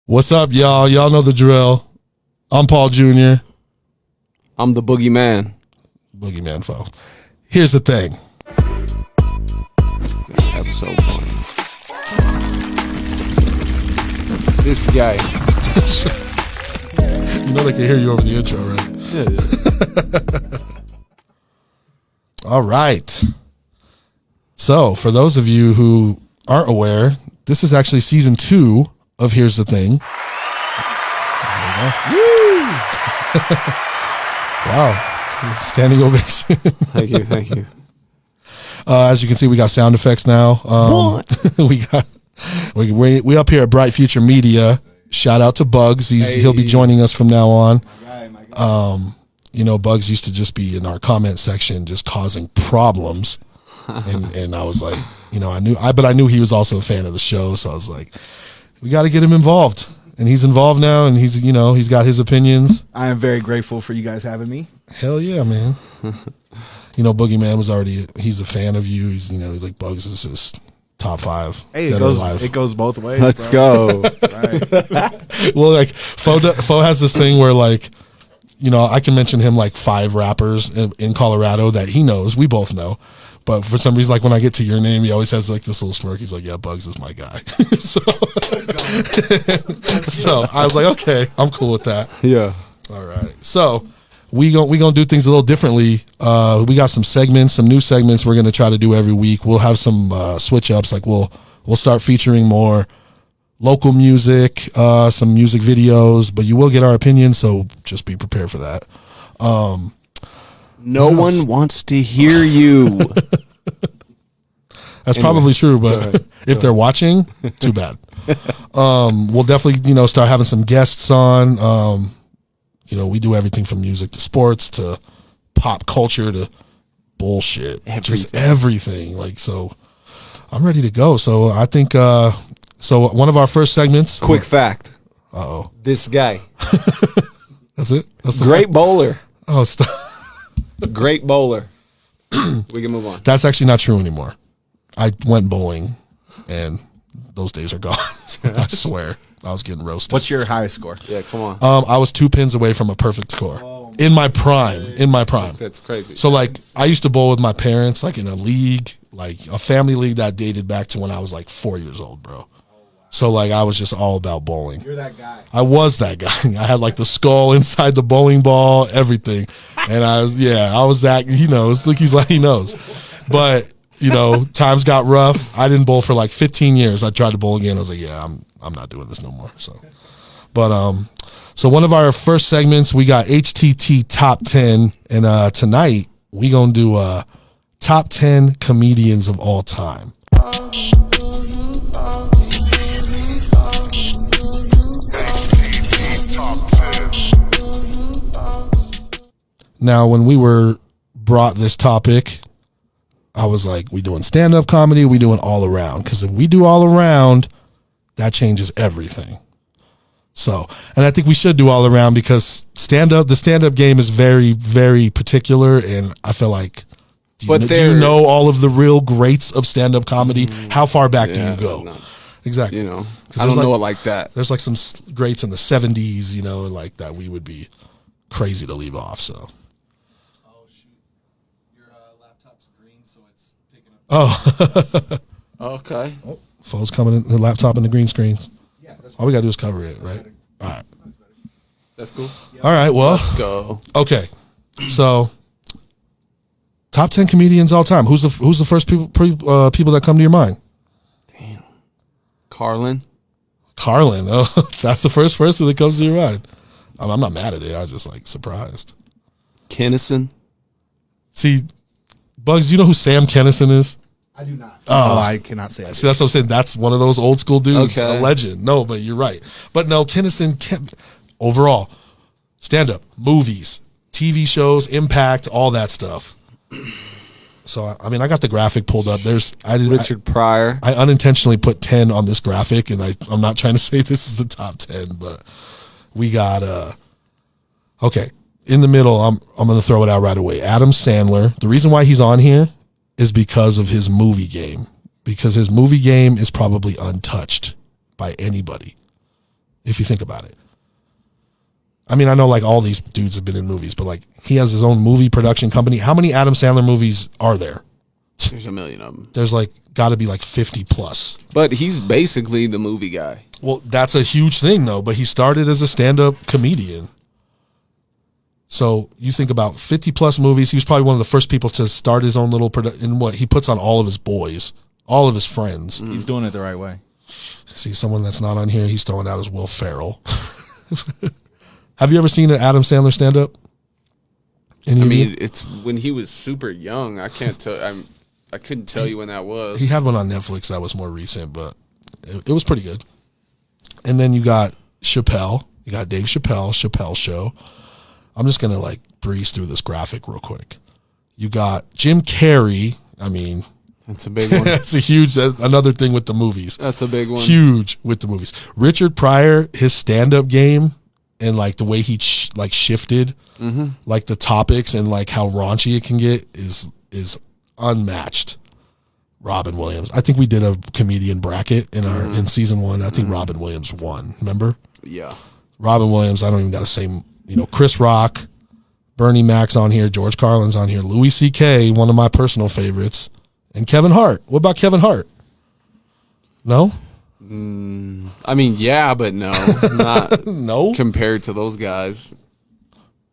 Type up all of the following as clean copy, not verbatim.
What's up, y'all? Y'all know the drill. I'm Paul Jr. I'm the boogeyman. Boogeyman foe. Here's the thing. Episode 1. This guy. You know they can hear you over the intro, right? Yeah. All right. So, for those of you who aren't aware, this is actually season 2 of Here's the Thing. There you go. Wow. Standing ovation. Thank you. As you can see, we got sound effects now. we up here at Bright Future Media. Shout out to Bugs. He'll be joining us from now on. My guy. You know, Bugs used to just be in our comment section, just causing problems. and I was like, you know, I knew he was also a fan of the show, so I was like, we got to get him involved. And he's involved now, and he's got his opinions. I am very grateful for you guys having me. Hell yeah, man. You know, Boogeyman he's a fan of you. He's like Bugs is his top 5. Hey, it goes both ways. Let's bro. go. Right. Well, like Fo has this thing where, like, you know, I can mention him like 5 rappers in Colorado that he knows. We both know. But for some reason, like when I get to your name, he always has like this little smirk. He's like, yeah, Bugs is my guy. so I was like, okay, I'm cool with that. Yeah. All right. So we gonna do things a little differently. We got some segments, some new segments we're gonna try to do every week. We'll have some switch ups. Like we'll start featuring more local music, some music videos, but you will get our opinion, so just be prepared for that. No one wants to hear you. That's probably true, but if they're watching, too bad. We'll definitely, start having some guests on. We do everything from music to sports to pop culture to bullshit. Just everything. Like, so I'm ready to go. So I think, so one of our first segments. Quick fact. Uh-oh. This guy. That's it? That's the Great bowler. Oh, stop. Great bowler. We can move on. That's actually not true anymore. I went bowling, and those days are gone. I swear. I was getting roasted. What's your highest score? Yeah, come on. I was 2 pins away from a perfect score. In my prime. That's crazy. So, like, I used to bowl with my parents, like, in a league, like, a family league that dated back to when I was, like, 4 years old, bro. So, like, I was just all about bowling. You're that guy. I was that guy. I had, like, the skull inside the bowling ball, everything. And I was that. He knows. Look, he knows. But, times got rough. I didn't bowl for, like, 15 years. I tried to bowl again. I was like, yeah, I'm not doing this no more. So, but, so one of our first segments, we got HTT Top 10. And tonight, we going to do Top 10 Comedians of All Time. Now, when we were brought this topic, I was like, we doing stand-up comedy, we doing all around. Because if we do all around, that changes everything. So, and I think we should do all around because the stand-up game is very, very particular. And I feel like, do you know all of the real greats of stand-up comedy? How far back do you go? No. Exactly. I don't know it like that. There's like some greats in the 70s, and like that we would be crazy to leave off, so. Oh. Okay. Oh, phone's coming in, the laptop and the green screens. Yeah, all we got to do is cover it, right? All right. That's cool. All right, well. Let's go. Okay. So, top 10 comedians all time. Who's the first people that come to your mind? Damn. Carlin. Oh, that's the first person that comes to your mind. I'm not mad at it. I was just, like, surprised. Kennison. See, Bugs, you know who Sam Kennison is? I do not. Oh, I cannot say that. See, that's what I'm saying. That's one of those old school dudes, Okay. a legend. No, but you're right. But no, overall, stand-up, movies, TV shows, Impact, all that stuff. So, I mean, I got the graphic pulled up. Richard Pryor. I unintentionally put 10 on this graphic, and I'm not trying to say this is the top 10, but we got, okay. In the middle, I'm going to throw it out right away. Adam Sandler. The reason why he's on here is because of his movie game. Because his movie game is probably untouched by anybody. if you think about it. I mean, I know like all these dudes have been in movies, but like he has his own movie production company. How many Adam Sandler movies are there? There's a million of them. There's like got to be like 50 plus. But he's basically the movie guy. Well, that's a huge thing though, but he started as a stand-up comedian. So you think about 50 plus movies. He was probably one of the first people to start his own little in what he puts on all of his boys, all of his friends. He's doing it the right way. See, someone that's not on here, he's throwing out as Will Ferrell. Have you ever seen an Adam Sandler stand-up? I mean, it's when he was super young. I can't tell. I couldn't tell you when that was. He had one on Netflix that was more recent, but it was pretty good. And then you got Chappelle. You got Dave Chappelle Show. I'm just going to like breeze through this graphic real quick. You got Jim Carrey. I mean, that's a big one. That's another thing with the movies. That's a big one. Huge with the movies. Richard Pryor, his stand-up game and like the way he shifted like the topics and like how raunchy it can get is unmatched. Robin Williams. I think we did a comedian bracket in season 1. I think Robin Williams won. Remember? Yeah. Robin Williams. I don't even got to say. Chris Rock, Bernie Mac's on here, George Carlin's on here, Louis C.K., one of my personal favorites, and Kevin Hart. What about Kevin Hart? No? I mean, yeah, but no. Not no? Compared to those guys.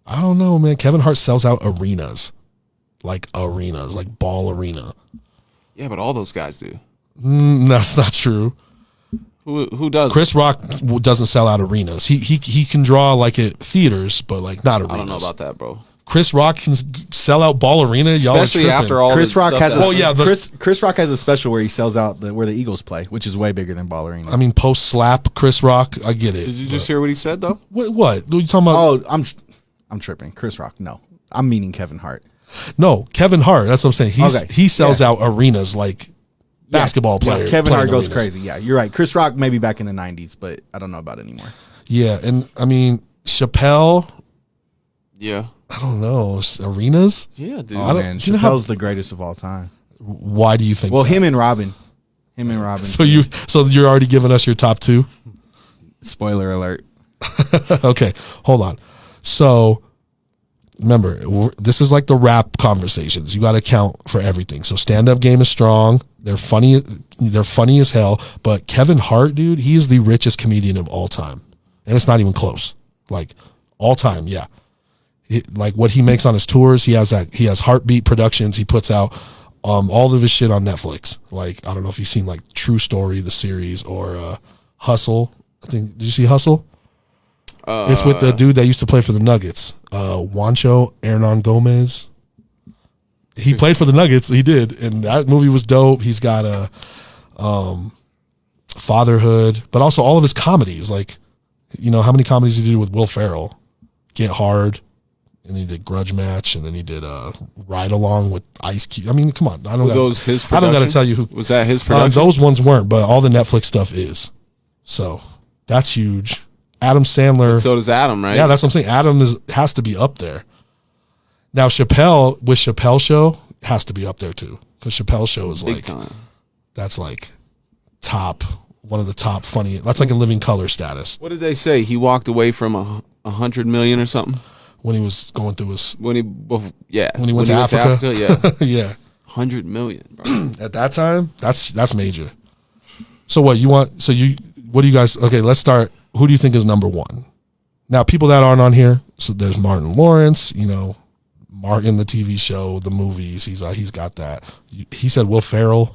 I don't know, man. Kevin Hart sells out arenas, like Ball Arena. Yeah, but all those guys do. That's not true. Who does? Chris Rock doesn't sell out arenas. He can draw like at theaters, but like not arenas. I don't know about that, bro. Chris Rock can sell out Ball Arena. Y'all especially after all. Chris Rock has Chris Rock has a special where he sells out where the Eagles play, which is way bigger than Ball Arena. I mean, post slap Chris Rock. I get it. Did you just hear what he said though? What? What are you talking about? Oh, I'm tripping. Chris Rock. No, I'm meaning Kevin Hart. No, Kevin Hart. That's what I'm saying. He sells out arenas like basketball players. Kevin Hart goes crazy. Yeah, you're right. Chris Rock maybe back in the 90s, but I don't know about it anymore. Yeah, and I mean Chappelle. Yeah. I don't know. Arenas? Yeah, dude. Oh, man. Chappelle's the greatest of all time. Why do you think that? Him and Robin. So you're already giving us your top 2? Spoiler alert. Okay, hold on. So remember, this is like the rap conversations. You got to account for everything. So stand-up game is strong. They're funny as hell. But Kevin Hart, dude, he is the richest comedian of all time. And it's not even close. Like all time, yeah. Like what he makes on his tours, he has Heartbeat Productions. He puts out all of his shit on Netflix. Like, I don't know if you've seen like True Story, the series, or Hustle. I think, did you see Hustle? It's with the dude that used to play for the Nuggets, Juancho Hernan Gomez. He played for the Nuggets. He did, and that movie was dope. He's got a Fatherhood, but also all of his comedies. Like, how many comedies did he do with Will Ferrell? Get Hard, and then he did Grudge Match, and then he did Ride Along with Ice Cube. I mean, come on, I don't got to tell you who was that. His production? Those ones weren't, but all the Netflix stuff is. So that's huge. Adam Sandler. So does Adam, right? Yeah, that's what I'm saying. Adam has to be up there. Now Chappelle with Chappelle Show has to be up there too, because Chappelle Show is big like time. That's like one of the top funny. That's like in living color status. What did they say? He walked away from 100 million or something when he was going through his when he went to Africa. Yeah, yeah, 100 million. Bro. At that time, that's major. So what you want? What do you guys? Okay, let's start. Who do you think is number 1? Now, people that aren't on here. So there's Martin Lawrence. Martin, the TV show, the movies. He's got that. He said Will Ferrell.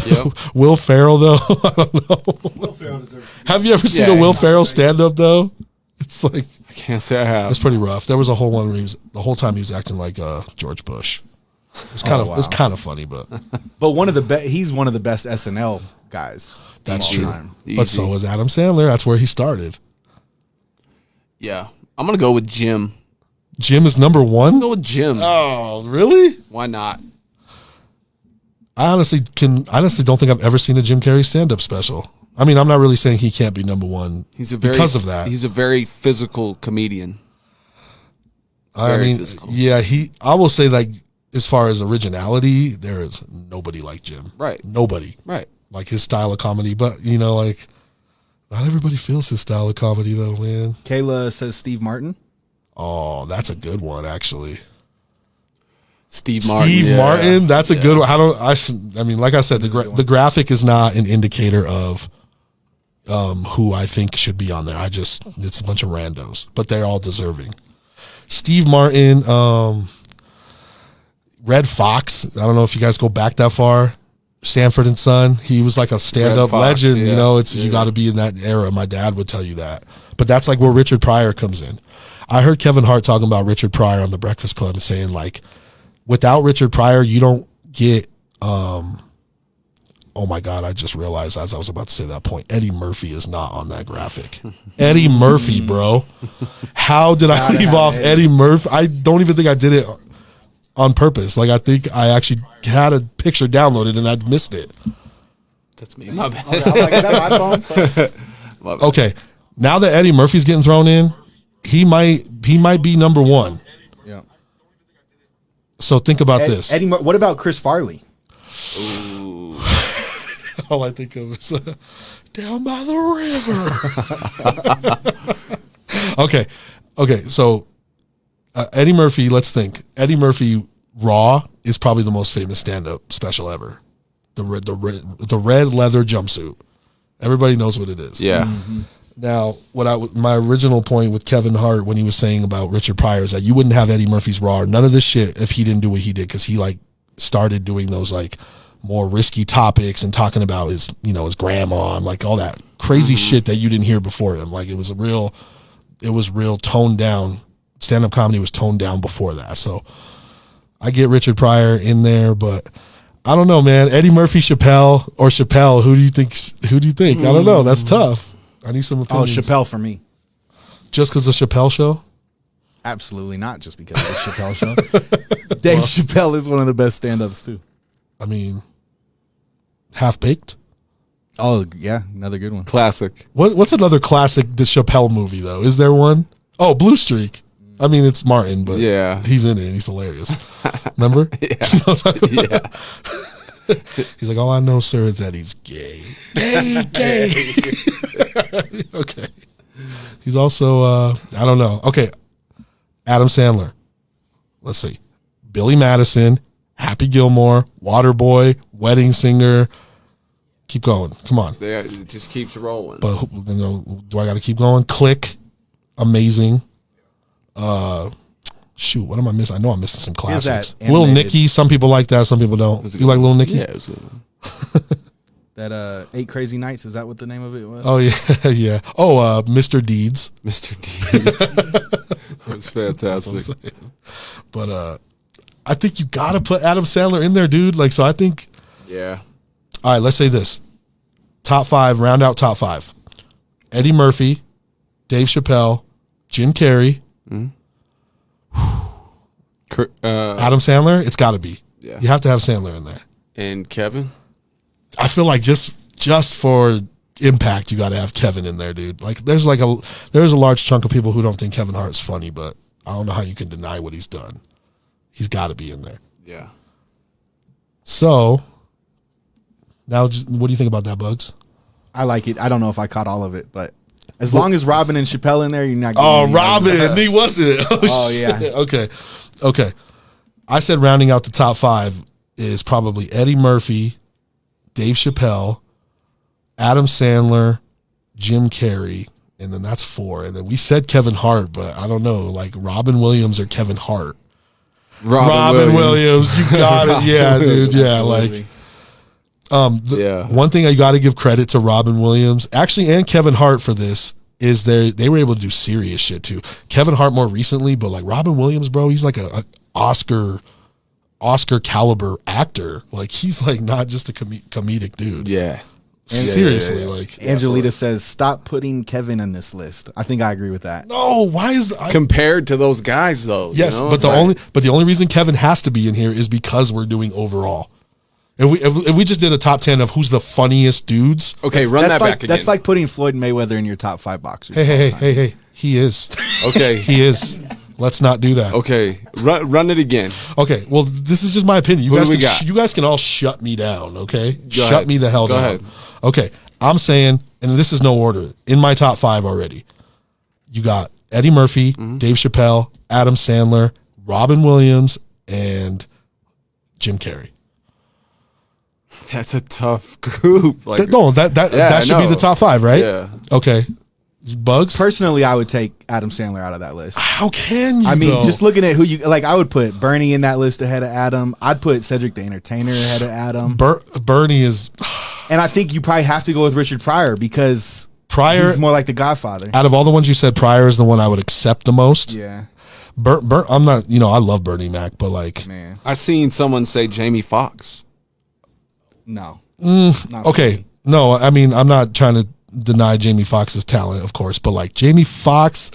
Yep. Will Ferrell though. I don't know. Will Ferrell deserves. Have you ever seen a Will Ferrell stand up though? It's like I can't say I have. It's pretty rough. There was a whole one where the whole time he was acting like George Bush. It's kind of funny, but one of the he's one of the best SNL guys. That's true. But so was Adam Sandler. That's where he started. Yeah, I'm gonna go with Jim. Jim is number 1? I'm gonna go with Jim. Oh, really? Why not? I honestly don't think I've ever seen a Jim Carrey stand-up special. I mean, I'm not really saying he can't be number 1 because of that. He's a very physical comedian. Physical. Yeah, I will say, like, as far as originality, there is nobody like Jim. Right. Nobody. Right. Like his style of comedy, but like Not everybody feels his style of comedy, though, man. Kayla says Steve Martin. Oh, that's a good one, actually. Steve Martin. Steve Martin, that's a good one. I mean, like I said, the graphic is not an indicator of who I think should be on there. It's a bunch of randos, but they're all deserving. Steve Martin, Red Fox. I don't know if you guys go back that far. Sanford and Son. He was like a stand-up legend. Yeah. You know, you got to be in that era. My dad would tell you that. But that's like where Richard Pryor comes in. I heard Kevin Hart talking about Richard Pryor on The Breakfast Club and saying, like, without Richard Pryor, you don't get, oh my God, I just realized as I was about to say that point, Eddie Murphy is not on that graphic. Eddie Murphy, bro. How did I leave off Eddie Murphy? I don't even think I did it on purpose. Like, I think I actually had a picture downloaded and I missed it. That's me. My bad. I'm like, is that my phone? Okay, now that Eddie Murphy's getting thrown in, he might be number one. Yeah. So think about this. What about Chris Farley? Ooh. All I think of is down by the river. Okay. So Eddie Murphy. Let's think. Eddie Murphy Raw is probably the most famous stand-up special ever. The red leather jumpsuit. Everybody knows what it is. Yeah. Mm-hmm. Now, my original point with Kevin Hart when he was saying about Richard Pryor is that you wouldn't have Eddie Murphy's Raw, none of this shit, if he didn't do what he did, because he like started doing those like more risky topics and talking about his grandma and like all that crazy shit that you didn't hear before him. Like it was real toned down. Stand-up comedy was toned down before that. So I get Richard Pryor in there, but I don't know, man. Eddie Murphy, Chappelle, or Chappelle. Who do you think? I don't know. That's tough. I need some opinions. Oh, Chappelle for me. Just because of Chappelle show? Absolutely not. Just because of the Chappelle show. Dave Chappelle is one of the best stand-ups too. I mean, Half Baked. Oh yeah, another good one. Classic. What's another classic the Chappelle movie though? Is there one? Oh, Blue Streak. I mean, it's Martin, but yeah, he's in it and he's hilarious. Remember? Yeah. You know what I'm talking about? Yeah. He's like, all I know, sir, is that he's gay. Gay. Okay. He's also, I don't know. Okay. Adam Sandler. Let's see. Billy Madison, Happy Gilmore, Waterboy, Wedding Singer. Keep going. Come on. It just keeps rolling. But do I got to keep going? Click. Amazing. Shoot, what am I missing? I know I'm missing some classics. Lil Nicky, some people like that, some people don't. You like Lil Nicky? Yeah, it was a good one. That 8 Crazy Nights, is that what the name of it was? Oh yeah, yeah. Oh, Mr. Deeds. Mr. Deeds. That was fantastic. But I think you gotta put Adam Sandler in there, dude. Like, so I think. Yeah. All right, let's say this: top 5, round out top 5. Eddie Murphy, Dave Chappelle, Jim Carrey. Mm-hmm. Adam Sandler, it's got to be. Yeah. You have to have Sandler in there. And Kevin? I feel like just for impact, you got to have Kevin in there, dude. Like there's a large chunk of people who don't think Kevin Hart's funny, but I don't know how you can deny what he's done. He's got to be in there. Yeah. So now, what do you think about that, Bugs? I like it. I don't know if I caught all of it, but as long as Robin and Chappelle in there, you're not getting Oh, Robin, he wasn't. Oh yeah. Okay. I said rounding out the top 5 is probably Eddie Murphy, Dave Chappelle, Adam Sandler, Jim Carrey, and then that's 4. And then we said Kevin Hart, but I don't know, like Robin Williams or Kevin Hart. Robin Williams, you got it. Yeah, dude. Yeah, Absolutely. like one thing I got to give credit to Robin Williams, actually, and Kevin Hart for this is they were able to do serious shit too. Kevin Hart more recently, but like Robin Williams, bro, he's like a Oscar caliber actor. Like he's like not just a comedic dude. Yeah. Seriously, like Angelita says, stop putting Kevin in this list. I think I agree with that. No, why is compared to those guys though? Yes, you know? but the only reason Kevin has to be in here is because we're doing overall. If we just did a top 10 of who's the funniest dudes. Okay, run that back again. That's like putting Floyd Mayweather in your top 5 boxers. Hey. He is. Okay. He is. Let's not do that. Okay. Run it again. Okay. Well, this is just my opinion. You guys can all shut me down, okay? Shut me the hell down. Go ahead. Okay. I'm saying and this is no order, in my top 5 already. You got Eddie Murphy, Dave Chappelle, Adam Sandler, Robin Williams, and Jim Carrey. That's a tough group. Like, that should be the top 5, right? Yeah. Okay. Bugs? Personally, I would take Adam Sandler out of that list. How can you? I mean, though? just looking at who you like, I would put Bernie in that list ahead of Adam. I'd put Cedric the Entertainer ahead of Adam. Bernie is. And I think you probably have to go with Richard Pryor because he's more like the Godfather. Out of all the ones you said, Pryor is the one I would accept the most. Yeah. I'm not, I love Bernie Mac, but like. Man. I seen someone say Jamie Foxx. No. Okay. No, I mean, I'm not trying to deny Jamie Foxx's talent, of course, but like Jamie Foxx,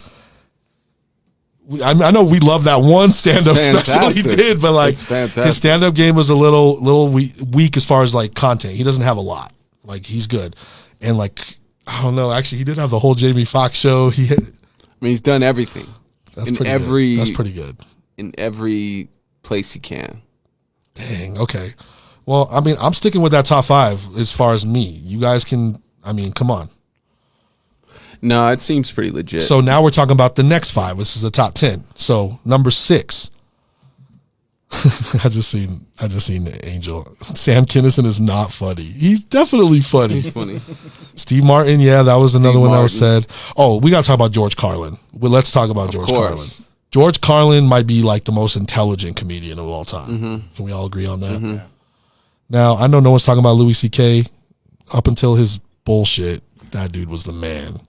I know we love that one stand-up special he did, but like his stand-up game was a little weak as far as like content. He doesn't have a lot. Like he's good, and like I don't know. Actually, he did have the whole Jamie Foxx show. He's done everything. That's pretty good. In every place he can. Dang. Okay. Well, I mean, I'm sticking with that top 5 as far as me. You guys can. I mean, come on. No, it seems pretty legit. So now we're talking about the next 5. This is the top 10. So number 6. I just seen Angel. Sam Kinison is not funny. He's definitely funny. He's funny. Steve Martin, yeah, that was another one that was said. Oh, we got to talk about George Carlin. Well, let's talk about George Carlin. George Carlin might be like the most intelligent comedian of all time. Mm-hmm. Can we all agree on that? Mm-hmm. Now, I know no one's talking about Louis C.K. Up until his bullshit, that dude was the man.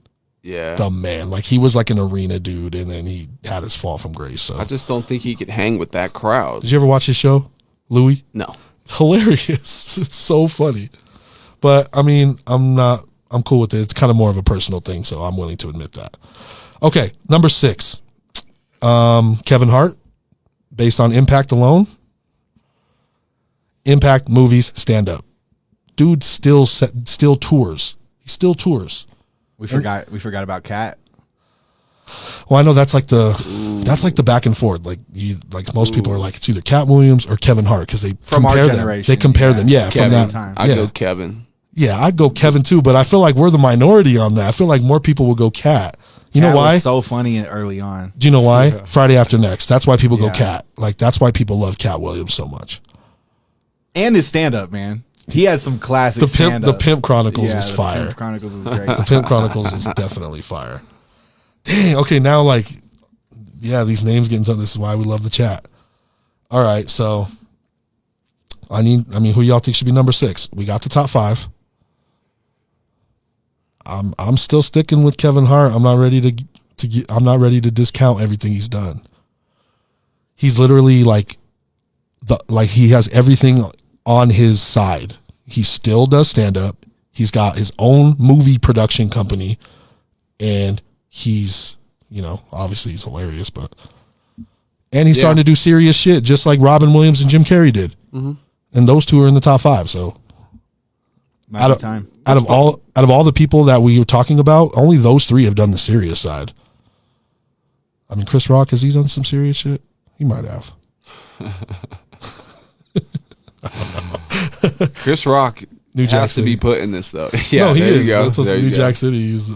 Yeah. The man. Like, he was like an arena dude, and then he had his fall from grace. So I just don't think he could hang with that crowd. Did you ever watch his show, Louis? No. Hilarious. It's so funny. But, I mean, I'm cool with it. It's kind of more of a personal thing, so I'm willing to admit that. Okay, number 6. Kevin Hart, based on Impact alone. Impact, movies, stand-up. Dude still tours. He still tours. We forgot about Cat. Well, I know that's like the back and forth. Like most people are like it's either Cat Williams or Kevin Hart because they from compare our them. generation. They compare them. Yeah, Kevin. from that time. I go Kevin. Yeah, I'd go Kevin too, but I feel like we're the minority on that. I feel like more people will go Cat. You know why? Was so funny and early on. Do you know why? Yeah. Friday After Next. That's why people go Cat. Like that's why people love Cat Williams so much. And his stand-up, man. He had some classic stand-ups. The Pimp Chronicles was fire. The Pimp Chronicles is great. The Pimp Chronicles is definitely fire. Dang, okay, now like, yeah, these names getting done. This is why we love the chat. All right, so who y'all think should be number 6? We got the top 5. I'm still sticking with Kevin Hart. I'm not ready to discount everything he's done. He's literally like he has everything on his side. He still does stand up. He's got his own movie production company, and he's, obviously he's hilarious, and he's starting to do serious shit, just like Robin Williams and Jim Carrey did. Mm-hmm. And those two are in the top 5. So out of all the people that we were talking about, only those 3 have done the serious side. I mean, Chris Rock, has he done some serious shit? He might have. Chris Rock has to be put in this though. Yeah, no, he there is. You go. That's what New Jack City used.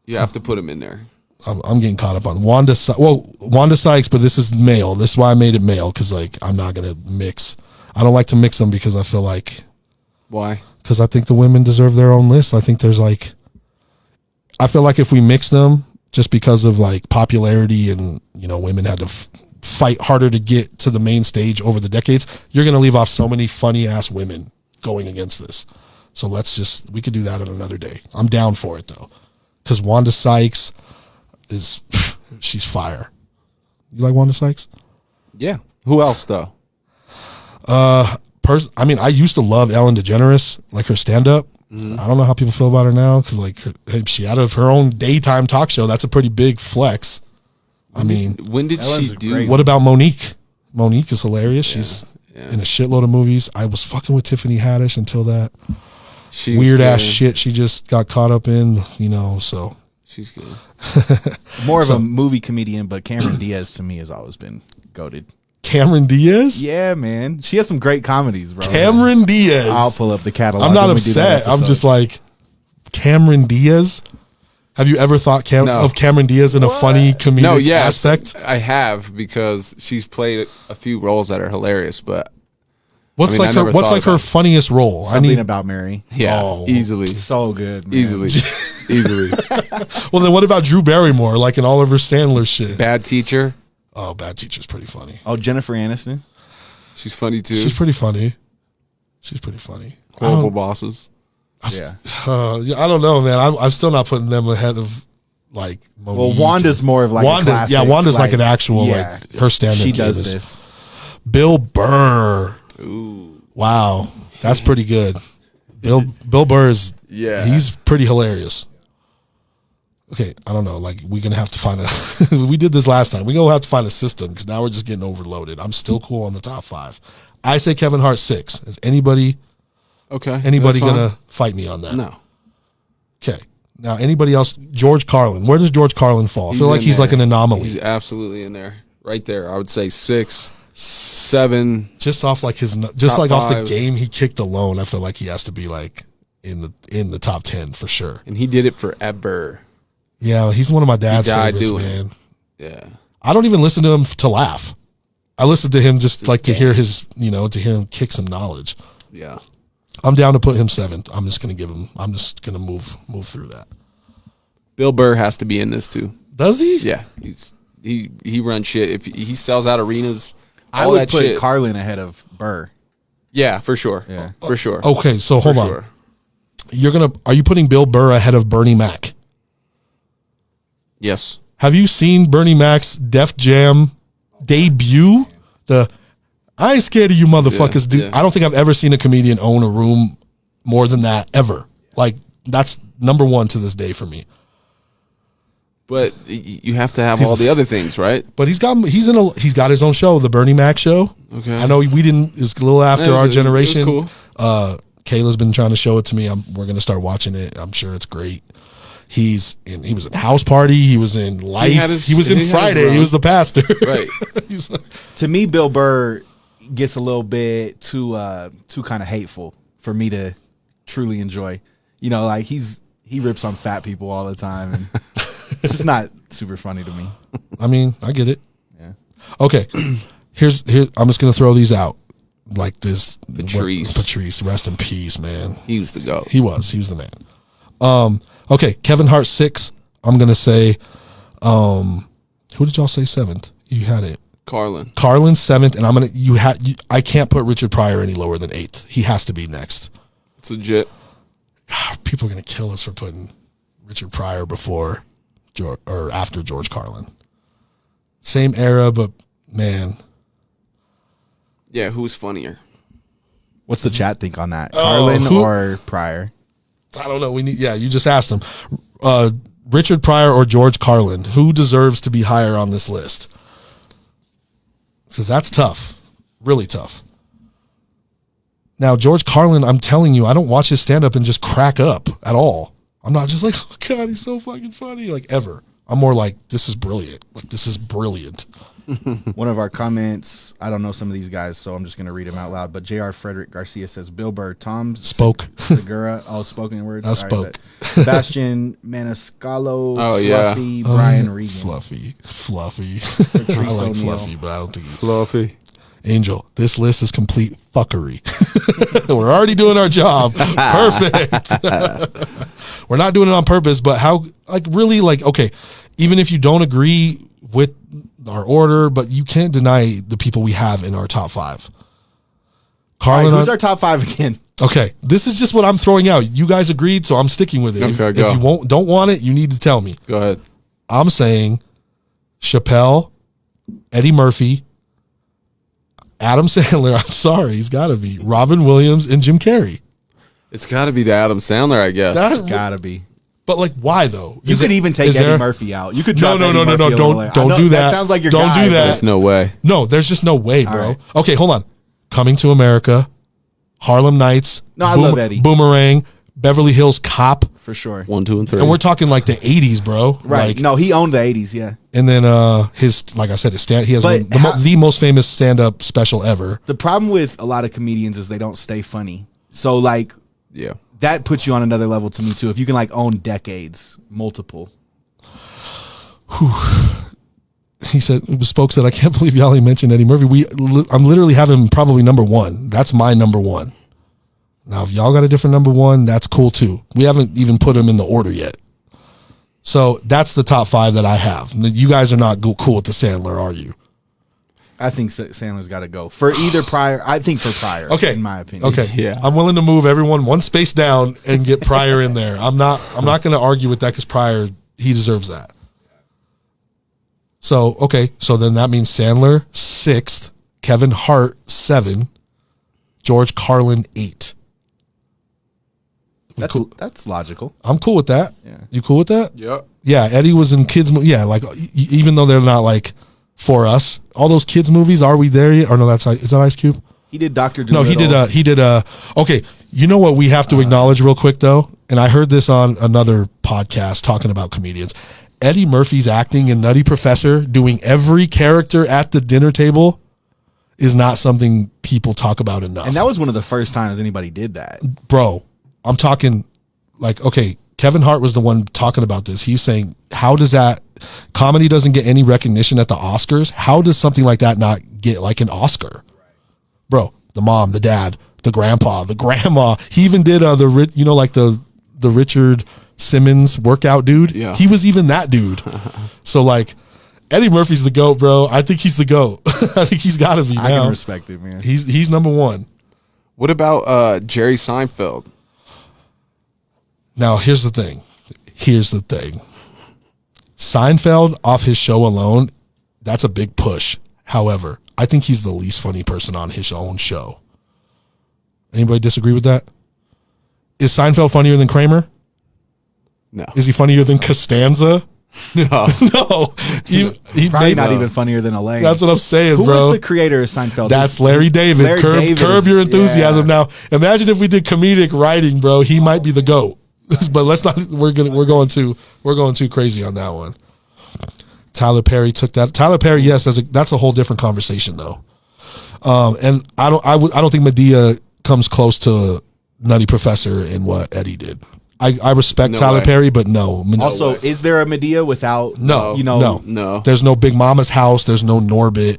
You have to put him in there. I'm getting caught up on Wanda Sykes, but this is male. This is why I made it male, because like I'm not gonna mix. I don't like to mix them because I feel like. Why? Because I think the women deserve their own list. I think there's like. I feel like if we mix them, just because of like popularity and women had to fight harder to get to the main stage over the decades, you're going to leave off so many funny ass women going against this. So we could do that on another day. I'm down for it though. Because Wanda Sykes she's fire. You like Wanda Sykes? Yeah. Who else though? I used to love Ellen DeGeneres, like her stand up. Mm-hmm. I don't know how people feel about her now because like she had her own daytime talk show. That's a pretty big flex. I mean, when did Ellen's she do? great. What about Monique? Monique is hilarious. She's in a shitload of movies. I was fucking with Tiffany Haddish until that weird ass shit she just got caught up in. So she's good. More of a movie comedian, but Cameron Diaz to me has always been goated. Cameron Diaz? Yeah, man. She has some great comedies, bro. Cameron Diaz. I'll pull up the catalog. I'm not when we do that upset. I'm episode. just like, Cameron Diaz? Have you ever thought of Cameron Diaz in a funny comedic aspect? I have, because she's played a few roles that are hilarious, but What's her funniest role? Something About Mary. Yeah, easily. So good, man. Easily. Well, then what about Drew Barrymore, like in Oliver Sandler shit? Bad Teacher. Oh, Bad Teacher's pretty funny. Oh, Jennifer Aniston. She's funny too. She's pretty funny. Horrible Bosses. Yeah. I don't know, man. I'm still not putting them ahead of like Monique. Well, Wanda's more of like a classic. Yeah, Wanda's like an actual like her stand-up. She does this. Bill Burr. Ooh. Wow, that's pretty good. Bill Burr is he's pretty hilarious. Okay, I don't know. Like, we're gonna have to find a. We did this last time. We're gonna have to find a system because now we're just getting overloaded. I'm still cool on the top 5. I say Kevin Hart 6. Is anybody gonna fight me on that? No. Okay. Now, anybody else? George Carlin. Where does George Carlin fall? I feel like he's like an anomaly. He's absolutely in there, right there. I would say 6, 7. Just off like off the game he kicked alone. I feel like he has to be like in the top 10 for sure. And he did it forever. Yeah, he's one of my dad's favorites, man. Yeah. I don't even listen to him to laugh. I listen to him just like to hear his, to hear him kick some knowledge. Yeah. I'm down to put him 7th. I'm just gonna move through that. Bill Burr has to be in this too. Does he? Yeah. He runs shit. If he sells out arenas, I would put Carlin ahead of Burr. Yeah, for sure. Yeah. For sure. Okay, so hold on. Are you putting Bill Burr ahead of Bernie Mac? Yes. Have you seen Bernie Mac's Def Jam debut? I ain't scared of you motherfuckers, dude. Yeah. I don't think I've ever seen a comedian own a room more than that ever. Like, that's number 1 to this day for me. But you have to have all the other things, right? But he's got his own show, the Bernie Mac Show. Okay. I know we didn't. It's a little after our generation. It was cool. Kayla's been trying to show it to me. We're gonna start watching it. I'm sure it's great. He was in House Party. He was in Life. He was in Friday. He was the pastor. Right. To me, Bill Burr gets a little bit too kind of hateful for me to truly enjoy. Like he rips on fat people all the time, and it's just not super funny to me. I mean, I get it. Yeah. Okay. Here's I'm just gonna throw these out like this. Patrice, rest in peace, man. He used to go. He was the man. Okay, Kevin Hart 6. I'm gonna say, who did y'all say 7th? You had it. Carlin 7th, and I can't put Richard Pryor any lower than 8th. He has to be next. It's legit. God, people are gonna kill us for putting Richard Pryor before or after George Carlin. Same era, but man. Yeah, who's funnier? What's the chat think on that? Carlin or Pryor? I don't know. You just asked him. Richard Pryor or George Carlin? Who deserves to be higher on this list? Because that's tough. Really tough. Now, George Carlin, I'm telling you, I don't watch his stand-up and just crack up at all. I'm not just like, oh, God, he's so fucking funny, like, ever. I'm more like, this is brilliant. Like, this is brilliant. One of our comments, I don't know some of these guys, so I'm just going to read them out loud. But J.R. Frederick Garcia says, Bill Burr, Tom Segura, spoken words. I spoke. Sebastian Maniscalco, Fluffy, Brian Regan. Fluffy. Patrice I like O'Neal. Fluffy, but I don't think Fluffy. Angel, this list is complete fuckery. We're already doing our job. Perfect. We're not doing it on purpose, but okay, even if you don't agree with our order, but you can't deny the people we have in our top 5. Carlin, right, who's our top 5 again? Okay, this is just what I'm throwing out. You guys agreed, so I'm sticking with it. Okay, if you don't want it, you need to tell me. Go ahead. I'm saying Chappelle, Eddie Murphy, Adam Sandler. I'm sorry, he's got to be Robin Williams and Jim Carrey. It's got to be the Adam Sandler, I guess. It's got to be. But like, why though? You could even take Eddie Murphy out. You could drop no. Don't do that. That sounds like your don't guy, do that. There's no way. No, there's just no way, bro. Right. Okay, hold on. Coming to America, Harlem Nights. No, I love Eddie. Boomerang, Beverly Hills Cop. For sure. 1, 2, and 3. And we're talking like the 80s, bro. Right. Like, no, he owned the 80s, yeah. And then his, like I said, he has But the most famous stand-up special ever. The problem with a lot of comedians is they don't stay funny. So like, Yeah. that puts you on another level to me too. If you can like own decades, multiple. He said, Spoke said, I can't believe y'all ain't mentioned Eddie Murphy. I'm literally having probably number one. That's my number one. Now, if y'all got a different number one, that's cool too. We haven't even put them in the order yet. So that's the top 5 that I have. You guys are not cool with the Sandler, are you? I think Sandler's got to go for either Pryor. I think for Pryor. Okay, in my opinion. Okay, Yeah. I'm willing to move everyone one space down and get Pryor in there. I'm not going to argue with that because Pryor, he deserves that. So okay, so then that means Sandler 6th, Kevin Hart 7, George Carlin 8. That's logical. I'm cool with that. Yeah. You cool with that? Yep. Yeah, Eddie was in kids. Yeah, like even though they're not like for us, all those kids movies. Are we there yet? Or no, is that Ice Cube? He did Dr. No, Dolittle. he did. Okay, you know what we have to acknowledge real quick though, and I heard this on another podcast talking about comedians. Eddie Murphy's acting in Nutty Professor, doing every character at the dinner table, is not something people talk about enough. And that was one of the first times anybody did that. Bro, I'm talking like, okay, Kevin Hart was the one talking about this. He's saying, how does that comedy doesn't get any recognition at the Oscars? How does something like that not get like an Oscar? Bro, the mom, the dad, the grandpa, the grandma. He even did the Richard Simmons workout dude. Yeah. He was even that dude. So like Eddie Murphy's the GOAT, bro. I think he's the GOAT. I think he's got to be now. I can respect it, man. He's number one. What about Jerry Seinfeld? Now, here's the thing. Seinfeld, off his show alone, that's a big push. However, I think he's the least funny person on his own show. Anybody disagree with that? Is Seinfeld funnier than Kramer? No. Is he funnier than Costanza? No. No. He Probably not even funnier than Elaine. That's what I'm saying, Who bro. was the creator of Seinfeld? That's Larry David. Larry David Curb Your Enthusiasm. yeah. Now, imagine if we did comedic writing, bro. He might be the GOAT. But let's not. We're going too crazy on that one. Tyler Perry took that. Tyler Perry, yes, that's a whole different conversation though. And I don't think Medea comes close to Nutty Professor in what Eddie did. I respect No Tyler way. Perry, but no. Also, way. is there a Medea without No, No. There's no Big Mama's House. There's no Norbit.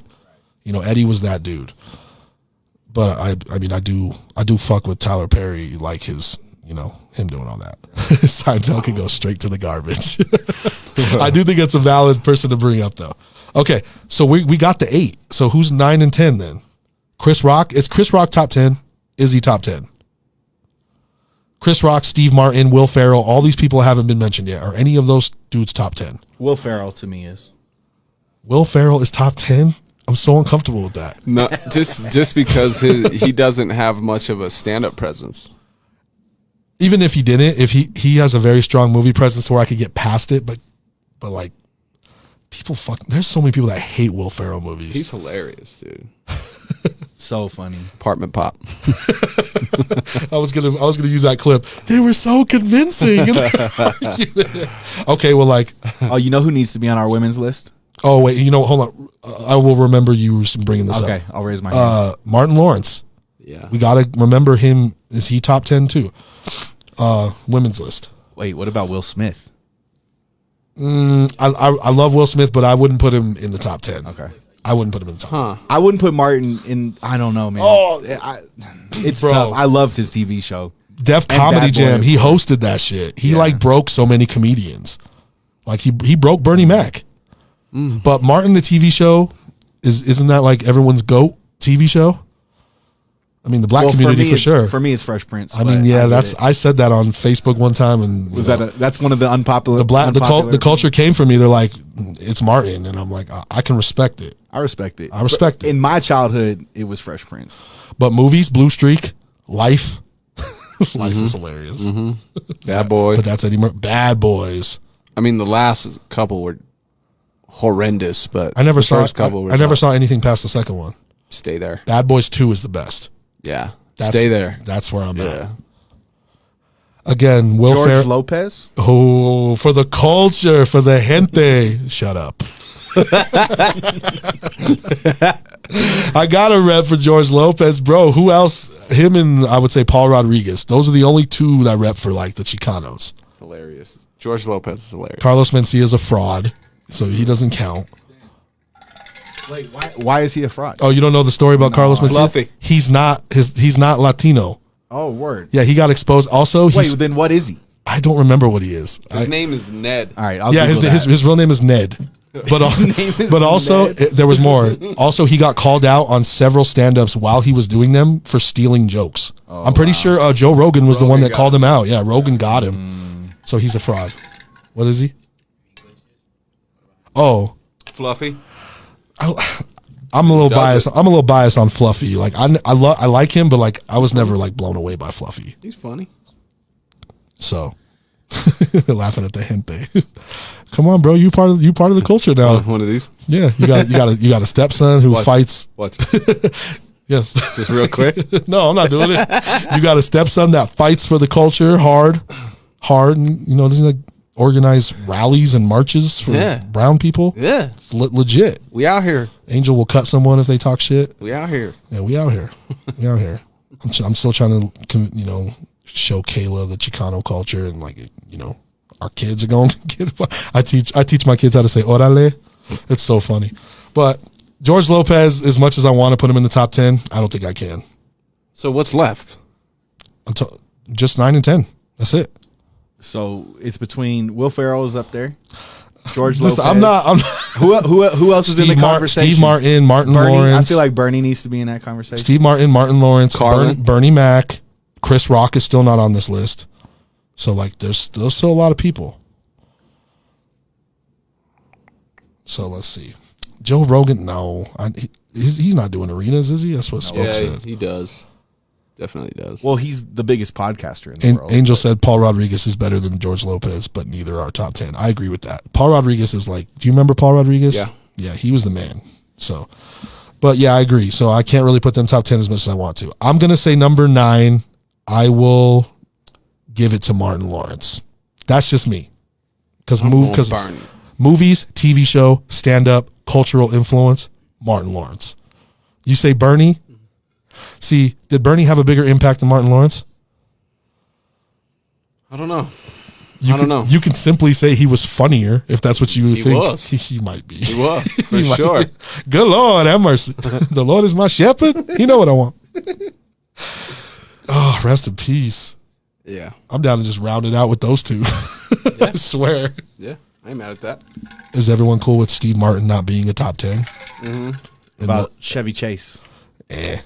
Eddie was that dude. But I mean, I do fuck with Tyler Perry, like his, him doing all that. Seinfeld can go straight to the garbage. I do think it's a valid person to bring up, though. Okay, so we got the 8. So who's 9 and 10 then? Chris Rock. Is Chris Rock top 10? Is he top 10? Chris Rock, Steve Martin, Will Ferrell, all these people haven't been mentioned yet. Are any of those dudes top 10? Will Ferrell to me is. Will Ferrell is top 10? I'm so uncomfortable with that. No, just because he doesn't have much of a stand-up presence. Even if he didn't, if he has a very strong movie presence where I could get past it, but like people there's so many people that hate Will Ferrell movies. He's hilarious, dude. So funny. Apartment Pop. I was gonna use that clip. They were so convincing. Okay, well, like, Oh, you know who needs to be on our women's list? oh wait, hold on. I will remember you bringing this Okay, up. I'll raise my hand. Martin Lawrence. Yeah. We gotta remember him. Is he top 10 too? Women's list. Wait, what about Will Smith? I love Will Smith, but I wouldn't put him in the top 10. Okay. I wouldn't put him in the top 10. Huh. I wouldn't put Martin in. I don't know, man. Oh, it's bro. tough. I loved his TV show. Def And Comedy Bad Boy, Jam. of He course. hosted that shit. He like broke so many comedians. Like he broke Bernie Mac. But Martin the TV show isn't that like everyone's GOAT TV show? I mean the black community for sure. For me, it's Fresh Prince. I mean, but yeah, get it. I said that on Facebook one time, and That's one of the unpopular. the culture came for me. They're like, it's Martin, and I'm like, I can respect it. I respect it. I respect it. In my childhood, it was Fresh Prince. But movies, Blue Streak, Life, Life is hilarious. Bad Boy. But that's Eddie Murphy. Bad Boys. I mean, the last couple were horrendous, but I never the saw. first couple were I never not. saw anything past the second one. Stay there. Bad Boys 2 is the best. Yeah. That's, Stay there. That's where I'm Yeah. at. Again, Will George Ferrell. Lopez. Oh, for the culture, for the gente. Shut up. I got a rep for George Lopez, bro. Who else? Him and I would say Paul Rodriguez. Those are the only two that rep for like the Chicanos. Hilarious. George Lopez is hilarious. Carlos Mencia is a fraud, so he doesn't count. Wait, why is he a fraud? Oh, you don't know the story about Carlos Mencia? Fluffy. He's not Latino. Oh, word. Yeah, he got exposed. Also, Wait, then what is he? I don't remember what he is. His name is Ned. All right, His real name is Ned. But also there was more. Also, he got called out on several stand-ups while he was doing them for stealing jokes. I'm pretty sure Joe Rogan was the one that called him out. Yeah, Rogan got him. So he's a fraud. What is he? Oh, Fluffy. I'm a little biased. I'm a little biased on Fluffy. Like I like him, but like I was never like blown away by Fluffy. He's funny. So laughing at the gente. Come on, bro. You part of the culture now. One of these. Yeah, you got a stepson who fights. What? Yes. Just real quick. No, I'm not doing it. You got a stepson that fights for the culture hard, and, you know, doesn't like organize rallies and marches for brown people. Yeah, it's legit. We out here. Angel will cut someone if they talk shit. We out here. Yeah, we out here. We out here. I'm still trying to, you know, show Kayla the Chicano culture, and like, you know, our kids are going to get it. I teach my kids how to say orale. It's so funny. But George Lopez, as much as I want to put him in the top 10, I don't think I can. So what's left? Just 9 and 10. That's it. So it's between Will Ferrell's up there. George Lopez. I'm not. Who else is in the conversation? Steve Martin, Martin Lawrence. I feel like Bernie needs to be in that conversation. Steve Martin, Martin Lawrence, Bernie Mac, Chris Rock is still not on this list. So like, there's still a lot of people. So let's see. Joe Rogan, no, he's not doing arenas, is he? That's what Spoke said. He does. Definitely does. Well, he's the biggest podcaster in the world. Angel said Paul Rodriguez is better than George Lopez, but neither are top 10. I agree with that. Paul Rodriguez is like, do you remember Paul Rodriguez? Yeah. Yeah, he was the man. So, but yeah, I agree. So I can't really put them top 10 as much as I want to. I'm going to say number 9. I will give it to Martin Lawrence. That's just me. Because movies, TV show, stand-up, cultural influence, Martin Lawrence. You say Bernie? See, did Bernie have a bigger impact than Martin Lawrence? I don't know. I don't know. You can simply say he was funnier if that's what you would think. Was. He might be. He was, for sure. Good Lord, have mercy. The Lord is my shepherd. You know what I want. Oh, rest in peace. Yeah. I'm down to just round it out with those two. I swear. Yeah, I ain't mad at that. Is everyone cool with Steve Martin not being a top 10? Mm-hmm. About Chevy Chase. Yeah.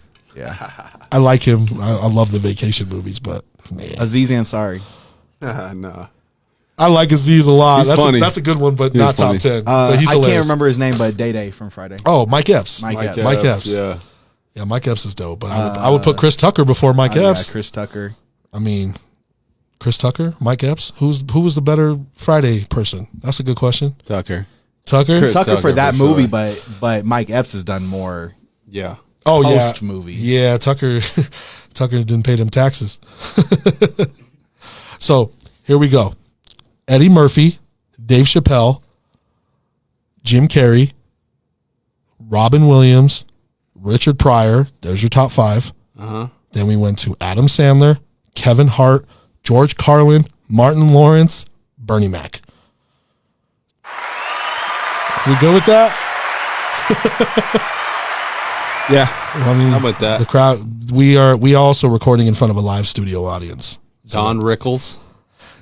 I like him. I love the vacation movies, but man. Aziz Ansari. Nah. I like Aziz a lot. That's a good one, but not funny. top 10. But he's I hilarious. can't remember his name, but Day from Friday. Oh, Mike Epps. Mike Epps. Yeah. Yeah, Mike Epps is dope, but I would put Chris Tucker before Mike Epps. Yeah, Chris Tucker. I mean, Chris Tucker, Mike Epps. Who was the better Friday person? That's a good question. Tucker Tucker for that movie, but Mike Epps has done more. Yeah. Oh post movie. Yeah, Tucker didn't pay them taxes. So here we go. Eddie Murphy, Dave Chappelle, Jim Carrey, Robin Williams, Richard Pryor. There's your top 5. Then we went to Adam Sandler, Kevin Hart, George Carlin, Martin Lawrence, Bernie Mac. We good with that? Yeah. I mean, how about that? The crowd. We are also recording in front of a live studio audience. Don Rickles.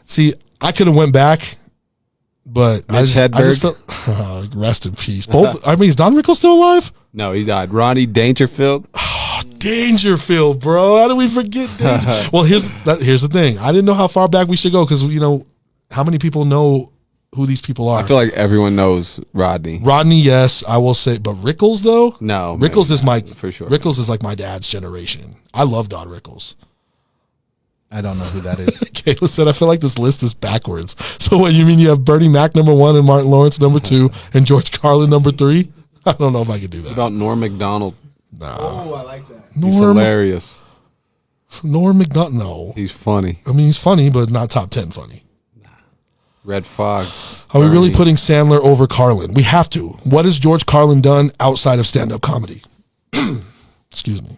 See, I could have went back, but I just felt rest in peace. Both. I mean, is Don Rickles still alive? No, he died. Rodney Dangerfield. Oh, Dangerfield, bro. How do we forget Dangerfield? Well, here's the thing. I didn't know how far back we should go because, you know, how many people know who these people are? I feel like everyone knows Rodney. Rodney, yes, I will say. But Rickles, though? No. Rickles is for sure. Rickles is like my dad's generation. I love Don Rickles. I don't know who that is. Kayla said, I feel like this list is backwards. So what, you mean you have Bernie Mac number 1 and Martin Lawrence number 2 and George Carlin number 3? I don't know if I could do that. What about Norm Macdonald? Nah. Oh, I like that. He's hilarious. Norm Macdonald, no. He's funny. I mean, he's funny, but not top 10 funny. Red Fox. Are we really Bernie. putting Sandler over Carlin? We have to. What has George Carlin done outside of stand-up comedy? Excuse me.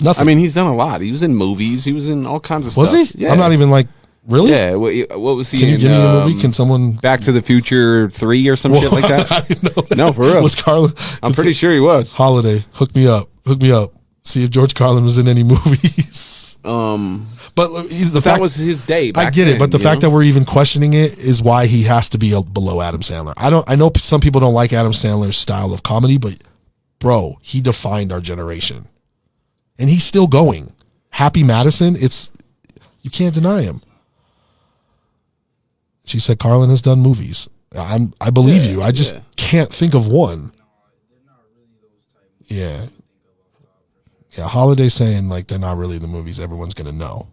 Nothing. I mean, he's done a lot. He was in movies. He was in all kinds of was stuff. he? Yeah. I'm not even like, really? Yeah. What was he Can you in? give me a movie? Can someone... Back to the Future 3 or some shit like that? I didn't know that. No, for real. Was Carlin... I'm pretty sure he was. Holiday, hook me up. See if George Carlin was in any movies. But the fact was his day. I get it, but the fact that we're even questioning it is why he has to be below Adam Sandler. I know some people don't like Adam Sandler's style of comedy, but bro, he defined our generation, and he's still going. Happy Madison, you can't deny him. She said Carlin has done movies. I believe you. I just can't think of one. Yeah. Yeah, Holiday saying like they're not really the movies everyone's gonna know.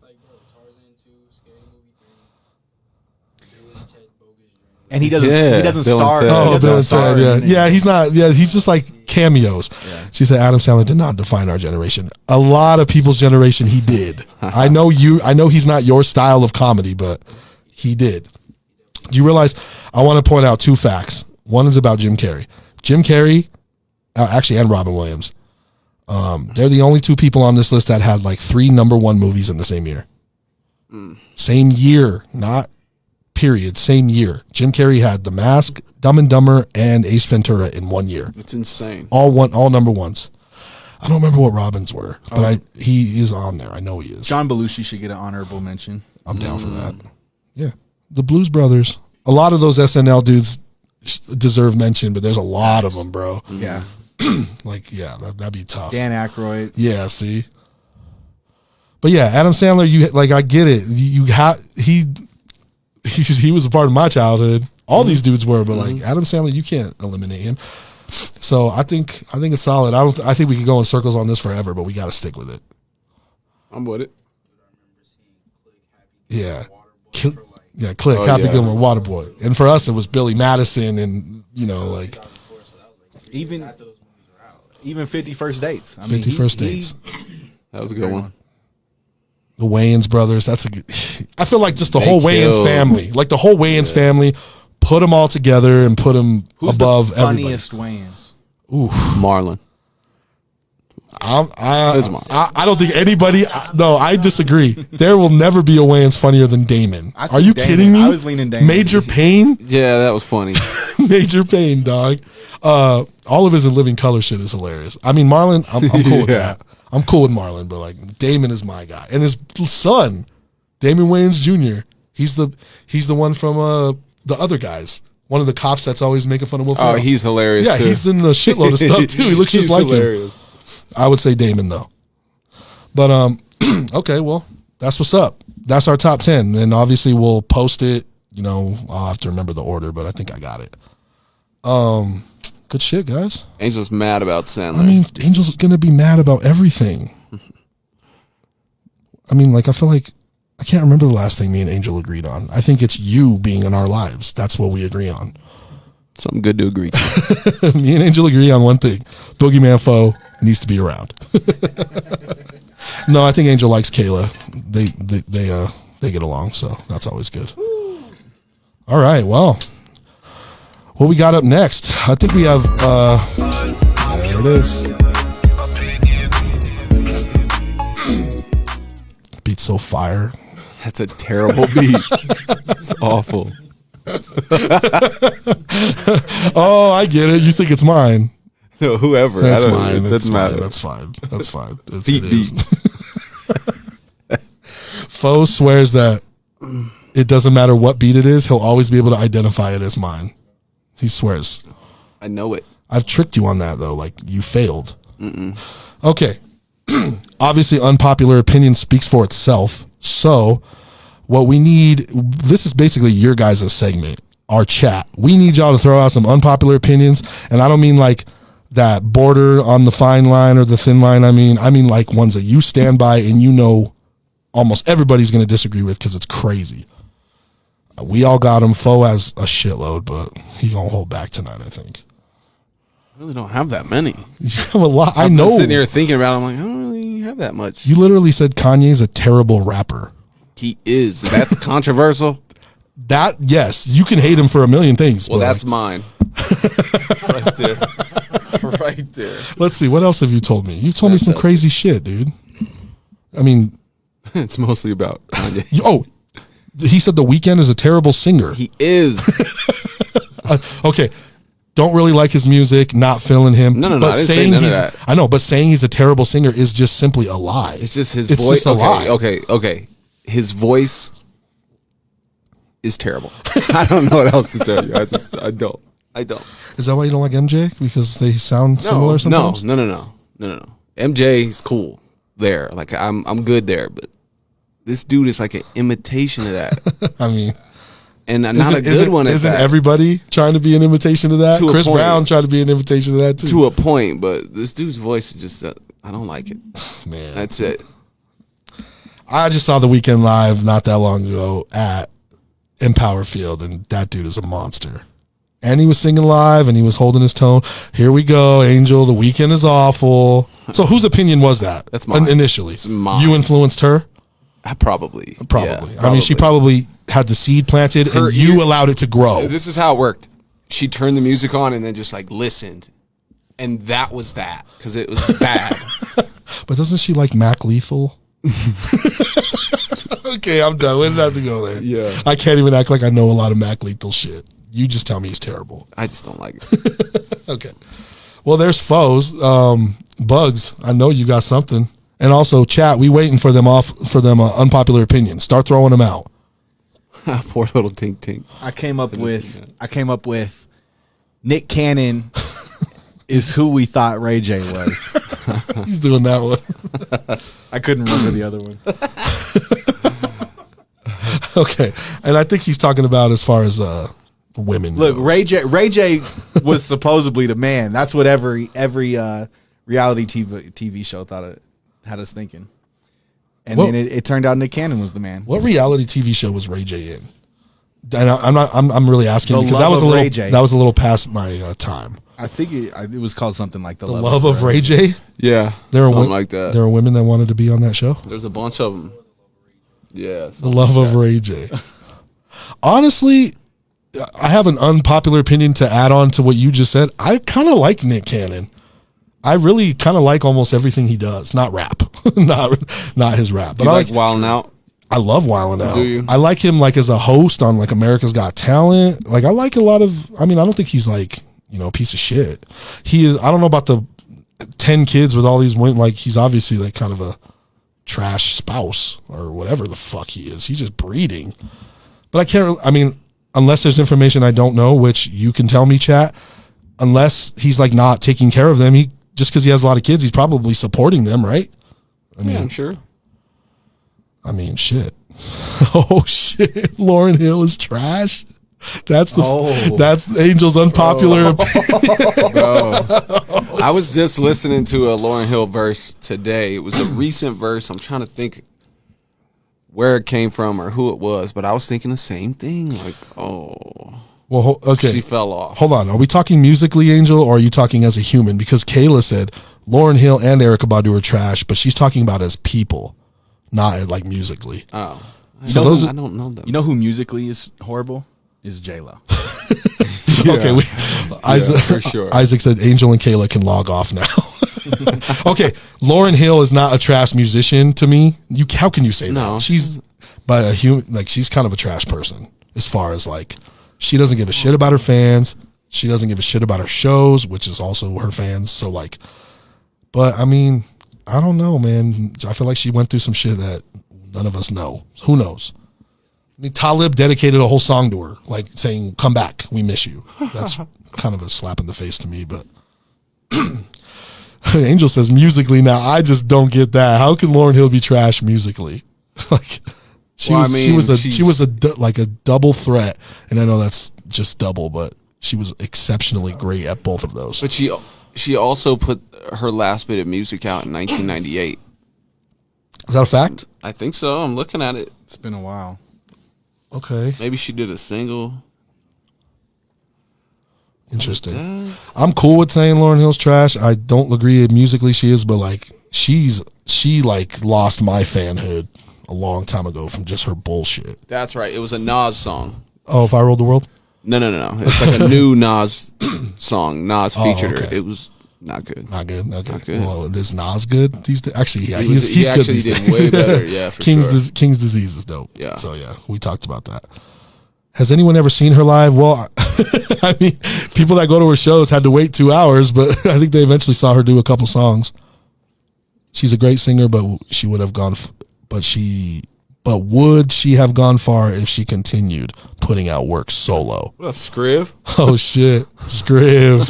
And he doesn't. He doesn't Bill star. and Ted. Oh, He Bill doesn't and star Ted, yeah. in anything. Yeah, he's not. Yeah, he's just like cameos. Yeah. She said Adam Sandler did not define our generation. A lot of people's generation, he did. I know he's not your style of comedy, but he did. Do you realize? I want to point out two facts. One is about Jim Carrey. Jim Carrey, actually, and Robin Williams. They're the only two people on this list that had like 3 #1 movies in the same year. Same year, not period. Same year. Jim Carrey had The Mask, Dumb and Dumber, and Ace Ventura in 1 year. It's insane. All #1s. I don't remember what Robin's were, but he is on there. I know he is. John Belushi should get an honorable mention. I'm down for that. Yeah, the Blues Brothers. A lot of those SNL dudes deserve mention, but there's a lot of them, bro. Yeah. Like, yeah, that'd be tough. Dan Aykroyd. Yeah, see. But yeah, Adam Sandler, I get it. He was a part of my childhood. All these dudes were, but like Adam Sandler, you can't eliminate him. So I think it's solid. I think we could go in circles on this forever, but we got to stick with it. I'm with it. Yeah. Click, Happy Gilmore, Waterboy. And for us, it was Billy Madison and, Even 50 First Dates. 50 First Dates. That was a good one. The Wayans brothers. That's a good. I feel like just the They whole Wayans killed. family. Like the whole Wayans family, put them all together and put them Who's above the everybody. funniest Wayans? Marlon. I don't think anybody. No, I disagree. There will never be a Wayans funnier than Damon. I Are think you Damon. kidding me? I was leaning Damon. Major Pain. Yeah, that was funny. Major Pain, dog. All of his In Living Color shit is hilarious. I mean, Marlon, I'm cool with that. I'm cool with Marlon, but like Damon is my guy, and his son, Damon Wayans Jr. He's the one from the other guys. One of the cops that's always making fun of Will Ferrell. Oh, he's hilarious. Yeah, too. he's in a shitload of stuff too. He looks just like him. I would say Damon though. But okay, well, that's what's up. That's our top 10, and obviously we'll post it. I'll have to remember the order, but I think I got it. Good shit, guys. Angel's mad about Sandler. I mean, Angel's gonna be mad about everything. I mean, like, I feel like I can't remember the last thing me and Angel agreed on. I think it's you being in our lives. That's what we agree on. Something good to agree to. Me and Angel agree on one thing: Boogeyman Foe needs to be around. No, I think Angel likes Kayla. They get along, so that's always good. All right, well, what we got up next? I think we have. There it is. Beat's so fire. That's a terrible beat. It's awful. Oh, I get it. You think it's mine? No, whoever. That's I don't mine. It That's doesn't fine. matter. That's fine. That's fine. Beat it is. Foe swears that it doesn't matter what beat it is. He'll always be able to identify it as mine. He swears. I know it. I've tricked you on that though. Like you failed. Okay. Obviously, unpopular opinion speaks for itself. So, what we need, this is basically your guys' segment, our chat. We need y'all to throw out some unpopular opinions, and I don't mean like that border on the fine line or the thin line. I mean like ones that you stand by and almost everybody's going to disagree with because it's crazy. We all got him. Foe has a shitload, but he gonna hold back tonight, I think. I really don't have that many. You have a lot. I I'm know. sitting here thinking about it. I'm like, I don't really have that much. You literally said Kanye's a terrible rapper. He is. That's controversial. That, yes, you can hate him for a million things. Well, but that's mine. Right there. Right there. Let's see. What else have you told me? You've told me some crazy shit, dude. I mean, it's mostly about Kanye. Oh, he said The Weeknd is a terrible singer. He is. Okay. Don't really like his music, not feeling him. No. But I didn't say none of that. I know, but saying he's a terrible singer is just simply a lie. It's just his it's voice. Just a lie. Okay. His voice is terrible. I don't know what else to tell you. I don't. Is that why you don't like MJ? Because they sound similar sometimes? No. MJ is cool there. Like I'm good there, but this dude is like an imitation of that. I mean, and not a good one. Isn't everybody trying to be an imitation of that? Chris Brown tried to be an imitation of that too. To a point, but this dude's voice is just I don't like it. Man, that's it. I just saw The Weeknd live not that long ago at Empower Field, and that dude is a monster. And he was singing live, and he was holding his tone. Here we go, Angel. The Weeknd is awful. So whose opinion was that? That's mine. Initially, it's mine. You influenced her? Probably. Yeah, I mean, she probably had the seed planted, and you allowed it to grow. This is how it worked. She turned the music on and then just like listened, and that was that because it was bad. But doesn't she like Mac Lethal? Okay, I'm done. We didn't have to go there. Yeah, I can't even act like I know a lot of Mac Lethal shit. You just tell me he's terrible. I just don't like it. Okay. Well, there's foes. Bugs, I know you got something. And also, chat, we waiting for them unpopular opinions. Start throwing them out. Poor little Tink Tink. I came up with Nick Cannon is who we thought Ray J was. He's doing that one. I couldn't remember the other one. Okay. And I think he's talking about as far as women. Look, goes. Ray J was supposedly the man. That's what every reality TV show thought it had us thinking. And then it turned out Nick Cannon was the man. What reality TV show was Ray J in? And I'm really asking because that was a little past my time. I think it was called something like the Love of Ray J. Yeah, something like that. There were women that wanted to be on that show. There's a bunch of them. Yeah, The Love of Ray J. Honestly, I have an unpopular opinion to add on to what you just said. I kind of like Nick Cannon. I really kind of like almost everything he does. Not rap, not his rap. But you like Wildin' Out? I love Wildin' Out. Do you? I like him like as a host on like America's Got Talent. Like I like a lot of. I mean, I don't think he's like a piece of shit. He is. I don't know about the 10 kids with all these women. Like he's obviously like kind of a trash spouse or whatever the fuck he is. He's just breeding. But I can't. I mean, unless there's information I don't know, which you can tell me, chat. Unless he's like not taking care of them, just because he has a lot of kids, he's probably supporting them, right? I mean, I'm sure. I mean, shit. Oh shit! Lauryn Hill is trash. That's Angel's unpopular opinion. Bro, I was just listening to a Lauryn Hill verse today. It was a recent verse. I'm trying to think where it came from or who it was, but I was thinking the same thing. Like, well, okay. She fell off. Hold on. Are we talking musically, Angel, or are you talking as a human? Because Kayla said Lauryn Hill and Erykah Badu are trash, but she's talking about as people, not like musically. Oh. I don't know them. You know who musically is horrible? Is J-Lo. Okay. Isaac, for sure. Isaac said Angel and Kayla can log off now. Okay. Lauryn Hill is not a trash musician to me. How can you say that? She's by a human, like she's kind of a trash person as far as like, she doesn't give a shit about her fans. She doesn't give a shit about her shows, which is also her fans. So like, but I mean, I don't know, man. I feel like she went through some shit that none of us know. Who knows? I mean, Talib dedicated a whole song to her, like saying, "Come back, we miss you." That's kind of a slap in the face to me. But Angel says musically. Now I just don't get that. How can Lauryn Hill be trash musically? Like. She was a double threat, and I know that's just double, but she was exceptionally great at both of those. But she also put her last bit of music out in 1998. Is that a fact? I think so. I'm looking at it. It's been a while. Okay. Maybe she did a single. Interesting. I'm cool with saying Lauryn Hill's trash. I don't agree musically she is, but like she like lost my fanhood a long time ago from just her bullshit. That's right. It was a Nas song. Oh, If I Ruled the World? No. It's like a new Nas song. Nas featured her. okay. It was not good. Not good. Okay. Not good. Well, is Nas good these days? Actually, yeah, He he's good actually these did days. way better. Yeah, for King's sure. King's Disease is dope. Yeah. So yeah, we talked about that. Has anyone ever seen her live? Well, I mean, people that go to her shows had to wait 2 hours, but I think they eventually saw her do a couple songs. She's a great singer, but she would have gone. But would she have gone far if she continued putting out work solo? What up, Scriv? Oh shit, Scriv!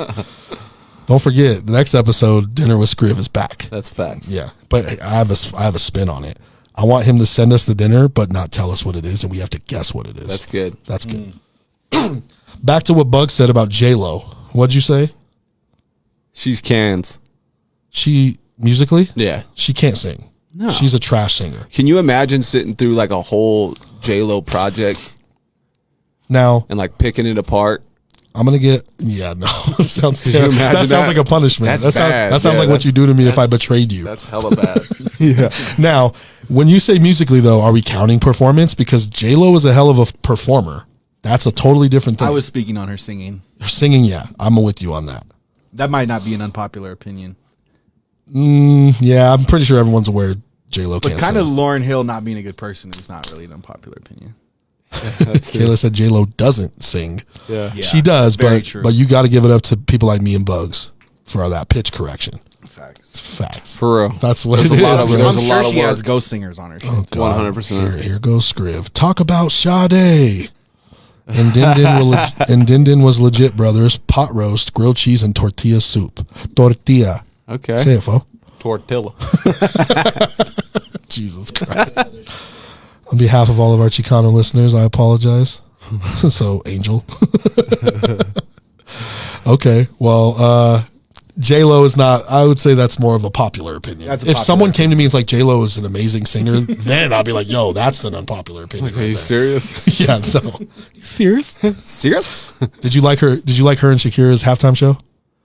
Don't forget the next episode. Dinner with Scriv is back. That's facts. Yeah, but I have a spin on it. I want him to send us the dinner, but not tell us what it is, and we have to guess what it is. That's good. That's good. Back to what Bug said about J-Lo. What'd you say? She's cans. She musically? Yeah. She can't sing. No. She's a trash singer. Can you imagine sitting through like a whole J-Lo project Now, and like picking it apart? I'm gonna get no. It sounds you terrible. imagine That sounds that? like a punishment. That's that bad. sounds Yeah, like what you do to me if I betrayed you. That's hella bad. Yeah. Now, when you say musically though, are we counting performance? Because J-Lo is a hell of a performer. That's a totally different thing. I was speaking on her singing. Her singing, yeah. I'm with you on that. That might not be an unpopular opinion. Yeah, I'm pretty sure everyone's aware J-Lo But can't kind sing. of Lauryn Hill not being a good person is not really an unpopular opinion. Kayla said J-Lo doesn't sing. Yeah. Yeah, She does, very but true. but you got to give it up to people like me and Bugs for that pitch correction. Facts. Facts. For real. That's what There's it a lot is. of- bro. there's I'm a sure lot of she has work. ghost singers on her show. Oh, too. God. 100%. Here goes Scriv. Talk about Sade. And Din was legit, brothers. Pot roast, grilled cheese, and tortilla soup. Tortilla. Okay. Say it, fo. Tortilla. Jesus Christ. On behalf of all of our Chicano listeners, I apologize. So, Angel. Okay. Well, J-Lo is not, I would say that's more of a popular opinion. That's a if popular someone came to me and it's like, J-Lo is an amazing singer, then I'd be like, yo, that's an unpopular opinion. Are you right serious? there. Yeah, no. You serious? Serious? Did you like her and Shakira's halftime show?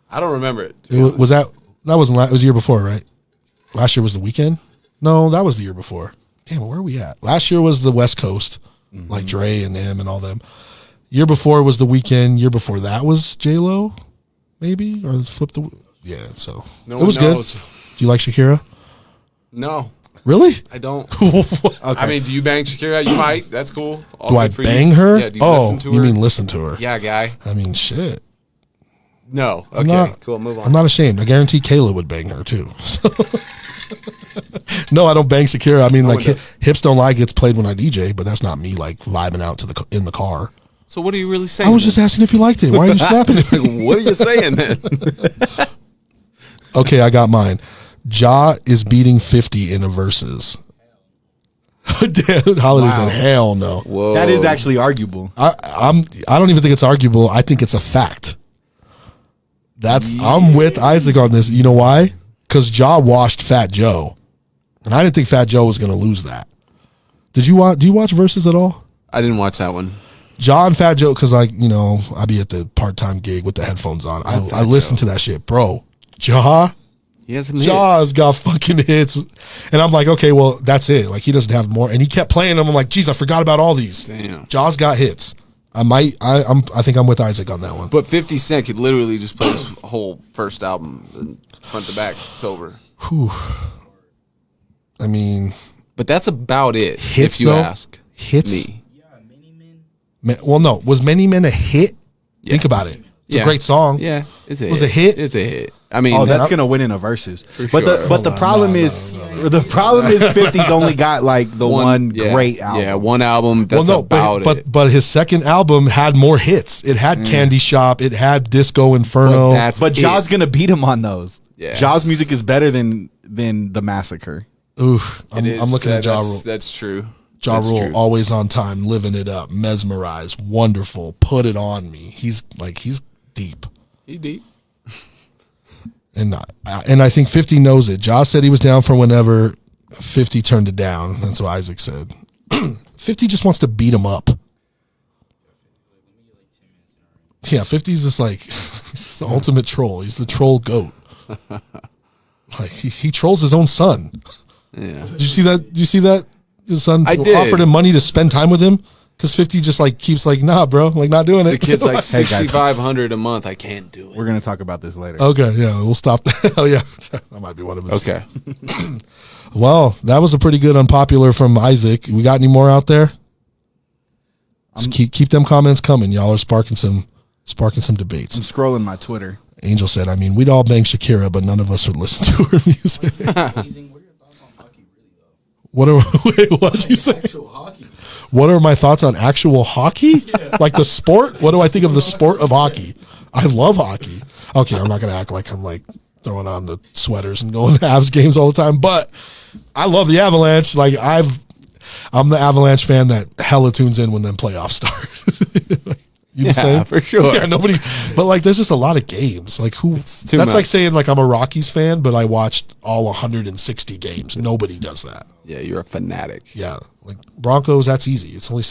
I don't remember it. Was that wasn't it was the year before, right? Last year was the weekend? No, that was the year before. Damn, where are we at? Last year was the West Coast, like Dre and them and all them. Year before was the weekend. Year before that was J-Lo, maybe? Or flip the... Yeah, so No it one was knows. good. Do you like Shakira? No, Really? I don't. Okay. I mean, do you bang Shakira? You might. That's cool. All Do I good for you. bang her? Yeah, do you Oh, listen to you her? mean listen to her? Yeah, guy. I mean, shit. No. Okay, I'm not- cool. Move on. I'm not ashamed. I guarantee Kayla would bang her too. No, I don't bang Shakira. I mean, like one does. Hips Don't Lie gets played when I DJ, but that's not me like vibing out to in the car. So what are you really saying? I was just asking if you liked it. Why are you snapping at me? Like, what are you saying then? Okay, I got mine. Ja is beating 50 in a verses. Damn, Holiday said, hell no. Whoa. That is actually arguable. I don't even think it's arguable. I think it's a fact. I'm with Isaac on this. You know why? Because Ja washed Fat Joe, and I didn't think Fat Joe was going to lose that. Do you watch Versus at all? I didn't watch that one. Ja and Fat Joe, because I be at the part-time gig with the headphones on. I listen to that shit, bro. Ja He has some has got fucking hits, and I'm like, okay, well, that's it. Like, he doesn't have more, and he kept playing them. I'm like, geez, I forgot about all these. Damn. Ja's got hits. I think I'm with Isaac on that one. But 50 Cent could literally just play his whole first album front to back. It's over. Whew. I mean, But that's about it. hits if you though. ask Hits. me. Well, no, was Many Men a hit? Think about it. It's a great song. Yeah, it's a Was hit. a hit? It's a hit. I mean, Oh, that's I'm- gonna win in a versus. But sure. the problem is 50's only got like the one great album. Yeah, one album. That's about it. but his second album had more hits. It had Candy Shop. It had Disco Inferno. But that's But it. Ja's gonna beat him on those. Yeah. Ja's music is better than the Massacre. Oof, I'm It is. looking at Ja Rule. That's true. Ja That's Rule, true. always on time, living it up, mesmerized, wonderful, put it on me. He's deep. He deep. And I think 50 knows it. Josh said he was down for whenever. 50 turned it down. That's what Isaac said. 50 just wants to beat him up. Yeah, 50's just like he's the ultimate troll. He's the troll goat. Like he trolls his own son. Yeah. Did you see that? His son I did. offered him money to spend time with him Because 50 just like keeps like, nah, bro, like not doing it. The kid's like Hey, guys. $6,500 a month. I can't do it. We're gonna talk about this later. Okay, yeah, we'll stop that. Oh yeah, that might be one of us. Okay. Well, that was a pretty good unpopular from Isaac. We got any more out there? Just keep them comments coming. Y'all are sparking some debates. I'm scrolling my Twitter. Angel said, I mean, we'd all bang Shakira, but none of us would listen to her music. What are what'd you say? What are my thoughts on actual hockey? Yeah. Like the sport? What do I think of the sport of hockey? I love hockey. Okay, I'm not gonna act like I'm like throwing on the sweaters and going to Avs games all the time, but I love the Avalanche. Like I'm the Avalanche fan that hella tunes in when them playoffs start. You the same? For sure. Yeah, nobody. But like, there's just a lot of games. Like that's much. like saying like I'm a Rockies fan, but I watched all 160 games. Nobody does that. Yeah, you're a fanatic. Yeah, like Broncos, that's easy. It's only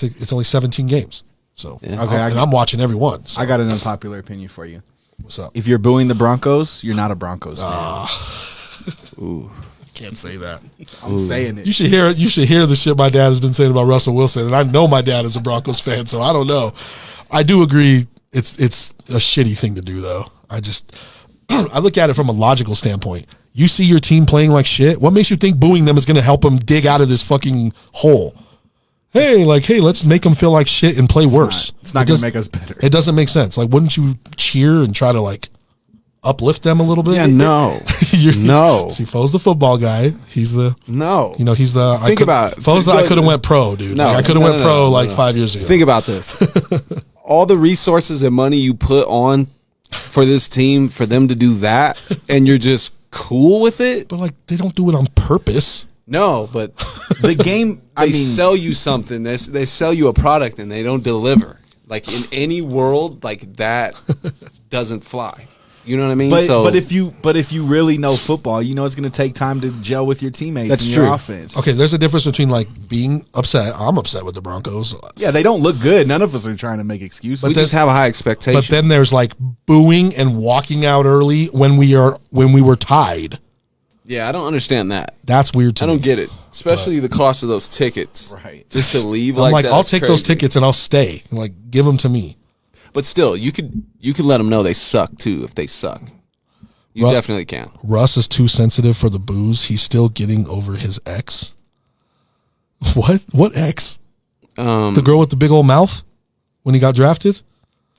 17 games. So Yeah. Okay, I'm watching every one. So. I got an unpopular opinion for you. What's up? If you're booing the Broncos, you're not a Broncos fan. Ooh. Can't say that. I'm saying it. You should hear the shit my dad has been saying about Russell Wilson, and I know my dad is a Broncos fan, so I don't know. I do agree it's a shitty thing to do though. I look at it from a logical standpoint. You see your team playing like shit. What makes you think booing them is going to help them dig out of this fucking hole? Hey, let's make them feel like shit and play worse. It's not going to make us better. It doesn't make sense. Like, wouldn't you cheer and try to like uplift them a little bit? Yeah, no. No. See, Fo's the football guy. He's the No. he's the Think about it. Fo's the I could have went pro, dude. No, Like, I could have no, went no, pro no, like no. 5 years ago. Think about this. All the resources and money you put on for this team for them to do that, and you're just cool with it? But like they don't do it on purpose. No, but The game, they sell you something. They sell you a product and they don't deliver. Like in any world, like that doesn't fly. You know what I mean? but if you really know football, you know it's going to take time to gel with your teammates That's and true. your offense. Okay, there's a difference between like being upset. I'm upset with the Broncos. Yeah, they don't look good. None of us are trying to make excuses. we just have a high expectation. But then there's like booing and walking out early when we were tied. yeah, I don't understand that. That's weird to I me. don't get it, especially the cost of those tickets. Right. Just to leave I'm like, that, I'll that's take those crazy. tickets and I'll stay. Like, give them to me. But still, you could let them know they suck too if they suck. You definitely can. Russ is too sensitive for the booze. He's still getting over his ex. What? What ex? The girl with the big old mouth when he got drafted?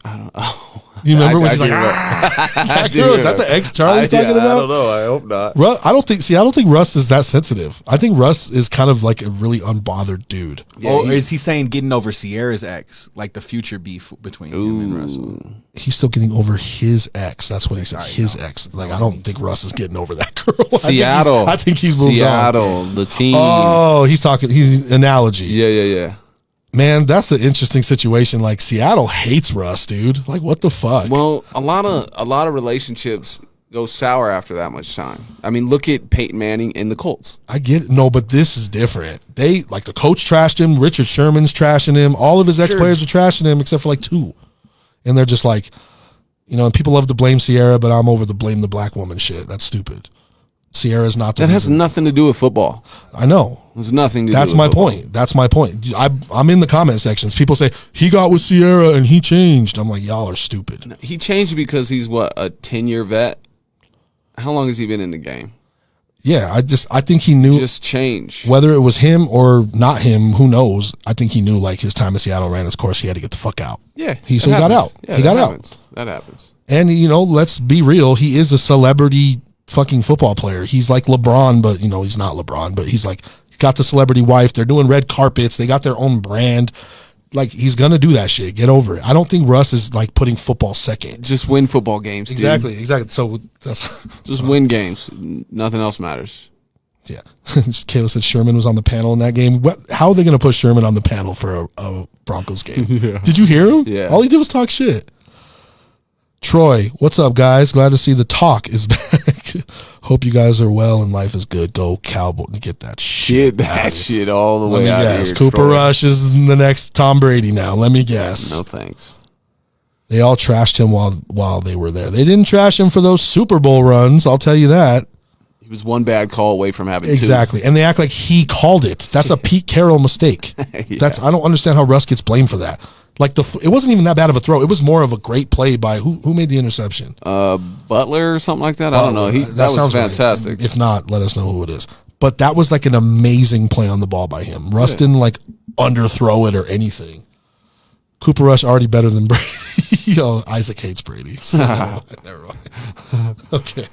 I don't know. You remember when I she's like, do that do girl? Is that the ex Charlie's talking about? I don't know. I hope not. I don't think Russ is that sensitive. I think Russ is kind of like a really unbothered dude. Yeah, or is he saying getting over Sierra's ex, like the future beef between him and Russell? He's still getting over his ex. That's what he said. His ex. Like, I don't think Russ is getting over that girl. Seattle. I think he's moved on. the team. Oh, he's analogy. Yeah. Man, that's an interesting situation. Like, Seattle hates Russ, dude. Like, what the fuck? Well, a lot of relationships go sour after that much time. I mean, look at Peyton Manning and the Colts. I get it. No, but this is different. They, like, the coach trashed him. Richard Sherman's trashing him. All of his ex-players are trashing him except for, like, 2. And they're just like, and people love to blame Sierra, but I'm over the blame the black woman shit. That's stupid. Sierra's not the That has reason. nothing to do with football. I know. There's nothing to do That's with my football. point. That's my point. I'm in the comment sections. People say, he got with Sierra and he changed. I'm like, y'all are stupid. He changed because he's what, a 10-year vet? How long has he been in the game? Yeah, I think he knew. Just change. Whether it was him or not him, who knows? I think he knew like his time in Seattle ran its course. He had to get the fuck out. Yeah. He that got out. Yeah, He got that out. happens. That happens. And let's be real. He is a celebrity fucking football player. He's like LeBron, but he's not LeBron. But he's got the celebrity wife. They're doing red carpets. They got their own brand. Like, he's gonna do that shit. Get over it. I don't think Russ is like putting football second. Just win football games. Dude. Exactly. So that's Just win games. Nothing else matters. yeah. Kayla said Sherman was on the panel in that game. How are they gonna put Sherman on the panel for a Broncos game? Did you hear him? Yeah. All he did was talk shit. Troy, what's up, guys? Glad to see the talk is back. Hope you guys are well and life is good. Go Cowboy. Get that shit. Get that shit all the Let way me out guess. of here. Cooper Troy. Rush is the next Tom Brady now. Let me guess. No thanks. They all trashed him while they were there. They didn't trash him for those Super Bowl runs. I'll tell you that. He was one bad call away from having Exactly. And they act like he called it. That's a Pete Carroll mistake. Yeah. I don't understand how Russ gets blamed for that. Like it wasn't even that bad of a throw. It was more of a great play by who made the interception? Butler or something like that. I don't know. That was fantastic. Right. If not, let us know who it is. But that was like an amazing play on the ball by him. Russ didn't like underthrow it or anything. Cooper Rush already better than Brady. Isaac hates Brady. So never mind. Okay.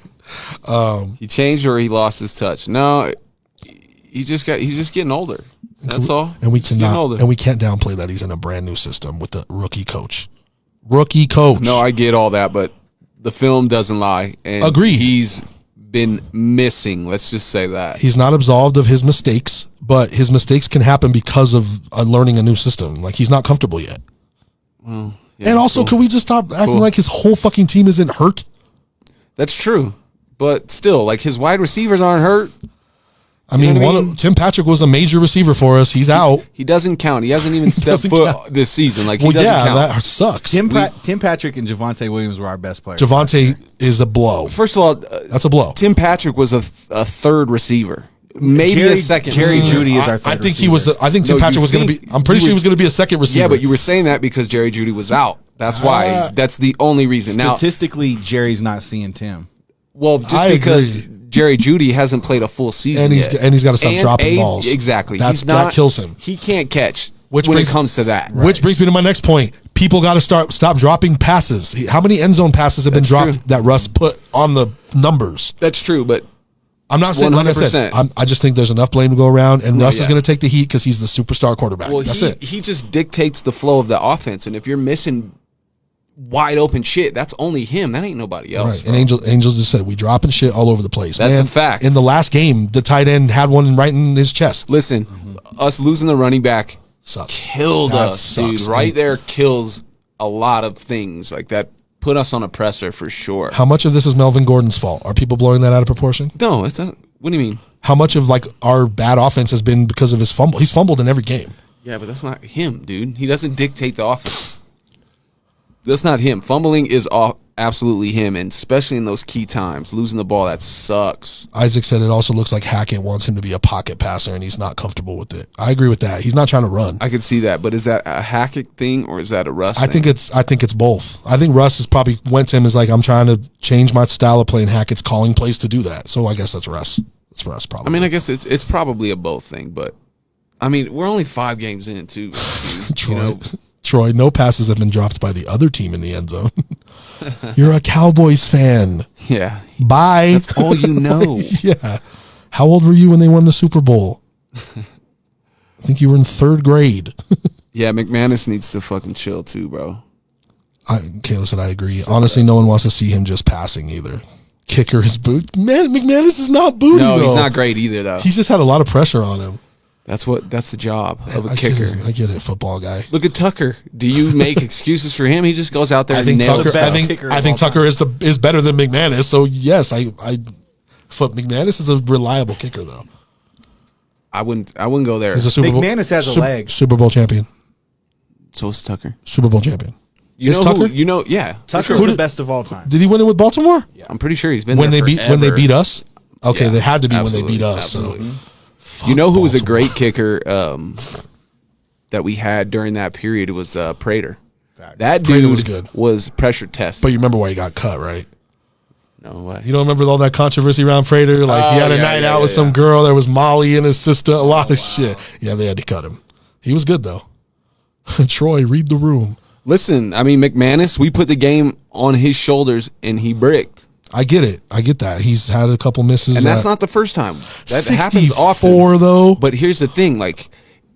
He changed or he lost his touch. No, he's just getting older. That's all. And we can't downplay that he's in a brand new system with the rookie coach. No, I get all that, but the film doesn't lie. And Agreed. He's been missing. Let's just say that. He's not absolved of his mistakes, but his mistakes can happen because of learning a new system. Like, he's not comfortable yet. Well, yeah, and also, can we just stop acting like his whole fucking team isn't hurt? That's true. But still, like, his wide receivers aren't hurt. I mean, Tim Patrick was a major receiver for us. He's out. He doesn't count. He hasn't even stepped foot this season. Like, he doesn't count. That sucks. Tim Patrick and Javonte Williams were our best players. Javonte is a blow. First of all, that's a blow. Tim Patrick was a third receiver. Maybe a second. Jerry receiver. Judy is our third I think receiver. he was. I think Tim Patrick was going to be. I'm pretty sure he was going to be a second receiver. Yeah, but you were saying that because Jerry Judy was out. That's why. That's the only reason. Statistically, Jerry's not seeing Tim. Well, just because Jerry Judy hasn't played a full season yet. And he's got to stop dropping balls. Exactly. That kills him. He can't catch when it comes to that. Which brings me to my next point. People got to stop dropping passes. How many end zone passes have been dropped that Russ put on the numbers? That's true, but I'm not saying, 100%. Like I said, I just think there's enough blame to go around, and Russ is going to take the heat because he's the superstar quarterback. Well, that's it. He just dictates the flow of the offense, and if you're missing wide open shit, that's only him. That ain't nobody else. Right. And Angels just said we dropping shit all over the place. That's a fact. In the last game, the tight end had one right in his chest. Listen, us losing the running back killed us, dude. Right there kills a lot of things like that. Put us on a presser for sure. How much of this is Melvin Gordon's fault? Are people blowing that out of proportion? No, it's not. What do you mean? How much of like our bad offense has been because of his fumble? He's fumbled in every game. Yeah, but that's not him, dude. He doesn't dictate the offense. That's not him. Fumbling is absolutely him, and especially in those key times. Losing the ball, that sucks. Isaac said it also looks like Hackett wants him to be a pocket passer, and he's not comfortable with it. I agree with that. He's not trying to run. I could see that, but is that a Hackett thing or is that a Russ thing? I think it's both. I think Russ has probably went to him as like, I'm trying to change my style of playing. Hackett's calling plays to do that. So I guess that's Russ. That's Russ probably. I mean, I guess it's probably a both thing, but I mean, we're only 5 games in too. Troy, no passes have been dropped by the other team in the end zone. You're a Cowboys fan. Yeah. Bye. That's all you know. Yeah. How old were you when they won the Super Bowl? I think you were in 3rd grade. Yeah, McManus needs to fucking chill too, bro. Okay, listen, I agree. Honestly, no one wants to see him just passing either. Kicker is boot. Man, McManus is not booty. No, he's not great either, though. He's just had a lot of pressure on him. That's the job of a kicker. I get it, football guy. Look at Tucker. Do you make excuses for him? He just goes out there and nails Tucker. I think Tucker is better than McManus. So yes, McManus is a reliable kicker though. I wouldn't go there. He's a Super Bowl. McManus has a leg. Super Bowl champion. So is Tucker. Super Bowl champion. Tucker? Yeah. Tucker's the best of all time. Did he win it with Baltimore? Yeah. I'm pretty sure he's been when there when they beat us. Okay, Yeah, they had to be when they absolutely, beat us. absolutely. So. You know who was a great kicker that we had during that period? It was Prater. That dude was pressure tested. But you remember why he got cut, right? No way. You don't remember all that controversy around Prater? Like he had a night out with some girl. There was Molly and his sister. A lot of shit. Yeah, they had to cut him. He was good though. Troy, read the room. Listen, I mean McManus. We put the game on his shoulders and he bricked. I get it. I get that. He's had a couple misses. And that's not the first time. That happens often. Though. But here's the thing, like,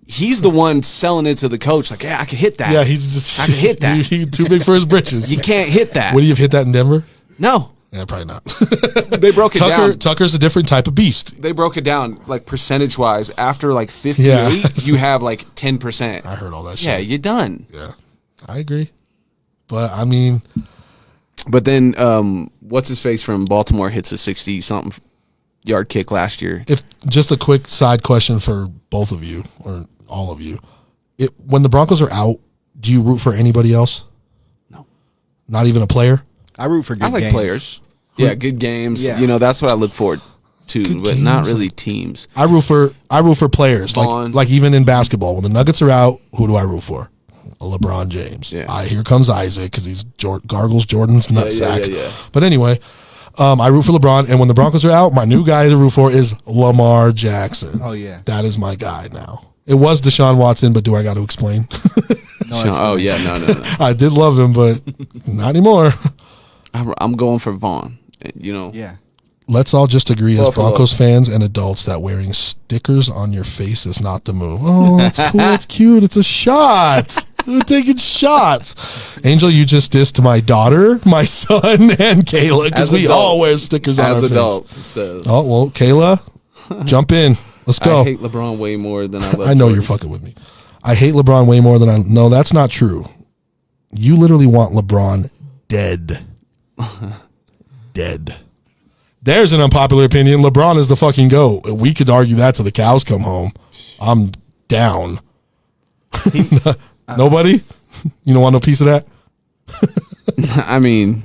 he's the one selling it to the coach, like, yeah, I can hit that. Yeah, he's just I can hit that. He's too big for his britches. You can't hit that. Would you have hit that in Denver? No. Yeah, probably not. They broke it down. Tucker's a different type of beast. They broke it down, like, percentage-wise. After, like, 58, you have, like, 10%. I heard all that shit. Yeah, you're done. Yeah, I agree. But, I mean... But then, what's his face from Baltimore hits a 60-something yard kick last year. If just a quick side question for both of you or all of you, when the Broncos are out, do you root for anybody else? No, not even a player. I root for good games. I like players. Yeah, good games. Yeah. You know, that's what I look for. too, Good but not games. really teams. I root for players. Vaughn. Like even in basketball, when the Nuggets are out, who do I root for? LeBron James. Yeah. Here comes Isaac because he's Gargles Jordan's nutsack. yeah. But anyway, I root for LeBron, and when the Broncos are out, my new guy to root for is Lamar Jackson. Oh, yeah. That is my guy now. It was Deshaun Watson, but do I got to explain? Oh yeah, no. I did love him, but not anymore. I'm going for Vaughn. You know, Yeah. Let's all just agree as Buffalo. Broncos fans and adults that wearing stickers on your face is not the move. Oh, it's cool. It's cute. It's a shot. We're taking shots. Angel, you just dissed my daughter, my son, and Kayla because As we all adults. wear stickers on as our adults, face. it says. Oh, well, Kayla, jump in. Let's go. I hate LeBron way more than I love. I know Jordan. you're fucking with me. I hate LeBron way more than I... No, that's not true. You literally want LeBron dead. Dead. There's an unpopular opinion. LeBron is the fucking GOAT. We could argue that till the cows come home. I'm down. Nobody? You don't want no piece of that? I mean,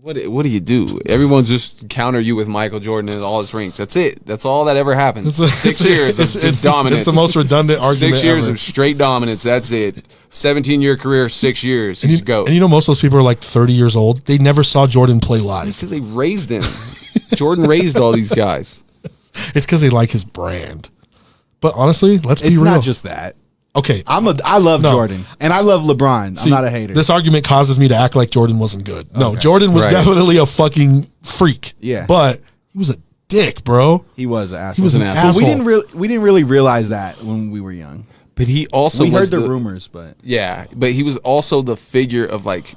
what do you do? Everyone just counter you with Michael Jordan and all his rings. That's it. That's all that ever happens. 6 years of just dominance. It's the most redundant argument 6 years ever. of straight dominance. That's it. 17-year career, 6 years. He's go. And you know most of those people are like 30 years old. They never saw Jordan play live. Because they raised him. Jordan raised all these guys. It's because they like his brand. But honestly, let's be It's real. not just that. Okay. I love Jordan and I love LeBron. See, I'm not a hater. This argument causes me to act like Jordan wasn't good. No, Jordan was Right. definitely a fucking freak. Yeah. But he was a dick, bro. He was an asshole. He was an But asshole. We didn't really realize that when we were young. But he also We was heard the rumors, but Yeah, but he was also the figure of like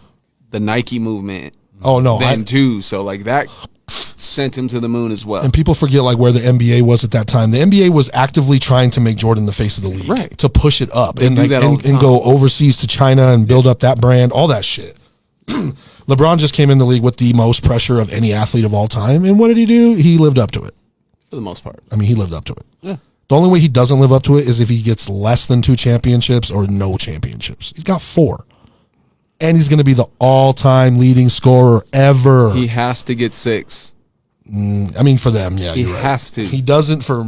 the Nike movement Oh, no. then too. So like that sent him to the moon as well. And people forget like where the NBA was at that time. The NBA was actively trying to make Jordan the face of the league, Right. to push it up They and do like, that all the and time. go overseas to China and build up that brand, all that shit. LeBron just came in the league with the most pressure of any athlete of all time, and what did he do? He lived up to it. For the most part. I mean, he lived up to it. Yeah. The only way he doesn't live up to it is if he gets less than 2 championships or no championships. He's got 4. And he's going to be the all-time leading scorer ever. He has to get 6. I mean, for them, yeah, He you're right. has to. He doesn't for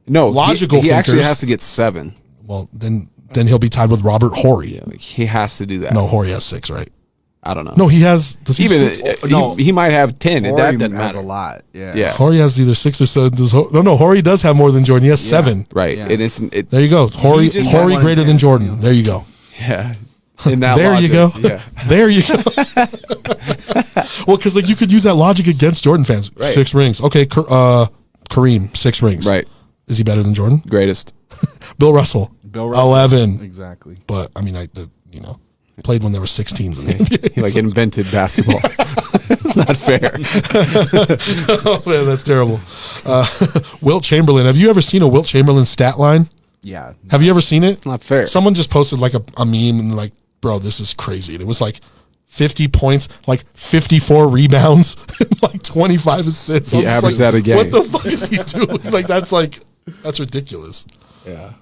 No, logical he actually thinkers. has to get 7. Well, then he'll be tied with Robert Horry. Yeah, like he has to do that. No, Horry has 6, right? I don't know. No, he has. Does he even have 6? he might have 10. And that Horry doesn't has matter. a lot. Yeah. Yeah, Horry has either 6 or 7. No, Horry does have more than Jordan. He has 7. right. Yeah. It isn't. It, There you go. Horry just Horry has- greater than Jordan. There you go. yeah. In that There logic, you go. Yeah. There you go. Well, because like you could use that logic against Jordan fans. Right. 6 rings. Okay, Kareem, 6 rings. Right. Is he better than Jordan? Greatest. Bill Russell, Bill Russell. 11. Exactly. But I mean, played when there were 6 teams in the NBA. He like invented basketball. Not fair. Oh man, that's terrible. Wilt Chamberlain. Have you ever seen a Wilt Chamberlain stat line? Yeah. Have you ever seen it? Not fair. Someone just posted like a meme and like, bro, this is crazy. And it was like 50 points, like 54 rebounds, and like 25 assists. I was He just averaged like, that a game. What the fuck is he doing? That's ridiculous. Yeah.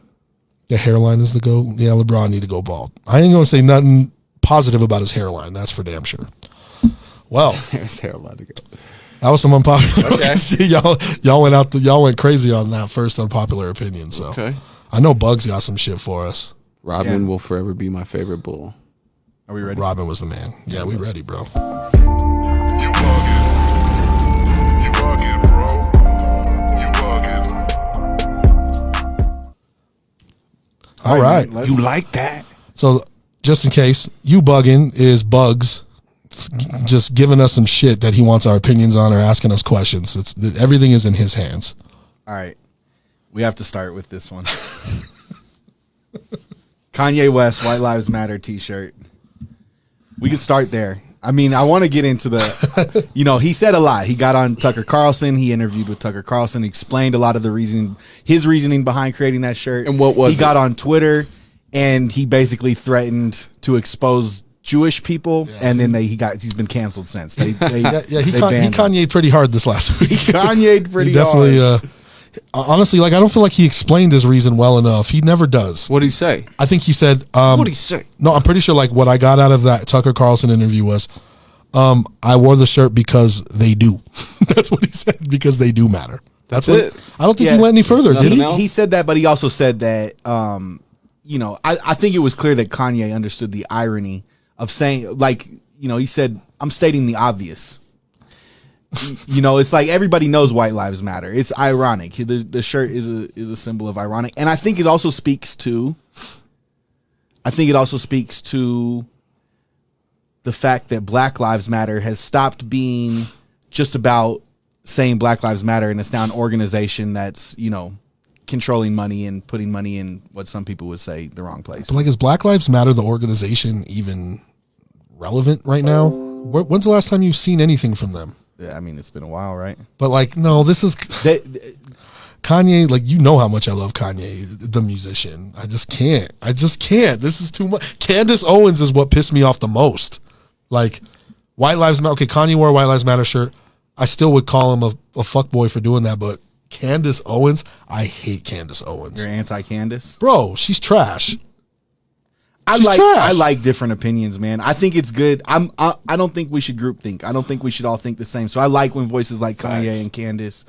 The hairline is the GOAT. Yeah, LeBron need to go bald. I ain't gonna say nothing positive about his hairline. That's for damn sure. Well, There's hairline to go. that was some unpopular. Okay. See, y'all went crazy on that first unpopular opinion. So Okay. I know Bugs got some shit for us. Rodman Yeah. will forever be my favorite Bull. Are we ready? Robin was the man. Yeah, we ready, bro. You buggin'. You buggin', bro. You buggin'. All right. You like that? So just in case, you bugging is Bugs just giving us some shit that he wants our opinions on or asking us questions. Everything is in his hands. All right. We have to start with this one. Kanye West, White Lives Matter t-shirt. We can start there. I mean, I want to get into the, he said a lot. He got on Tucker Carlson. He interviewed with Tucker Carlson, explained a lot of his reasoning behind creating that shirt. And what was he got on Twitter and he basically threatened to expose Jewish people, and then he's been canceled since. He He banned him. Kanye'd pretty hard this last week. Kanye'd pretty He definitely, hard. honestly, I don't feel like he explained his reason well enough. He never does. What'd he say? I think he said, What'd he say? no, I'm pretty sure like what I got out of that Tucker Carlson interview was, I wore the shirt because they do. That's what he said, because they do matter. That's it. what. I don't think Yeah. he went any further, There's did he? nothing else? He said that, but he also said that, I think it was clear that Kanye understood the irony of saying, like, he said, I'm stating the obvious. It's like everybody knows white lives matter. It's ironic. The shirt is a symbol of ironic. And I think it also speaks to the fact that Black Lives Matter has stopped being just about saying Black Lives Matter, and it's now an organization that's, controlling money and putting money in what some people would say the wrong place. But like, is Black Lives Matter, the organization, even relevant right now? When's the last time you've seen anything from them? Yeah, I mean, it's been a while, right? But like, no, this is They, Kanye. Like, how much I love Kanye, the musician. I just can't. This is too much. Candace Owens is what pissed me off the most. Like, White Lives Matter. Okay, Kanye wore a White Lives Matter shirt. I still would call him a fuckboy for doing that, but Candace Owens, I hate Candace Owens. you're anti-Candace? Bro, she's trash. I She's trash. like different opinions, man. I think it's good. I don't think we should group think. I don't think we should all think the same. So I like when voices like Kanye and Candace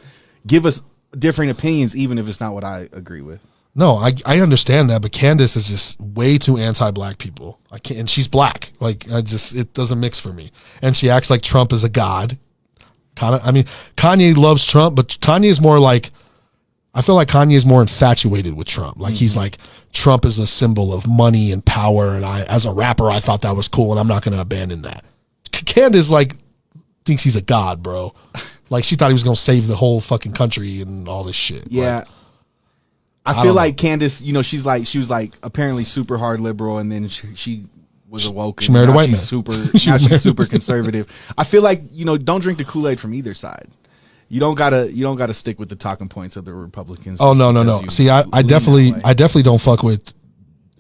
give us different opinions, even if it's not what I agree with. No, I understand that, but Candace is just way too anti-black people. I can't, and she's black. Like, it doesn't mix for me. And she acts like Trump is a god. Kanye loves Trump, but Kanye is more like, I feel like Kanye is more infatuated with Trump. Like, he's like, Trump is a symbol of money and power, and as a rapper, I thought that was cool, and I'm not going to abandon that. Candace, like, thinks he's a god, bro. Like, she thought he was going to save the whole fucking country and all this shit. Yeah. Like, I feel like Candace, she was like apparently super hard liberal, and then she was awoke. She married a white man. She's super conservative. I feel like, don't drink the Kool-Aid from either side. You don't gotta stick with the talking points of the Republicans. Oh, no. See, I definitely don't fuck with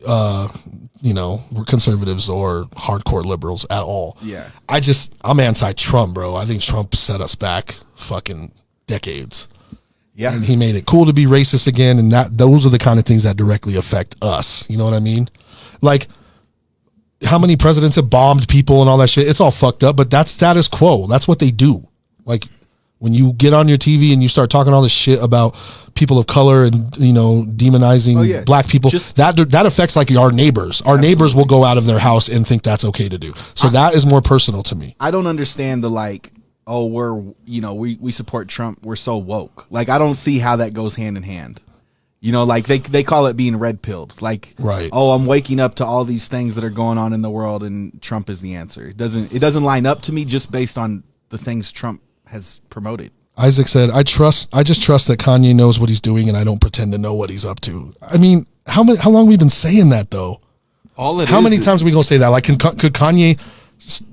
conservatives or hardcore liberals at all. Yeah. I'm anti-Trump, bro. I think Trump set us back fucking decades. Yeah. And he made it cool to be racist again, and those are the kind of things that directly affect us. You know what I mean? Like, how many presidents have bombed people and all that shit? It's all fucked up, but that's status quo. That's what they do. Like, when you get on your TV and you start talking all this shit about people of color and, demonizing black people, that affects like our neighbors. Our neighbors will go out of their house and think that's okay to do. So that is more personal to me. I don't understand the we support Trump, we're so woke. Like, I don't see how that goes hand in hand. Like they call it being red pilled. Like, right. Oh, I'm waking up to all these things that are going on in the world, and Trump is the answer. It doesn't line up to me just based on the things Trump has promoted. Isaac said, I just trust that Kanye knows what he's doing, and I don't pretend to know what he's up to. I mean, how long have we been saying that though? How many times are we gonna say that? Like, could Kanye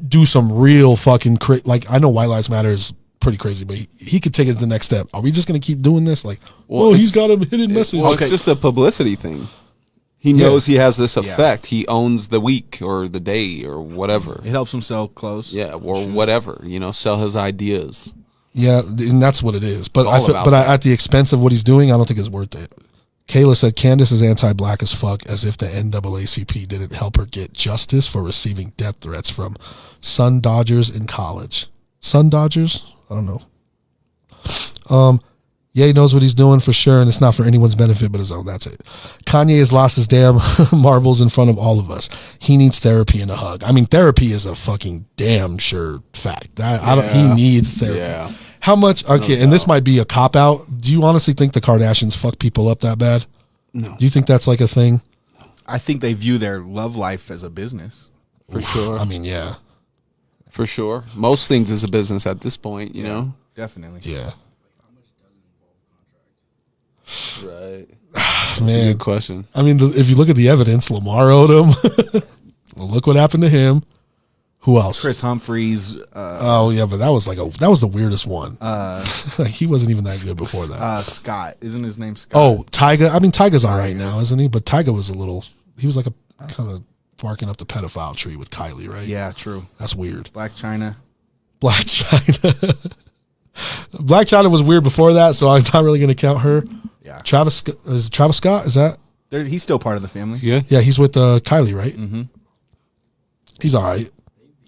do some real fucking like, I know White Lives Matter is pretty crazy, but he could take it to the next step. Are we just going to keep doing this? Like, he's got a hidden message. Well, it's just a publicity thing. He knows he has this effect. He owns the week or the day or whatever. It helps him sell clothes. Yeah, or whatever. Sell his ideas. Yeah, and that's what it is. But at the expense of what he's doing, I don't think it's worth it. Kayla said Candace is anti-black as fuck, as if the NAACP didn't help her get justice for receiving death threats from Sun Dodgers in college. Sun Dodgers? I don't know. Ye knows what he's doing for sure, and it's not for anyone's benefit but his own. That's it. Kanye has lost his damn marbles in front of all of us. He needs therapy and a hug. I mean, therapy is a fucking damn sure fact. He needs therapy. Yeah. How much? Okay, and this might be a cop out. Do you honestly think the Kardashians fuck people up that bad? No. Do you think that's like a thing? I think they view their love life as a business. For sure. I mean, yeah. For sure. Most things is a business at this point, you know? Definitely. Yeah. Right. That's a good question. I mean, if you look at the evidence, Lamar owed him. Look what happened to him. Who else? Chris Humphries. Oh yeah, but that was the weirdest one. Like, he wasn't even that good before that. Scott, isn't his name Scott? Oh, Tyga. I mean, Tyga's all right now, isn't he? But Tyga was he was like a kind of barking up the pedophile tree with Kylie, right? Yeah, true. That's weird. Black China. Black China. Black China was weird before that, so I'm not really going to count her. Yeah. Travis Scott? Is that? He's still part of the family. Yeah. Yeah, he's with Kylie, right? Mm-hmm. He's all right.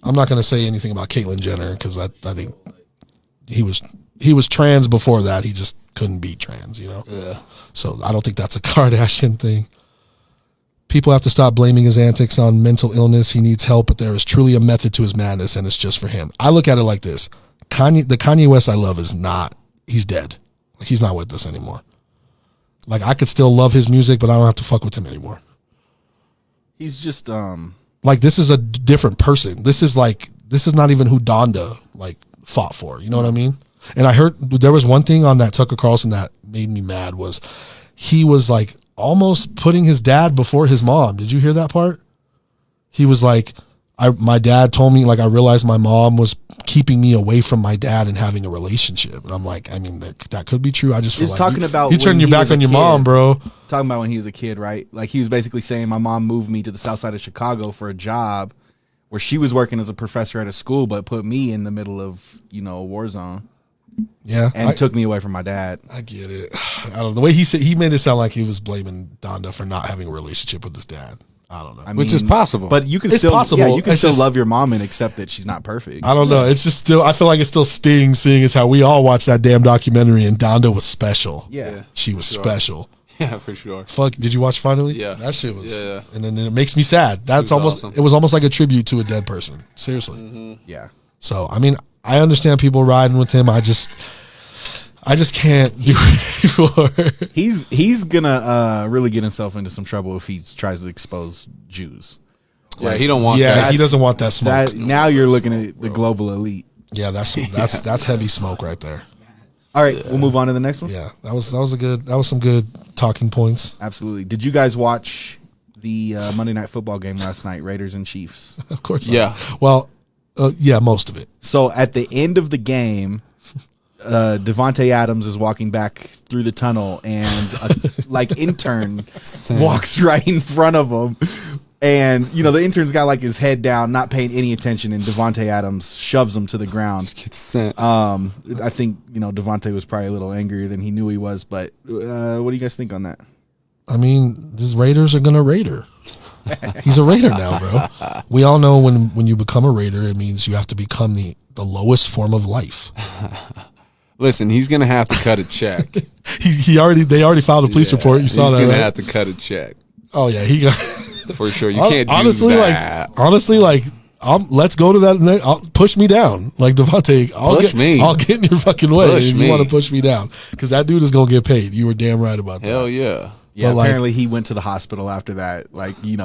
I'm not going to say anything about Caitlyn Jenner because I think he was he was trans before that. He just couldn't be trans, you know? Yeah. So I don't think that's a Kardashian thing. People have to stop blaming his antics on mental illness. He needs help, but there is truly a method to his madness, and it's just for him. I look at it like this. The Kanye West I love is not, he's dead. Like, he's not with us anymore. Like, I could still love his music, but I don't have to fuck with him anymore. He's just like, this is a different person. This is not even who Donda like fought for. You know what I mean? And I heard there was one thing on that Tucker Carlson that made me mad was he was like almost putting his dad before his mom. Did you hear that part? He was like, my dad told me, like, I realized my mom was keeping me away from my dad and having a relationship. And I'm like, I mean, that could be true. I just feel He's like talking about you turn when your he back was a on your kid. mom, bro. talking about when he was a kid, right? Like, he was basically saying my mom moved me to the south side of Chicago for a job where she was working as a professor at a school, but put me in the middle of, a war zone. Yeah. And took me away from my dad. I get it. I don't know. The way he said, he made it sound like he was blaming Donda for not having a relationship with his dad. I don't know. Which is possible. But you can It's still possible. Yeah, you can It's still just- love your mom and accept that she's not perfect. I don't know. It's just still, I feel like it still stings seeing as how we all watched that damn documentary and Donda was special. Yeah. She was special. Yeah, for sure. Fuck, did you watch finally? Yeah. That shit was, Yeah. and then it makes me sad. That's was almost, awesome. it was almost like a tribute to a dead person. Seriously. Yeah. So, I mean, I understand people riding with him. I just can't do it anymore. He's gonna really get himself into some trouble if he tries to expose Jews. Yeah, he don't want Yeah, that. he doesn't want that smoke. That now you're looking at the global elite. Yeah, that's heavy smoke right there. All right, we'll move on to the next one. Yeah, that was some good talking points. Absolutely. Did you guys watch the Monday Night Football game last night, Raiders and Chiefs? Of course. Yeah. Well, yeah, most of it. So at the end of the game, Devontae Adams is walking back through the tunnel, and a intern walks right in front of him. And, the intern's got his head down, not paying any attention, and Devontae Adams shoves him to the ground. Gets sent. I think, Devontae was probably a little angrier than he knew he was, but what do you guys think on that? I mean, these Raiders are gonna Raider. He's a Raider now, bro. We all know when you become a Raider, it means you have to become the lowest form of life. Listen, he's gonna have to cut a check. They already filed a police report. You saw he's that, gonna right? have to cut a check Oh yeah, he got. for sure. You can't do honestly that. Let's go to that. Push me down, like Devontae. I'll get in your fucking way Push if me. you want to push me down, because that dude is gonna get paid. You were damn right about that. Hell yeah. Yeah, But, apparently he went to the hospital after that.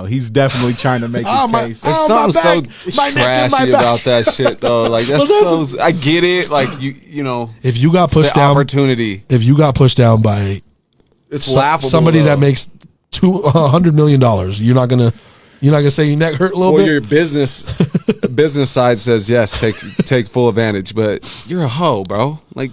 He's definitely trying to make his case. There's Oh, something my so back, my neck and my trashy back. about that shit, though. Like that's Well, so. I get it. Like you know, If you got it's pushed the down, opportunity. if you got pushed down by It's laughable. somebody that though. makes $200 million, you're not gonna say your neck hurt a little Well, bit. your business side says yes, take full advantage, but you're a hoe, bro. Like,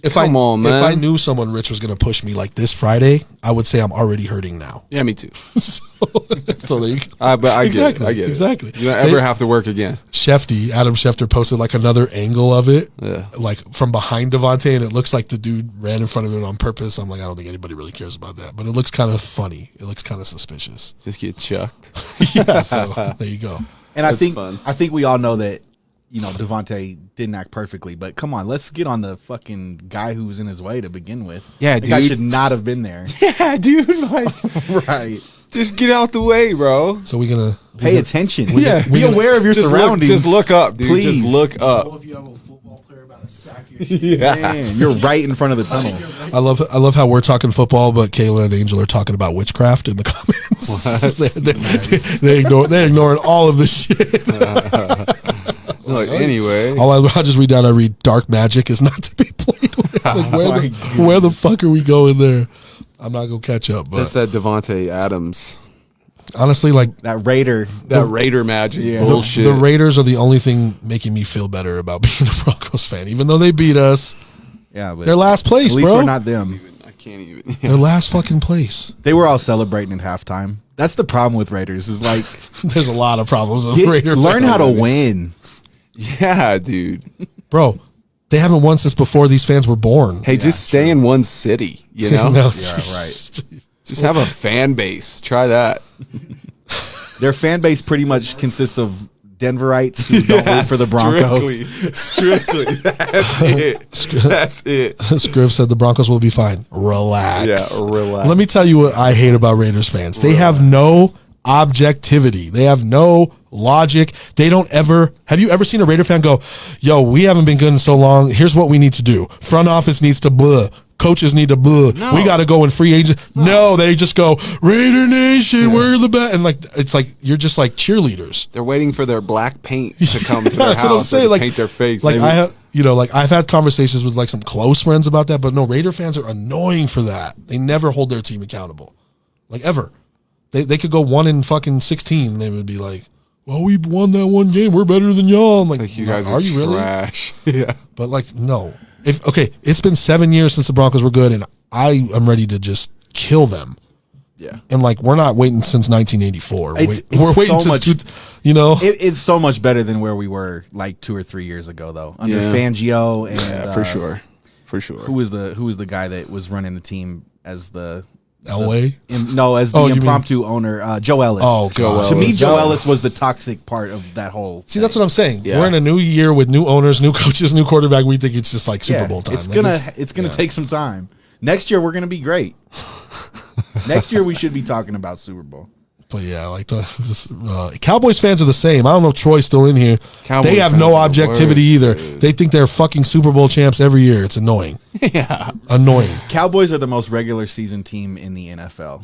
come on, man. If I knew someone rich was gonna push me like this Friday, I would say I'm already hurting now. yeah, me too. So there you go. But I Exactly, get it. I get exactly. it. You don't ever have to work again. Adam Schefter posted another angle of it, Yeah. from behind Devontae, and it looks like the dude ran in front of him on purpose. I'm like, I don't think anybody really cares about that, but it looks kind of funny. It looks kind of suspicious. Just get chucked. Yeah, so there you go. And I That's fun. think we all know that, Devontae didn't act perfectly, but come on, let's get on the fucking guy who was in his way to begin with. Yeah, the guy dude. should not have been there. Yeah, dude. Like, Right. just get out the way, bro. So we're gonna Pay attention. Yeah. Be aware of your Just surroundings. Just look up, dude. Please. Just look up. If you have a football player about to sack your shit. Man, you're right in front of the tunnel. I love how we're talking football, but Kayla and Angel are talking about witchcraft in the comments. They're ignoring all of this shit. Look, anyway. I'll just read down. I read dark magic is not to be played with. Where the fuck are we going there? I'm not gonna catch up, but That's that Devontae Adams. honestly, That Raider. That Raider magic Yeah. bullshit. the Raiders are the only thing making me feel better about being a Broncos fan, even though they beat us. Yeah, but They're last place, at least bro. we're not them. I can't even. They're last fucking place. They were all celebrating at halftime. That's the problem with Raiders. Is There's a lot of problems with Raider learn fans. how to win. Yeah, dude. Bro, they haven't won since before these fans were born. Hey, just stay in one city, you know? No. Yeah, right. Just have a fan base. Try that. Their fan base pretty much consists of Denverites who don't root for the Broncos. Strictly. That's it. That's it. Scriv said the Broncos will be fine. Relax. Yeah, relax. Let me tell you what I hate about Raiders fans. They have no objectivity. They have no logic. They don't ever. Have you ever seen a Raider fan go, yo, we haven't been good in so long. Here's what we need to do. Front office needs to blah. Coaches need to blah. No. We got to go in free agent. No, they just go, Raider Nation, we're the best. And like, it's like, you're just like cheerleaders. They're waiting for their black paint to come to their That's what I'm house saying. to Like, paint their face. Like I have, like I've had conversations with like some close friends about that, but no, Raider fans are annoying for that. They never hold their team accountable, like ever. They could go 1-16, and they would be like, well, we won that one game. We're better than y'all. I'm like you guys are you trash. really? Yeah. But like, no. It's been 7 years since the Broncos were good, and I am ready to just kill them. Yeah. And like, we're not waiting since 1984. It's We're waiting so since much- It's so much better than where we were like 2 or 3 years ago, though. Under Yeah. Fangio and For sure. For sure. Who was the guy that was running the team as the Elway? as the Oh, you mean- impromptu owner, Joe Ellis. Oh, God. To me, Ellis. Joe Ellis was the toxic part of that whole. See, that's what I'm saying. Yeah. We're in a new year with new owners, new coaches, new quarterback. We think it's just like Super Yeah, Bowl time. It's Like, gonna take some time. Next year we're gonna be great. Next year we should be talking about Super Bowl. But yeah, like Cowboys fans are the same. I don't know if Troy's still in here. Cowboys They have fans no are the objectivity worst, either. dude. They think they're fucking Super Bowl champs every year. It's annoying. Yeah. Annoying. Cowboys are the most regular season team in the NFL.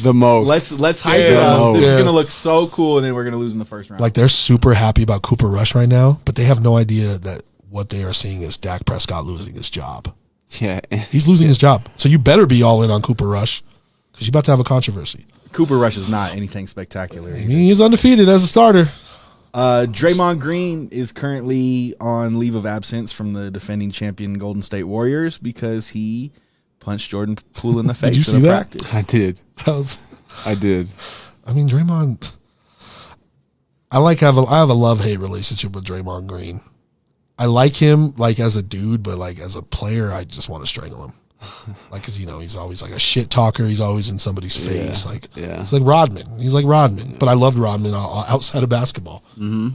The most. Let's hype it Yeah. up. This Yeah. is gonna look so cool, and then we're gonna lose in the first round. Like they're super happy about Cooper Rush right now, but they have no idea that what they are seeing is Dak Prescott losing his job. Yeah. He's losing his job. So you better be all in on Cooper Rush because you're about to have a controversy. Cooper Rush is not anything spectacular. I mean, he's undefeated as a starter. Draymond Green is currently on leave of absence from the defending champion Golden State Warriors because he punched Jordan Poole in the face you at see a that? practice. I did. I did. I mean, Draymond. I have a love-hate relationship with Draymond Green. I like him like as a dude, but like as a player, I just want to strangle him. Like, cause he's always like a shit talker. He's always in somebody's face. Like, it's like Rodman. He's like Rodman. But I loved Rodman outside of basketball. Mm-hmm.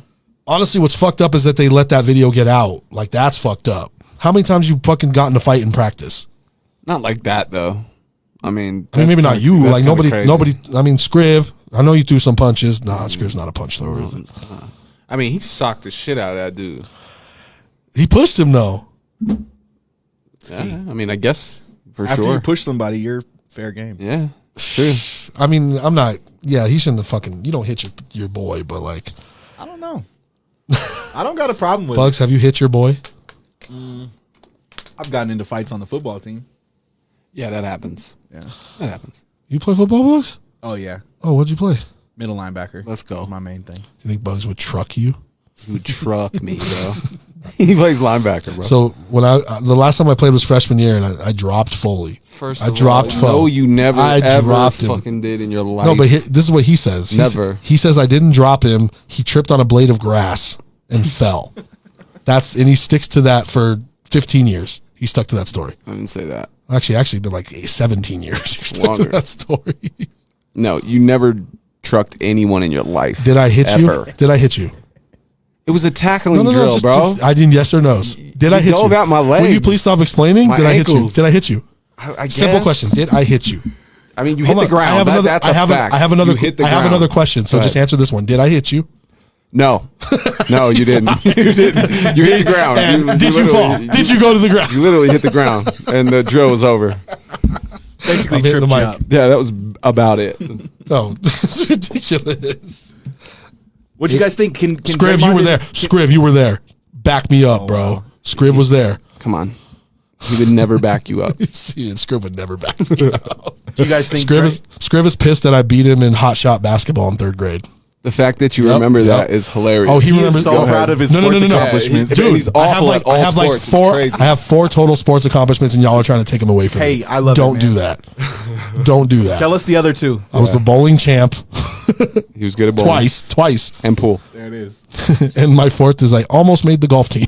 Honestly, what's fucked up is that they let that video get out. Like, that's fucked up. How many times you fucking got in a fight in practice? Not like that though. I mean, Maybe not you. that's Like kinda crazy. nobody. I mean, Scriv. I know you threw some punches. Nah, Scriv's not a punch thrower. Is it? I mean, he socked the shit out of that dude. He pushed him though. Yeah, I mean, I guess for After sure. you push somebody, you're fair game. Yeah, true. I mean, I'm not. Yeah, he shouldn't have fucking. You don't hit your boy, but like, I don't know. I don't got a problem with Bugs, have you hit your boy? it. I've gotten into fights on the football team. Yeah, that happens. Yeah. That happens. You play football, Bugs? Oh yeah. Oh, what'd you play? Middle linebacker. Let's go. My main thing. You think Bugs would truck you? He would truck me, bro. He plays linebacker, bro. So when the last time I played was freshman year, and I dropped Foley. First I of dropped all, Foe. no, you never I ever dropped him. fucking did in your life. No, but this is what he says. Never. He says I didn't drop him. He tripped on a blade of grass and fell. And he sticks to that for 15 years. He stuck to that story. I didn't say that. Actually, been like 17 years. He stuck Longer. to that story. No, you never trucked anyone in your life. Did I hit ever. you? Did I hit you? It was a tackling drill, bro. I didn't. Yes or no? Did I hit you? dove out my Will you legs. please stop explaining? My Did I hit you? ankles. Did I hit you? I Simple guess. question. Did I hit you? I mean, you Hold hit on. the ground. I have another. That's I have a fact. I have another. You hit the I have ground. another question. So Go just ahead. answer this one. Did I hit you? No, no, you didn't. You didn't. You hit the ground. And did you fall? literally- Did you go to the ground? You literally hit the ground, and the drill was over. Basically I'm hitting tripped the you mic. up. Yeah, that was about it. No, this is ridiculous. What do you guys think? Can Scriv, you Draymond were there. and- Scriv, you were there. Back me up, bro. wow. Scriv was there. Come on, he would never back you up. See, and Scriv would never back me up. Do you guys think Scriv is pissed that I beat him in hot shot basketball in 3rd grade. The fact that you Yep, remember yep. that is hilarious. Oh, he he remembers. is so Go proud ahead. of his No, no, sports no, no, no. accomplishments? Yeah, Dude, he's I have awful like at all I have like sports. It's 4. crazy. I have 4 total sports accomplishments, and y'all are trying to take them away from me. Hey, I love it, Don't man. do that. Don't do that. Tell us the other two. I was a bowling champ He was good at bowling. twice, and pool. There it is. and my 4th is I almost made the golf team.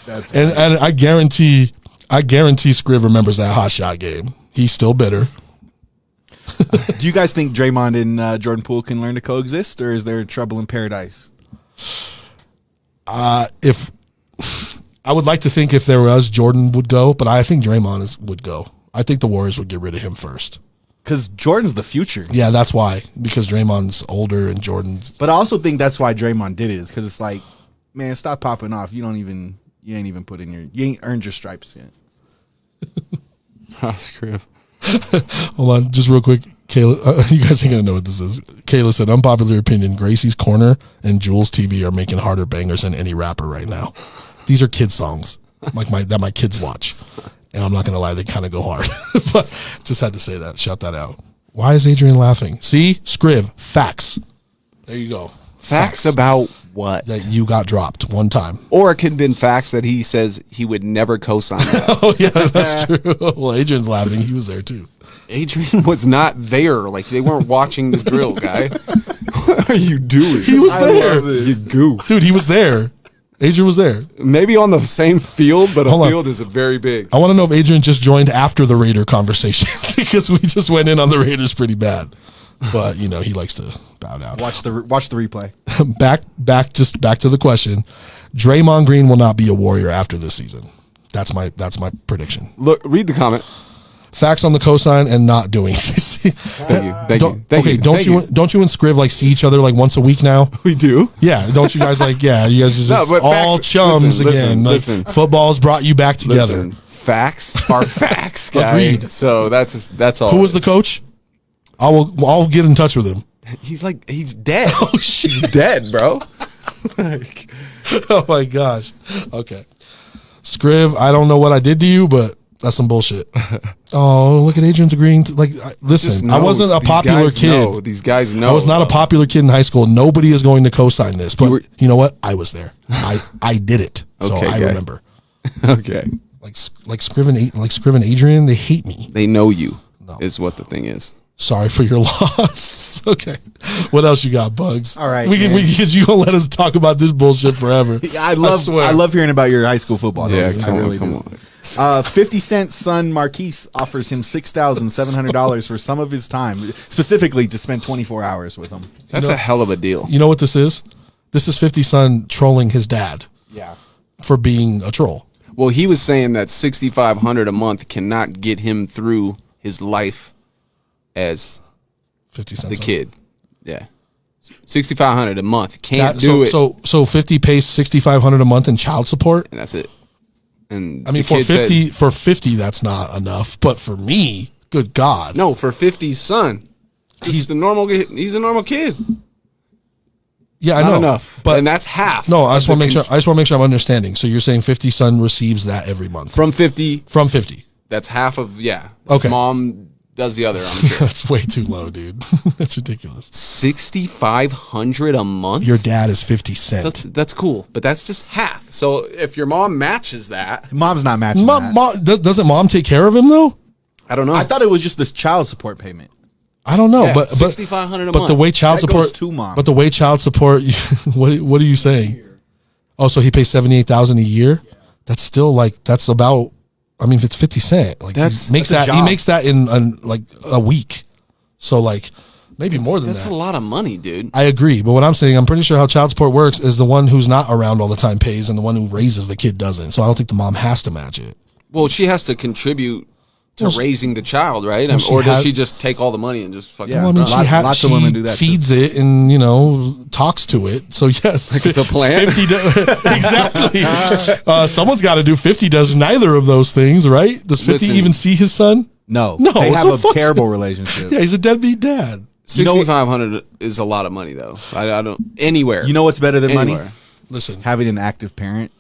That's And I guarantee Scriv remembers that hot shot game. He's still bitter. Do you guys think Draymond and Jordan Poole can learn to coexist, or is there trouble in paradise? If I would like to think if there was, Jordan would go, but I think Draymond would go. I think the Warriors would get rid of him first. Because Jordan's the future. Yeah, that's why. Because Draymond's older and Jordan's. But I also think that's why Draymond did it. Is because it's like, man, stop popping off. You ain't even put in you ain't earned your stripes yet. Hold on, just real quick. Kayla, you guys ain't gonna know what this is. Kayla said, unpopular opinion, Gracie's Corner and Jules TV are making harder bangers than any rapper right now. These are kids songs that my kids watch. And I'm not gonna lie, they kind of go hard. But just had to say that. Shout that out. Why is Adrian laughing? See? Scriv. Facts. There you go. Facts about what? That you got dropped one time. Or it could have been facts that he says he would never co-sign that. Oh, yeah, that's true. Well, Adrian's laughing. He was there, too. Adrian was not there. Like, they weren't watching the drill, guy. What are you doing? He was there. You goof. Dude, he was there. Adrian was there. Maybe on the same field, but field is very big. I want to know if Adrian just joined after the Raider conversation because we just went in on the Raiders pretty bad. But, he likes to bow down. Watch the replay. back to the question. Draymond Green will not be a Warrior after this season. That's my prediction. Look, read the comment. Facts on the cosign and not doing. Thank you. Don't you and Scriv see each other once a week now? We do. Yeah, don't you guys you guys just all facts, chums again. Listen. Football's brought you back together. Listen, facts are facts, guy. Agreed. So that's all. Who was the coach? I'll get in touch with him. He's dead. Oh shit, he's dead, bro. Oh my gosh. Okay, Scriv, I don't know what I did to you, but that's some bullshit. Oh, look at Adrian's agreeing to listen. I wasn't a popular kid. These guys know. I was not a popular kid in high school. Nobody is going to co-sign this. But you know what? I was there. I did it. So Okay, I remember. Okay. Like Scriv and Adrian, they hate me. They know you. Is what the thing is. Sorry for your loss. Okay. What else you got, Bugs? All right, you gonna let us talk about this bullshit forever. I love hearing about your high school football. Yeah, days. come really on. 50 Cent's son Marquise offers him $6,700 for some of his time, specifically to spend 24 hours with him. That's a hell of a deal. You know what this is? This is 50 Son trolling his dad. Yeah. For being a troll. Well, he was saying that $6,500 a month cannot get him through his life as 50 cents the kid. Yeah. $6,500 a month can't do it. So 50 pays $6,500 a month in child support, and that's it. And I mean, for 50, that's not enough. But for me, good God, no. For 50's son, he's a normal kid. Yeah, I not know. Enough, but and that's half. No, I just want to make sure. I just want to make sure I'm understanding. So you're saying 50 son receives that every month from 50. From 50. That's half of His okay. Mom does the other. I'm sure. That's way too low, dude. That's ridiculous. $6,500 a month. Your dad is 50 Cent. That's cool, but that's just half. So if your mom matches that, mom's not matching that. Doesn't mom take care of him though? I don't know. I thought it was just this child support payment. I don't know, but $6,500 a month. But the way child support goes to mom. But the way child support, what are you saying? Oh, so he pays $78,000 a year. Yeah. That's still that's about. I mean, if it's 50 Cent, he makes that in a week. So maybe more than that. That's a lot of money, dude. I agree, but what I'm saying, I'm pretty sure how child support works is the one who's not around all the time pays, and the one who raises the kid doesn't. So I don't think the mom has to match it. Well, she has to contribute to raising the child, right? Or does she just take all the money and just fucking? Yeah, well, I mean, lots of women do that. Feeds it and talks to it. So yes, it's a plan. 50 exactly. Someone's got to do. 50 does neither of those things, right? Does 50 even see his son? No. They have a terrible relationship. Yeah, he's a deadbeat dad. $6,500 is a lot of money, though. I don't anywhere. You know what's better than money? Listen, having an active parent.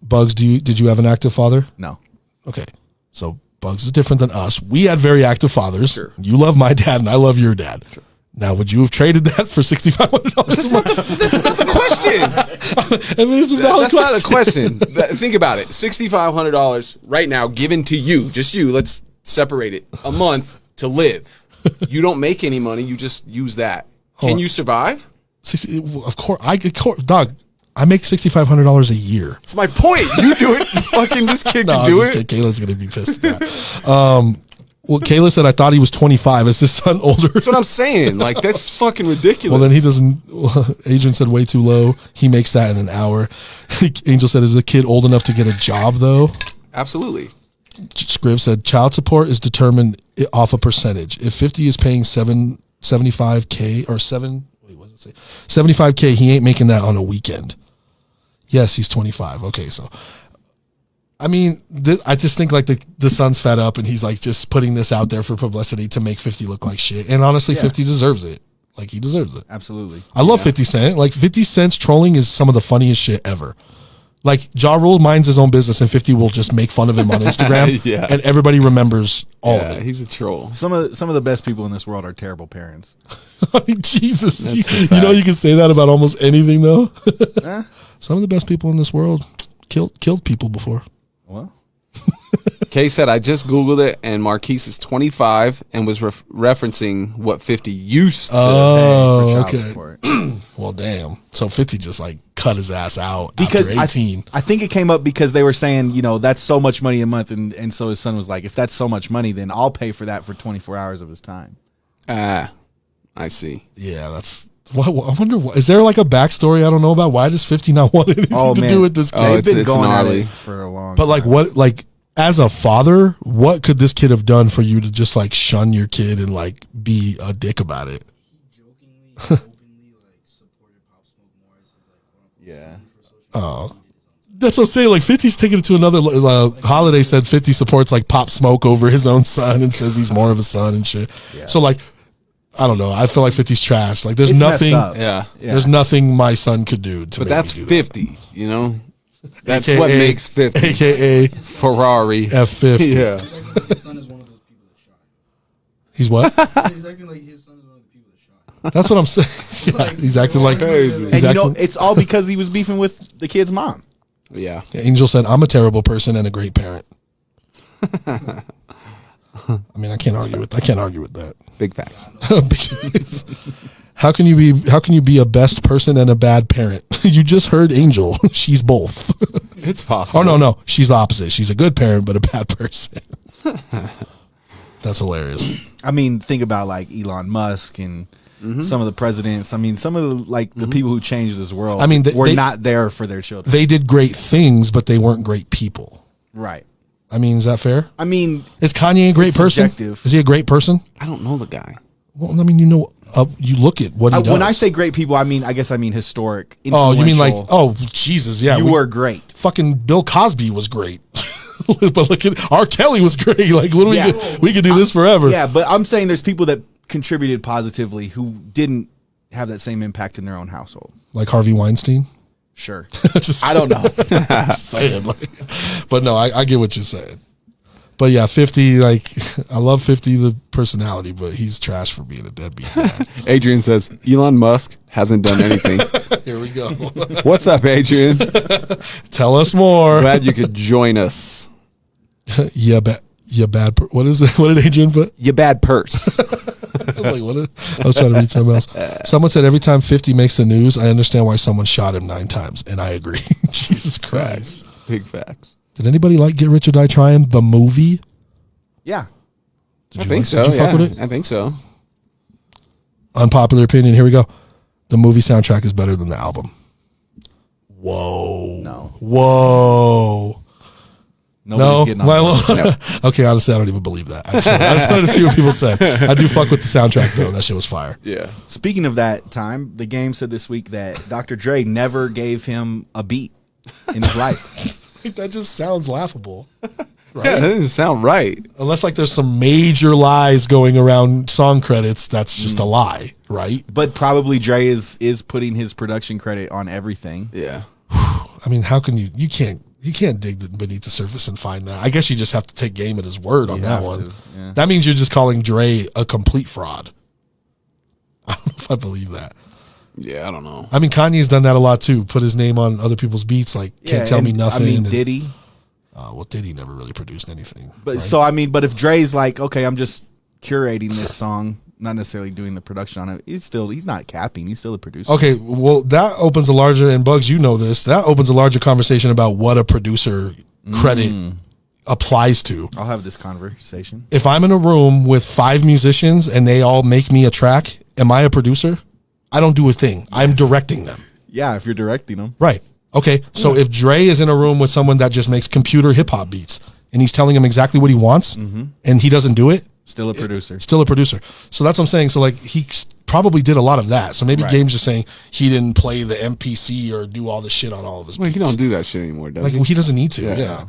Bugs, did you have an active father? No. Okay, so. Bugs is different than us. We had very active fathers. Sure. You love my dad, and I love your dad. Sure. Now, would you have traded that for $6,500? That's not the question. I mean, it's a valid question. That's not a question. Think about it. $6,500 right now given to you, just you. Let's separate it. A month to live. You don't make any money. You just use that. Can you survive? Of course, dog. I make $6,500 a year. That's my point. You do it. Fucking this kid can do it. Kayla's gonna be pissed at that. Well, Kayla said I thought he was 25. Is his son older? That's what I'm saying. Like, that's fucking ridiculous. Well, then he doesn't. Adrian said way too low. He makes that in an hour. Angel said, is the kid old enough to get a job though? Absolutely. Scriv said child support is determined off a percentage. If 50 is paying 75K or 75K, he ain't making that on a weekend. Yes, he's 25. Okay, so I mean, I just think like the son's fed up and he's like just putting this out there for publicity to make 50 look like shit. And honestly, 50 deserves it. Like he deserves it. Absolutely. I love 50 Cent. Like 50 Cent's trolling is some of the funniest shit ever. Like Ja Rule minds his own business and 50 will just make fun of him on Instagram and everybody remembers all of it. He's a troll. Some of the best people in this world are terrible parents. I mean, Jesus. You know you can say that about almost anything though. Some of the best people in this world killed people before. Well, Kay said, I just Googled it, and Marquise is 25 and was referencing what 50 used to Oh, pay for child okay. support. Well, damn. So 50 just like cut his ass out Because after 18. I think it came up because they were saying, you know, that's so much money a month. And so his son was like, if that's so much money, then I'll pay for that for 24 hours of his time. I see. Yeah, that's. I wonder, is there like a backstory I don't know about? Why does 50 not want anything to do with this kid? They've been it's going at gnarly. it for a long But time. like, what, like, as a father, what could this kid have done for you to just like shun your kid and like be a dick about it? He jokingly, openly, like supported Pop Smoke more as his like quote unquote for social media. That's what I'm saying. Like 50's taking it to another. Holiday said 50 supports like Pop Smoke over his own son and says he's more of a son and shit. Yeah. So like, I don't know. I feel like 50's trash. Like there's It's nothing. messed up. Yeah. There's nothing my son could do to. But make that's me do 50, you know? That's AKA what makes 50. AKA Ferrari. F50. Yeah. He's acting like his son is one of those people that shot him. He's what? He's acting like his son is one of the people that shot him. That's what I'm saying. Yeah, he's acting like Crazy. and he's you know, acting- it's all because he was beefing with the kid's mom. Yeah. Angel said, "I'm a terrible person and a great parent." I mean, I can't argue with that. Big facts. Because how can you be a best person and a bad parent? You just heard Angel. She's both. It's possible. Oh no, she's the opposite. She's a good parent but a bad person. That's hilarious. I mean, think about like Elon Musk and some of the presidents. I mean, some of the like the people who changed this world. I mean, were they- not there for their children. They did great things, but they weren't great people. Right. I mean, is that fair? I mean, Is Kanye a great It's person? subjective. Is he a great person? I don't know the guy. Well, I mean, you know, you look at what he does. when I say great people, I guess I mean historic. oh, you mean like, influential. oh, Jesus, yeah. You were great. Fucking Bill Cosby was great. But look at R. Kelly was great. Like, what do Yeah. we could do this forever. Yeah, but I'm saying there's people that contributed positively who didn't have that same impact in their own household. Like Harvey Weinstein. Sure. Just I don't know. saying, like, but no, I get what you're saying. But yeah, 50, like, I love 50, the personality, but he's trash for being a deadbeat dad. Adrian says, Elon Musk hasn't done anything. Here we go. What's up, Adrian? Tell us more. Glad you could join us. Yeah, what is it? What did Adrian put? You bad purse. I was like, I was trying to read something else. Someone said every time 50 makes the news, I understand why someone shot him 9 times, and I agree. Jesus Christ. Big facts. Did anybody like Get Rich or Die Trying, the movie? Yeah. Did I you think like- so. Did you fuck Yeah, with it? I think so. Unpopular opinion. Here we go. The movie soundtrack is better than the album. Whoa. No. Whoa. Nobody's getting on board. Okay, honestly, I don't even believe that. I just wanted to see what people said. I do fuck with the soundtrack, though. That shit was fire. Yeah. Speaking of that time, the game said this week that Dr. Dre never gave him a beat in his life. That just sounds laughable. Yeah, that doesn't sound right. Unless, like, there's some major lies going around song credits, that's just a lie, right? But probably Dre is putting his production credit on everything. Yeah. I mean, how can you can't dig beneath the surface and find that. I guess you just have to take Game at his word on that have one. to, yeah. That means you're just calling Dre a complete fraud. I don't know if I believe that. Yeah, I don't know. I mean, Kanye's done that a lot too. Put his name on other people's beats, like can't tell me and, nothing. I mean, and- Diddy. well, Diddy never really produced anything. But right? so I mean, but if Dre's like, okay, I'm just curating this song, not necessarily doing the production on it. He's not capping. He's still a producer. Okay, well, that opens a larger, and Bugs, you know this, that opens a larger conversation about what a producer credit applies to. I'll have this conversation. If I'm in a room with 5 musicians and they all make me a track, am I a producer? I don't do a thing. I'm directing them. Yeah, if you're directing them. Right. Okay. So if Dre is in a room with someone that just makes computer hip hop beats and he's telling him exactly what he wants and he doesn't do it, Still a producer. still a producer. So that's what I'm saying. So like he probably did a lot of that. So maybe Game's just saying he didn't play the MPC or do all this shit on all of his Well, beats. he don't do that shit anymore, does Like he? he doesn't need to. Yeah. Yeah.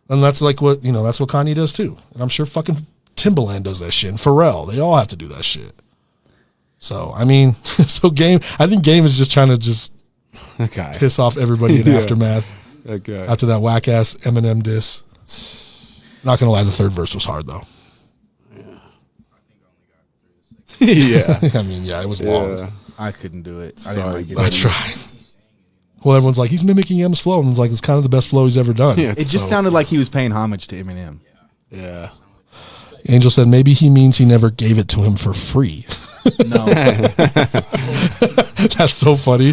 And that's like what, that's what Kanye does too. And I'm sure fucking Timbaland does that shit. And Pharrell, they all have to do that shit. So, I mean, I think Game is just trying to just Okay. piss off everybody in Aftermath Okay. after that whack ass Eminem diss. Not gonna lie, the third verse was hard though. Yeah. I mean, yeah, it was long. Yeah. I couldn't do it. I Sorry, didn't like it. I tried. Well, everyone's like, he's mimicking M's flow, and it's like it's kind of the best flow he's ever done. Yeah, It just sounded like he was paying homage to Eminem. Yeah. Angel said maybe he means he never gave it to him for free. No. That's so funny.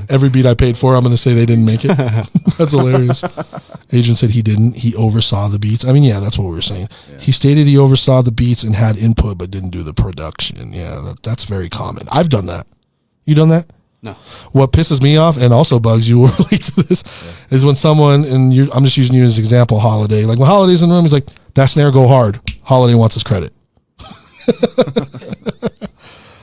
Every beat I paid for, I'm going to say they didn't make it. That's hilarious. Agent said he didn't. He oversaw the beats. I mean, yeah, that's what we were saying. Yeah. He stated he oversaw the beats and had input, but didn't do the production. Yeah, that's very common. I've done that. You done that? No. What pisses me off, and also Bugs, you will relate to this, is when someone, and I'm just using you as an example, Holiday. Like when Holiday's in the room, he's like, that snare go hard. Holiday wants his credit.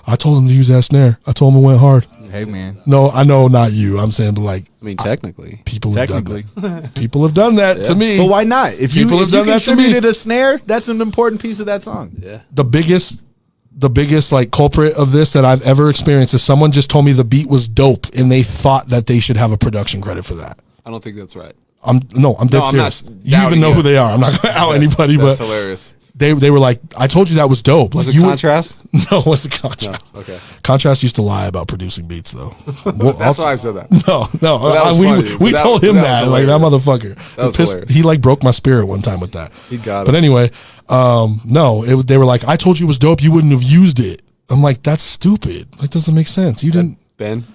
I told him to use that snare. I told him it went hard. Hey, man. No, I know not you. I'm saying, but like, I mean, technically. people have done that. People have done that to me. But why not? If you, People have if you done that to me. contributed a snare, that's an important piece of that song. Yeah. The biggest like culprit of this that I've ever experienced is someone just told me the beat was dope and they thought that they should have a production credit for that. I don't think that's right. I'm dead I'm serious. not You even know doubting who they are. I'm not going to out anybody, That's but hilarious. they were like, I told you that was dope. Like Was it Contrast? No, it wasn't Contrast. No, okay. Contrast used to lie about producing beats though. That's why I said that. No, that was funny. we But that- told him that that. was Like that hilarious. motherfucker. That was He hilarious. he like broke my spirit one time with that. He got But it. anyway, no, they were like, I told you it was dope. You wouldn't have used it. I'm like, that's stupid. That doesn't make sense. You didn't. Ben?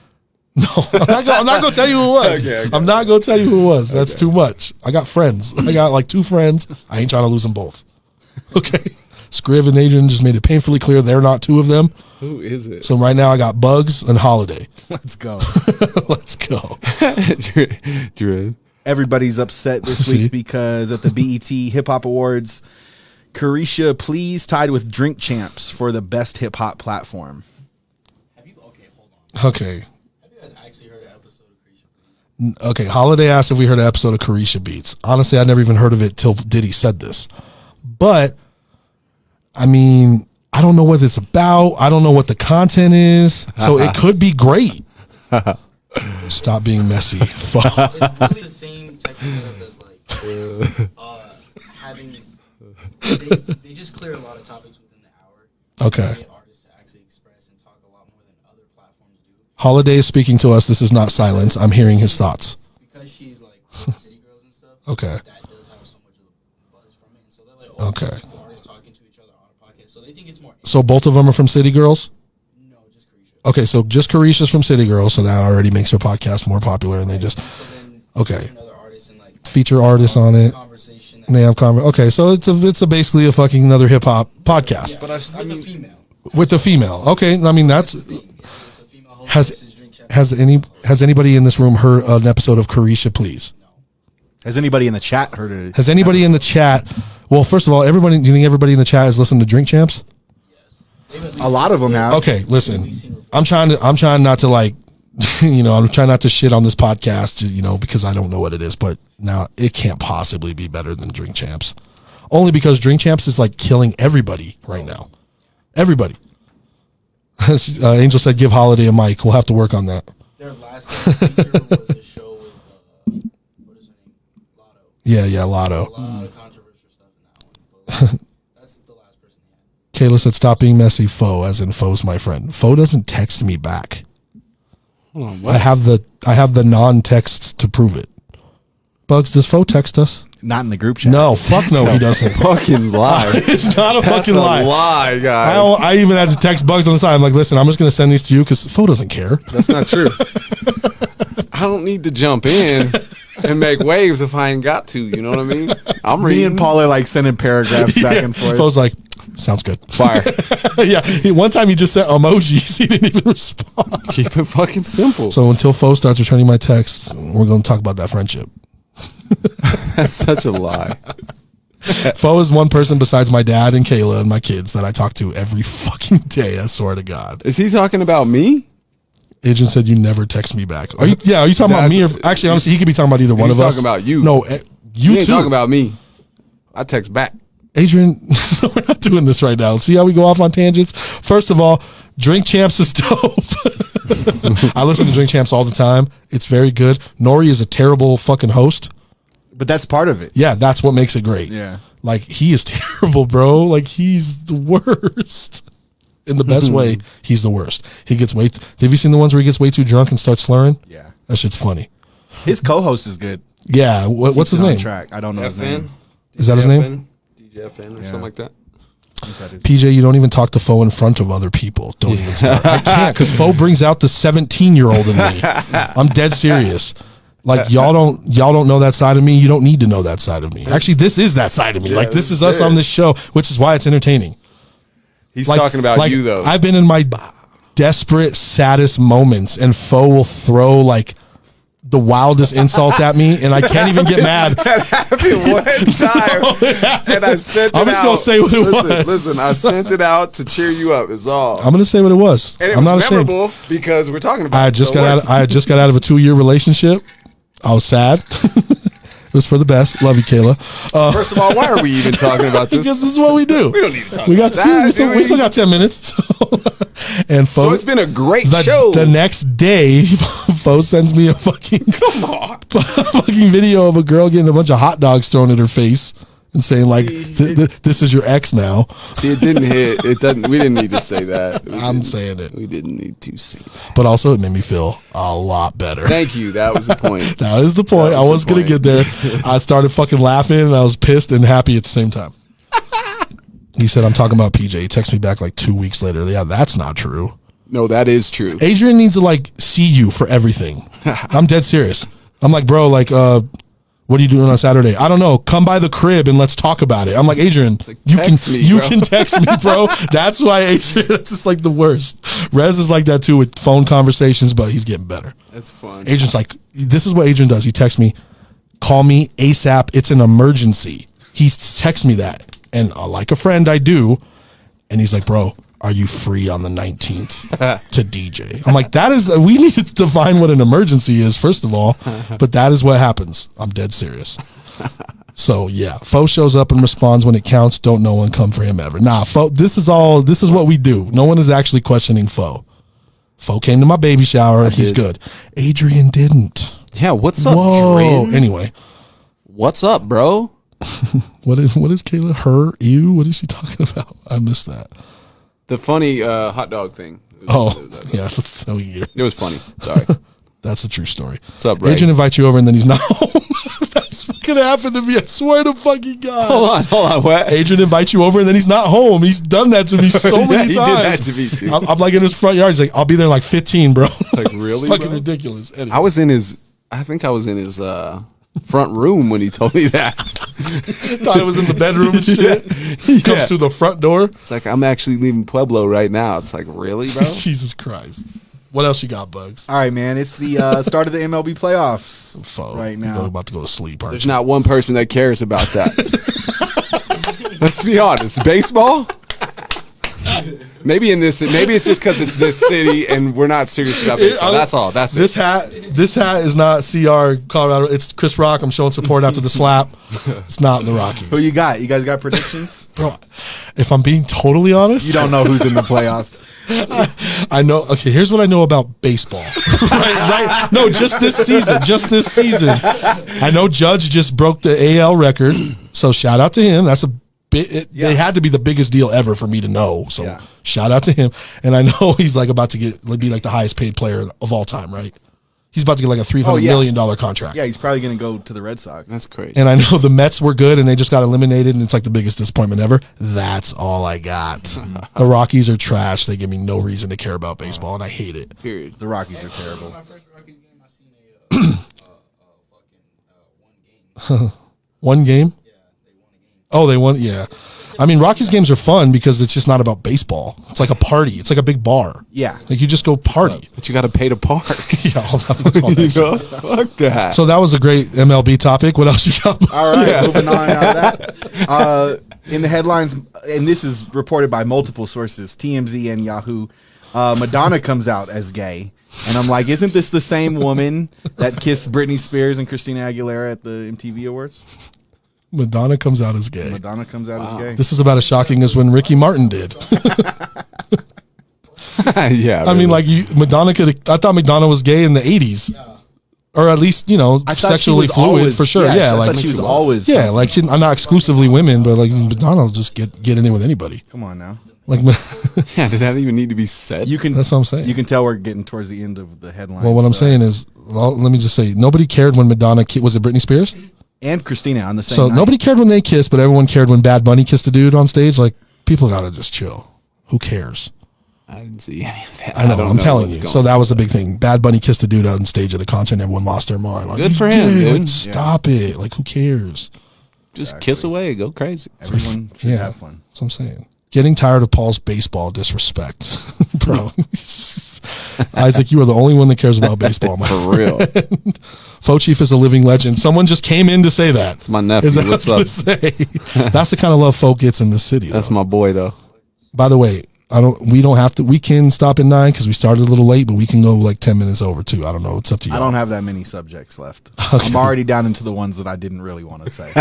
No, I'm not gonna tell you who it was. Okay. I'm not gonna tell you who it was. That's too much. I got friends. I got like 2 friends. I ain't trying to lose them both. Okay. Scriv and Adrian just made it painfully clear they're not 2 of them. Who is it? So right now I got Bugs and Holiday. Let's go. Let's go. Drew. Everybody's upset this See? week because at the BET Hip Hop Awards, Carisha Please tied with Drink Champs for the best hip hop platform. Okay, hold on. Okay. Have you guys actually heard an episode of Creation, please? Okay. Holiday asked if we heard an episode of Carisha Beats. Honestly, I never even heard of it till Diddy said this. But I mean, I don't know what it's about. I don't know what the content is. So it could be great. Stop being messy. Fuck. It's really the same type of setup as like having. They just clear a lot of topics within the hour. Okay. They get artists to actually express and talk a lot more than other platforms do. Holiday is speaking to us. This is not silence. I'm hearing his thoughts. Because she's like with City Girls and stuff. Okay. That does have so much of the buzz from it, and so they're like, oh, Okay. there's two artists talking to each other on a podcast. So they think it's more. So both of them are from City Girls? No, just Carisha. Okay, so just Carisha's from City Girls, so that already makes her podcast more popular, and they just So then Okay. there's another artist and like feature artists on it. conversation. And they have okay, so it's basically a fucking another hip hop podcast But I mean, female. with the female. Okay, I mean that's It's a female host versus drink champion. has anybody in this room heard an episode of Carisha Please? Has anybody in the chat heard it? Has anybody in the chat? Well, first of all, everybody. Do you think everybody in the chat has listened to Drink Champs? They've at least A lot of them have. Okay, listen. I'm trying not to like, I'm trying not to shit on this podcast, because I don't know what it is, but now it can't possibly be better than Drink Champs. Only because Drink Champs is like killing everybody right now. Everybody. Angel said, give Holiday a mic. We'll have to work on that. Their last feature was a show with what is her name? Lotto. Yeah, A Lotto. lot of controversial stuff in that one. But that's the last person he had. Kayla said, stop being messy, Foe, as in Foe's my friend. Foe doesn't text me back. Hold on, what? I have the non-texts to prove it. Bugs, does Foe text us? Not in the group chat. No, fuck no, he doesn't. Fucking lie. It's not a fucking lie. Lie, guys. I even had to text Bugs on the side. I'm like, listen, I'm just going to send these to you because Foe doesn't care. That's not true. I don't need to jump in and make waves if I ain't got to. You know what I mean? I'm Me reading. and Paul are like sending paragraphs back and forth. Fo's like, sounds good. Fire. Yeah. One time he just sent emojis. He didn't even respond. Keep it fucking simple. So until Fo starts returning my texts, we're going to talk about that friendship. That's such a lie. Fo is one person besides my dad and Kayla and my kids that I talk to every fucking day. I swear to God. Is he talking about me? Adrian said you never text me back. Are you talking about me or actually honestly he could be talking about either one of us. He's talking about you. No, you He ain't too. talking about me. I text back. Adrian, we're not doing this right now. See how we go off on tangents? First of all, Drink Champs is dope. I listen to Drink Champs all the time. It's very good. Nori is a terrible fucking host. But that's part of it. Yeah, that's what makes it great. Yeah. Like, he is terrible, bro. Like, he's the worst. In the best way, he's the worst. He gets way... Have you seen the ones where he gets way too drunk and starts slurring? Yeah. That shit's funny. His co-host is good. Yeah, what's his He's on name? Track. I don't know his name. Is that his name? DJFN or something like that. PJ, you don't even talk to Fo in front of other people. Don't even start. I can't because Fo brings out the 17-year-old in me. I'm dead serious. Like y'all don't know that side of me. You don't need to know that side of me. Actually, this is that side of me. Like this is us on this show, which is why it's entertaining. He's talking about you though. I've been in my desperate, saddest moments, and Fo will throw like the wildest insult at me, and I can't even get mad. That happened one time, and I sent it out. I'm just gonna say what it was. Listen, I sent it out to cheer you up. Is all. I'm gonna say what it was. And it I'm was not ashamed. memorable because we're talking about. I had just got out of a 2-year relationship. I was sad. It was for the best. Love you, Kayla. First of all, why are we even talking about this? Because this is what we do. We don't need to talk We about got that. we still got 10 minutes. And So it's been a great the, show. The next day, Fo sends me a fucking fucking video of a girl getting a bunch of hot dogs thrown at her face and saying like, "This is your ex now." See, it didn't hit. It doesn't. We didn't need to say that. I'm saying it, We didn't need to say that. but also it made me feel a lot better. Thank you. That was the point. That is the point. That I was was the gonna point. get there. I started fucking laughing and I was pissed and happy at the same time. He said, "I'm talking about PJ." He texted me back like 2 weeks later. Yeah, that's not true. No, that is true. Adrian needs to like see you for everything. I'm dead serious. I'm like, bro, like, what are you doing on Saturday? I don't know. Come by the crib and let's talk about it. I'm like, Adrian, you text me, bro. can text me, bro. That's why Adrian, it's just like the worst. Rez is like that too with phone conversations, but he's getting better. That's fun. Adrian's like, this is what Adrian does. He texts me, call me ASAP. It's an emergency. He texts me that. And like a friend, I do. And he's like, bro, are you free on the 19th to DJ? I'm like, we need to define what an emergency is, first of all. But that is what happens. I'm dead serious. So yeah, Fo shows up and responds when it counts. Don't no one come for him ever. Nah, Fo, this is what we do. No one is actually questioning Fo. Fo came to my baby shower. He's good. Adrian didn't. Yeah, what's up, Whoa. Drin? Anyway. What's up, bro? What is Kayla? Her? You? What is she talking about? I missed that. The funny hot dog thing. Yeah, that's so weird. It was funny. Sorry. That's a true story. What's up, Ray? Adrian invites you over and then he's not home. That's fucking happened to me. I swear to fucking God. Hold on. What? Adrian invites you over and then he's not home. He's done that to me so Yeah, many he times. did that to me too. I'm like in his front yard. He's like, I'll be there in like 15, bro. Like, really, It's fucking bro? ridiculous. Anyway. I think I was in his front room when he told me that. thought it was in the bedroom and shit. Comes through the front door. It's like, I'm actually leaving Pueblo right now. It's like, really, bro? Jesus Christ. What else you got, Bugs? All right, man. It's the start of the MLB playoffs Fo, right you're now. about to go to sleep, aren't There's you? not one person that cares about that. Let's be honest. Baseball? Maybe it's just because it's this city and we're not serious about baseball. That's all. That's This it. hat is not CR Colorado. It's Chris Rock. I'm showing support after the slap. It's not the Rockies. Who you got? You guys got predictions? Bro, if I'm being totally honest, You don't know who's in the playoffs. I know. Okay, here's what I know about baseball. right. No, just this season. I know Judge just broke the AL record, so shout out to him. That's a bit. They had to be the biggest deal ever for me to know. So Yeah. shout out to him. And I know he's like about to be like the highest paid player of all time, right? He's about to get like a $300 million contract. Yeah, he's probably going to go to the Red Sox. That's crazy. And I know the Mets were good and they just got eliminated and it's like the biggest disappointment ever. That's all I got. The Rockies are trash. They give me no reason to care about baseball and I hate it. Period. The Rockies are terrible. My first Rockies game, I seen a fucking one game. One game? Yeah, Oh, they won. Yeah. I mean, Rockies games are fun because it's just not about baseball. It's like a party. It's like a big bar. Yeah. Like you just go party. But you got to pay to park. Yeah, all that shit. Fuck that. So that was a great MLB topic. What else you got? All right, moving on out of that. In the headlines, and this is reported by multiple sources, TMZ and Yahoo, Madonna comes out as gay. And I'm like, isn't this the same woman that kissed Britney Spears and Christina Aguilera at the MTV Awards? Madonna comes out as gay. Madonna comes out as gay. This is about as shocking as when Ricky Martin did. Yeah. I mean, like Madonna could. I thought Madonna was gay in the '80s, or at least I thought sexually she was fluid always- for sure. Yeah, I like thought she was always. yeah, like I'm not exclusively women, but like Madonna will just get in it with anybody. Come on now. Like yeah, did that even need to be said? You can. that's what I'm saying. You can tell we're getting towards the end of the headline. Well, what I'm saying is, let me just say, nobody cared when Madonna was it Britney Spears? and Christina on the same. So night. nobody cared when they kissed, but everyone cared when Bad Bunny kissed a dude on stage. Like people gotta just chill. Who cares? I didn't see any of that. I know. don't I'm telling what's you. going So that on. was a big thing. Bad Bunny kissed a dude on stage at a concert, and everyone lost their mind. Like, Good he's for him, gay. dude. Like, stop it. Like, who cares? Just kiss away, go crazy. Everyone should Yeah. have fun. That's what I'm saying. Getting tired of Paul's baseball disrespect, bro. Isaac, you are the only one that cares about baseball, man. For real. Faux Chief is a living legend. Someone just came in to say that. It's my nephew. Is that What's what I up? was gonna say? That's the kind of love folk gets in the city. That's though. my boy, though. By the way, we don't have to. We can stop at 9 because we started a little late, but we can go like 10 minutes over too. I don't know. It's up to you. I don't have that many subjects left. I'm already down into the ones that I didn't really want to say,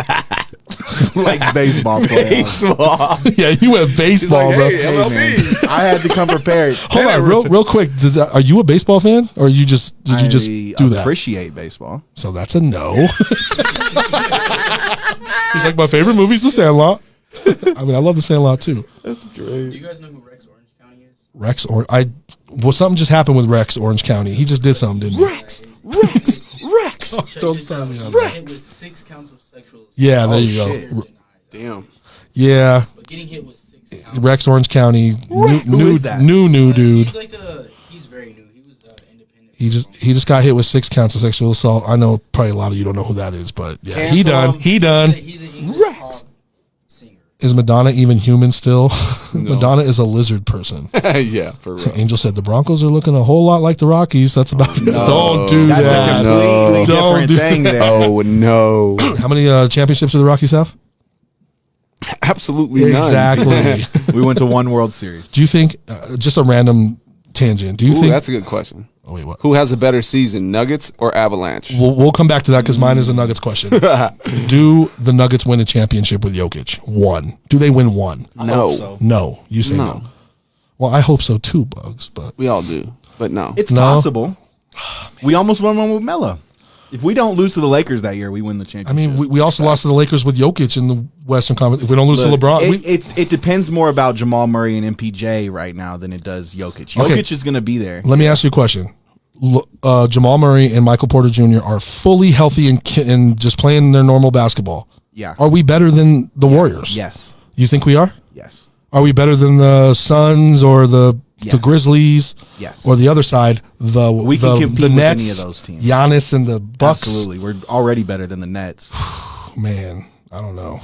like baseball playoffs. Yeah, you went baseball, bro. Hey, man, I had to come prepared. Hold on, real quick. Are you a baseball fan, or did you just I do that? appreciate baseball. So that's a no. He's like, my favorite movie's The Sandlot. I mean, I love The Sandlot too. That's great. Do you guys know who Rex Orange County is? Rex or something just happened with Rex Orange County. He just did something, didn't he? Rex. Don't start me on Rex. that. Hit with 6 counts of sexual assault. Yeah, there you shit. go. Damn. Yeah, But getting hit with 6 counts. Rex Orange County, Who is that? new dude. He's like he's very new. He was independent. He just got hit with 6 counts of sexual assault. I know probably a lot of you don't know who that is, but yeah, Cancel he done. him. He done. He's an English pop singer. Is Madonna even human still? Madonna is a lizard person. Yeah, for real. Angel said the Broncos are looking a whole lot like the Rockies. That's about it. Don't do That's that. a completely Don't different do thing there. Oh, no. How many championships do the Rockies have? Absolutely none. Exactly. We went to one World Series. Do you think, just a random tangent, do you Ooh, think, that's a good question. oh, wait, what? Who has a better season, Nuggets or Avalanche? We'll come back to that because mine is a Nuggets question. Do the Nuggets win a championship with Jokic? One. Do they win one? No. So. No. You say no. No. Well, I hope so too, Bugs, but We all do, but no. It's No. possible. We almost won one with Melo. If we don't lose to the Lakers that year, we win the I championship. mean, we also lost to the Lakers with Jokic in the Western Conference. If we don't lose to Look, LeBron, it depends more about Jamal Murray and MPJ right now than it does Jokic. Jokic Okay. is going to be there. let me ask you a question. Jamal Murray and Michael Porter Jr. are fully healthy and just playing their normal basketball. Yeah. Are we better than the Warriors? Yes. You think we are? Yes. Are we better than the Suns or the Yes. Grizzlies? Yes. Or the other side, We can compete the with Nets, any of those teams. Giannis and the Bucks. Absolutely. We're already better than the Nets. Man, I don't know.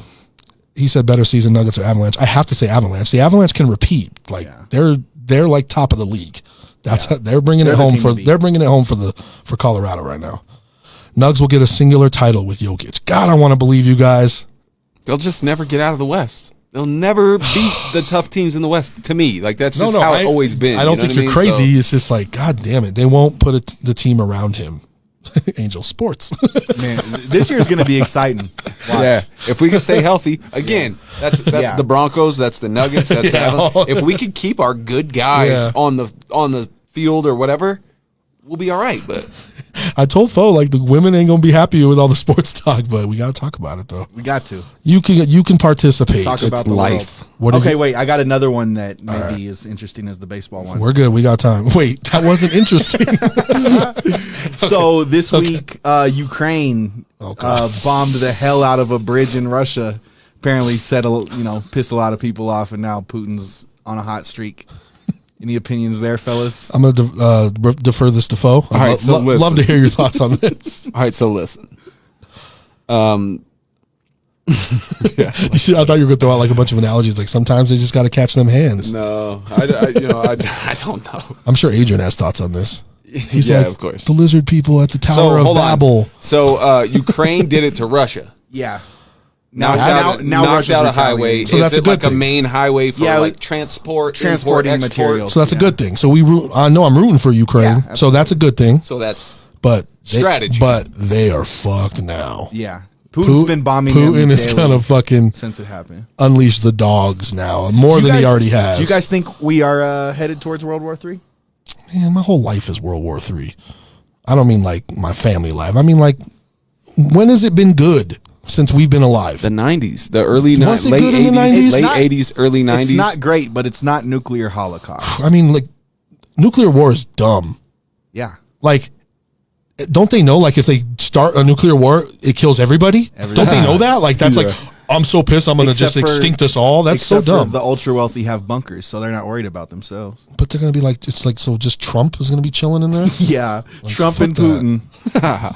He said better season, Nuggets or Avalanche. I have to say Avalanche. The Avalanche can repeat. Like they're like top of the league. That's they're bringing They're it the home team for to beat. they're bringing it home for Colorado right now. Nugs will get a singular title with Jokic. God, I want to believe you guys. They'll just never get out of the West. They'll never beat the tough teams in the West. To me, like that's just how it's always been. I don't you know think what you're mean? crazy. So- It's just like, God damn it, they won't put the team around him. Angel Sports. Man, this year's going to be exciting. Yeah, if we can stay healthy, again, that's Yeah. the Broncos, that's the Nuggets, that's if we could keep our good guys Yeah. on the field or whatever, we'll be all right. But I told Fo like the women ain't gonna be happy with all the sports talk, but we gotta talk about it though. We got to You can participate. talk about the life. world. What did Okay, you- wait. I got another one that maybe is interesting as the baseball one. We're good. We got time. Wait, that wasn't interesting. So this week, Ukraine Oh, God. bombed the hell out of a bridge in Russia. Apparently, pissed a lot of people off, and now Putin's on a hot streak. Any opinions there, fellas? I'm gonna defer this to Fo. All right, so listen. love to hear your thoughts on this. all right, so listen. I thought you were going to throw out like a bunch of analogies. Like sometimes they just got to catch them hands. No, I don't know. I'm sure Adrian has thoughts on this. He's Yeah, like, of course. the lizard people at the Tower of hold on. Babel. So Ukraine did it to Russia. Yeah. Knocked Now out Russia's a retaliating. highway. So Is that's a it good like thing. a main highway for Yeah, like transporting transporting materials? materials. So that's a Yeah. good thing. So I know I'm rooting for Ukraine. Yeah, so that's a good thing. So that's But Strategy. But they are fucked now. Yeah. Putin's been bombing them Putin is daily gonna fucking since it happened. unleash the dogs now, more Do you than he guys- already has. Do you guys think we are headed towards World War III? Man, my whole life is World War III. I don't mean like my family life. I mean like, when has it been good since we've been alive? the 90s, the early Was it late good in the 80s, 90s? late Not- 80s, early 90s. It's not great, but it's not nuclear holocaust. I mean, like, nuclear war is dumb. Yeah. Like, don't they know, like, if they start a nuclear war, it kills everybody? Don't they know that? Like, that's like, I'm so pissed, I'm going to just Except for- extinct us all. That's so Except for dumb. the ultra wealthy have bunkers, so they're not worried about themselves. But they're going to be like, it's like, so just Trump is going to be chilling in there? Yeah. Trump fuck and that. Putin.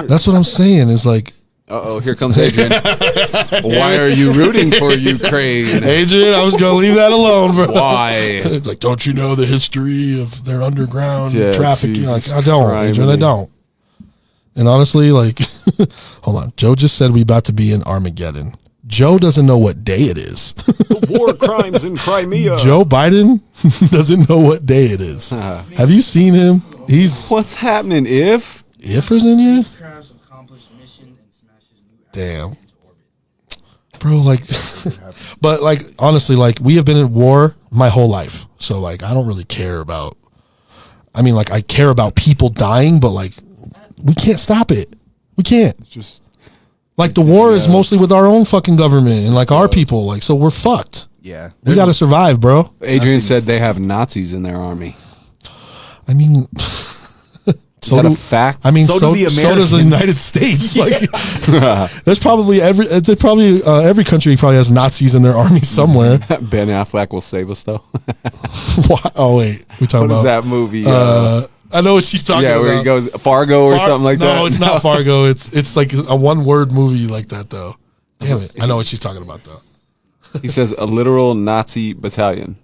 That's what I'm saying, is like, Uh-oh, here comes Adrian. Why are you rooting for Ukraine? Adrian, I was going to leave that alone, bro. Why? It's like, don't you know the history of their underground Yeah, trafficking? Like, Jesus I don't, Christ. Adrian, I don't. And honestly, like, hold on. Joe just said we about to be in Armageddon. Joe doesn't know what day it is. War crimes in Crimea. Joe Biden doesn't know what day it is. Have you seen him? He's What's happening if? Ifers in here? Spacecraft accomplished mission and smashes new Damn. asteroid into orbit. Bro, like, but like, honestly, like, we have been in war my whole life. So, like, I don't really care about, I mean, like, I care about people dying, but like, we can't stop it. We can't. Just Like, the war is mostly with our own fucking government and like our people. Like, so we're fucked. Yeah. We got to survive, bro. Adrian said they have Nazis in their army. I mean, Is that a fact? I mean, So so, do the so does the Americans. United States. Like, there's probably every country probably has Nazis in their army somewhere. Ben Affleck will save us though. Why- oh wait, we talking What is about that movie? I know what she's talking yeah, about. where he goes Fargo or something like that. No, it's not Fargo. It's like a one word movie like that though. Damn it, I know what she's talking about though. He says a literal Nazi battalion.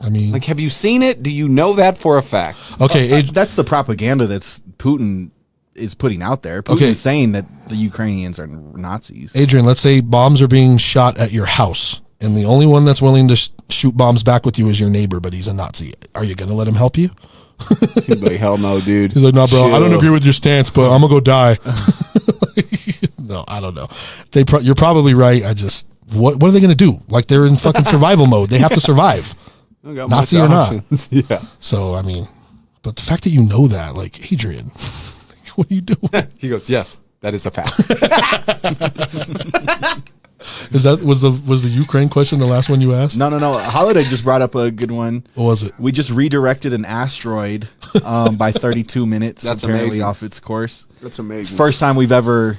I mean, Like, have you seen it? Do you know that for a fact? okay, That's the propaganda that's Putin is putting out there. Putin Okay. is saying that the Ukrainians are Nazis. Adrian, let's say bombs are being shot at your house, and the only one that's willing to shoot bombs back with you is your neighbor, but he's a Nazi. Are you gonna let him help you? He's like, hell no, dude. He's like, no, bro, I don't Chill. agree with your stance, but I'm gonna go die. No, I don't know. You're probably right. I just, what are they gonna do? Like, they're in fucking survival mode. They have to survive. I got Nazi much or not. options. Yeah. So I mean, but the fact that you know that, like, Adrian, what are you doing? He goes, yes, that is a fact. Was the Ukraine question the last one you asked? No. Holiday just brought up a good one. What was it? We just redirected an asteroid by 32 minutes. That's apparently amazing. off its course. That's amazing. First time we've ever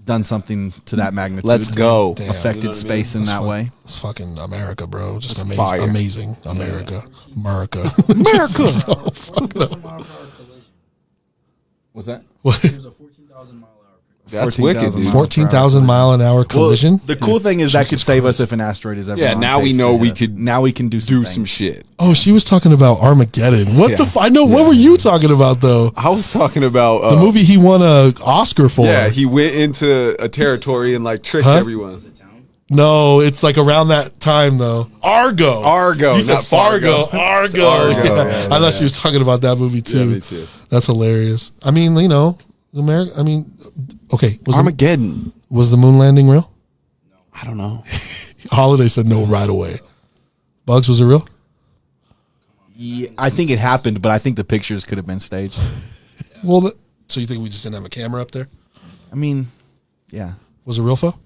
done something to that magnitude. Let's go. Damn. Affected space in that way. It's fucking America, bro. Just That's amazing. fire. Amazing. America. America. 14,000 mile per hour collision. Was that? There's a 14,000 mile per hour. That's 14,000 wicked, dude. miles. 14,000 mile an hour collision. Well, the cool thing is that could Jesus save Christ. us if an asteroid is ever. Yeah, on now we pace know to we hit us. could Now we can do Do things. some shit. Oh, she was talking about Armageddon. What Yeah. the? I know. What were you talking about though? I was talking about The movie he won a Oscar for. Yeah, he went into a territory and like tricked Huh? everyone. Was it town? No, it's like around that time though. Argo. Argo, You said not Fargo. Fargo. Argo. Argo, Yeah. I thought she was talking about that movie too. Yeah, me too. That's hilarious. I mean, you know, America. I mean, okay. Armageddon. Was the moon landing real? I don't know. Holiday said no right away. Bugs, was it real? Yeah, I think it happened, but I think the pictures could have been staged. Well, so you think we just didn't have a camera up there? I mean, yeah. Was it real, Phil?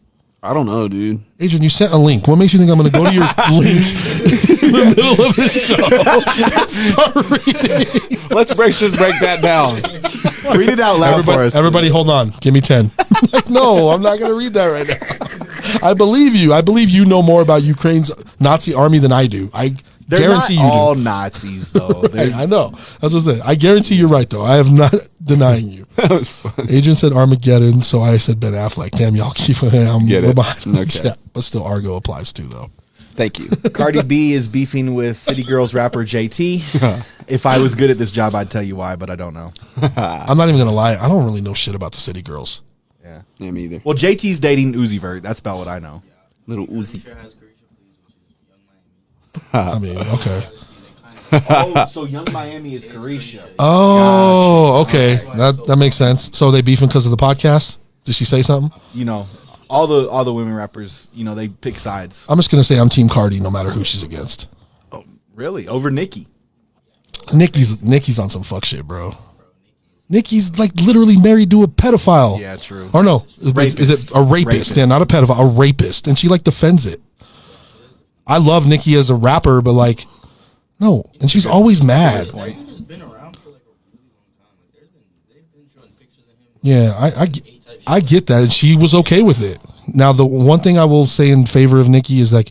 I don't know, dude. Adrian, you sent a link. What makes you think I'm going to go to your link in the middle of the show and start reading? Let's just break that down. Read it out loud for us. Everybody, hold on. Give me 10. Like, no, I'm not going to read that right now. I believe you. I believe you know more about Ukraine's Nazi army than I do. I They're Guarantee not you do. all Nazis though. They're- I know. That's what I'm saying. I guarantee you're right, though. I am not denying you. That was fun. Adrian said Armageddon, so I said Ben Affleck. Damn, y'all keep I'm Get it. behind. Okay. Yeah, but still, Argo applies too, though. Thank you. Cardi B is beefing with City Girls rapper JT. If I was good at this job, I'd tell you why, but I don't know. I'm not even gonna lie. I don't really know shit about the City Girls. Yeah. Yeah, me either. Well, JT's dating Uzi Vert. That's about what I know. Little Uzi. Sure has Carisha Please, which is Young Miami. I mean, okay. Gotta see, they kind of Oh, so Young Miami is Carisha. Oh, okay. That makes sense. So they beefing because of the podcast? Did she say something? You know, all the women rappers, you know, they pick sides. I'm just gonna say I'm Team Cardi, no matter who she's against. Really? Over Nicki. Nicki's on some fuck shit, bro. Nicki's like literally married to a pedophile. Yeah, true. Or no, is it a rapist? Rapist. Yeah, not a pedophile, a rapist, and she like defends it. I love Nicki as a rapper, but like, no, and she's always mad. That dude has been around for like a really long time. Like, they've been showing pictures of him. Yeah, I get that, and she was okay with it. Now, the one thing I will say in favor of Nicki is like,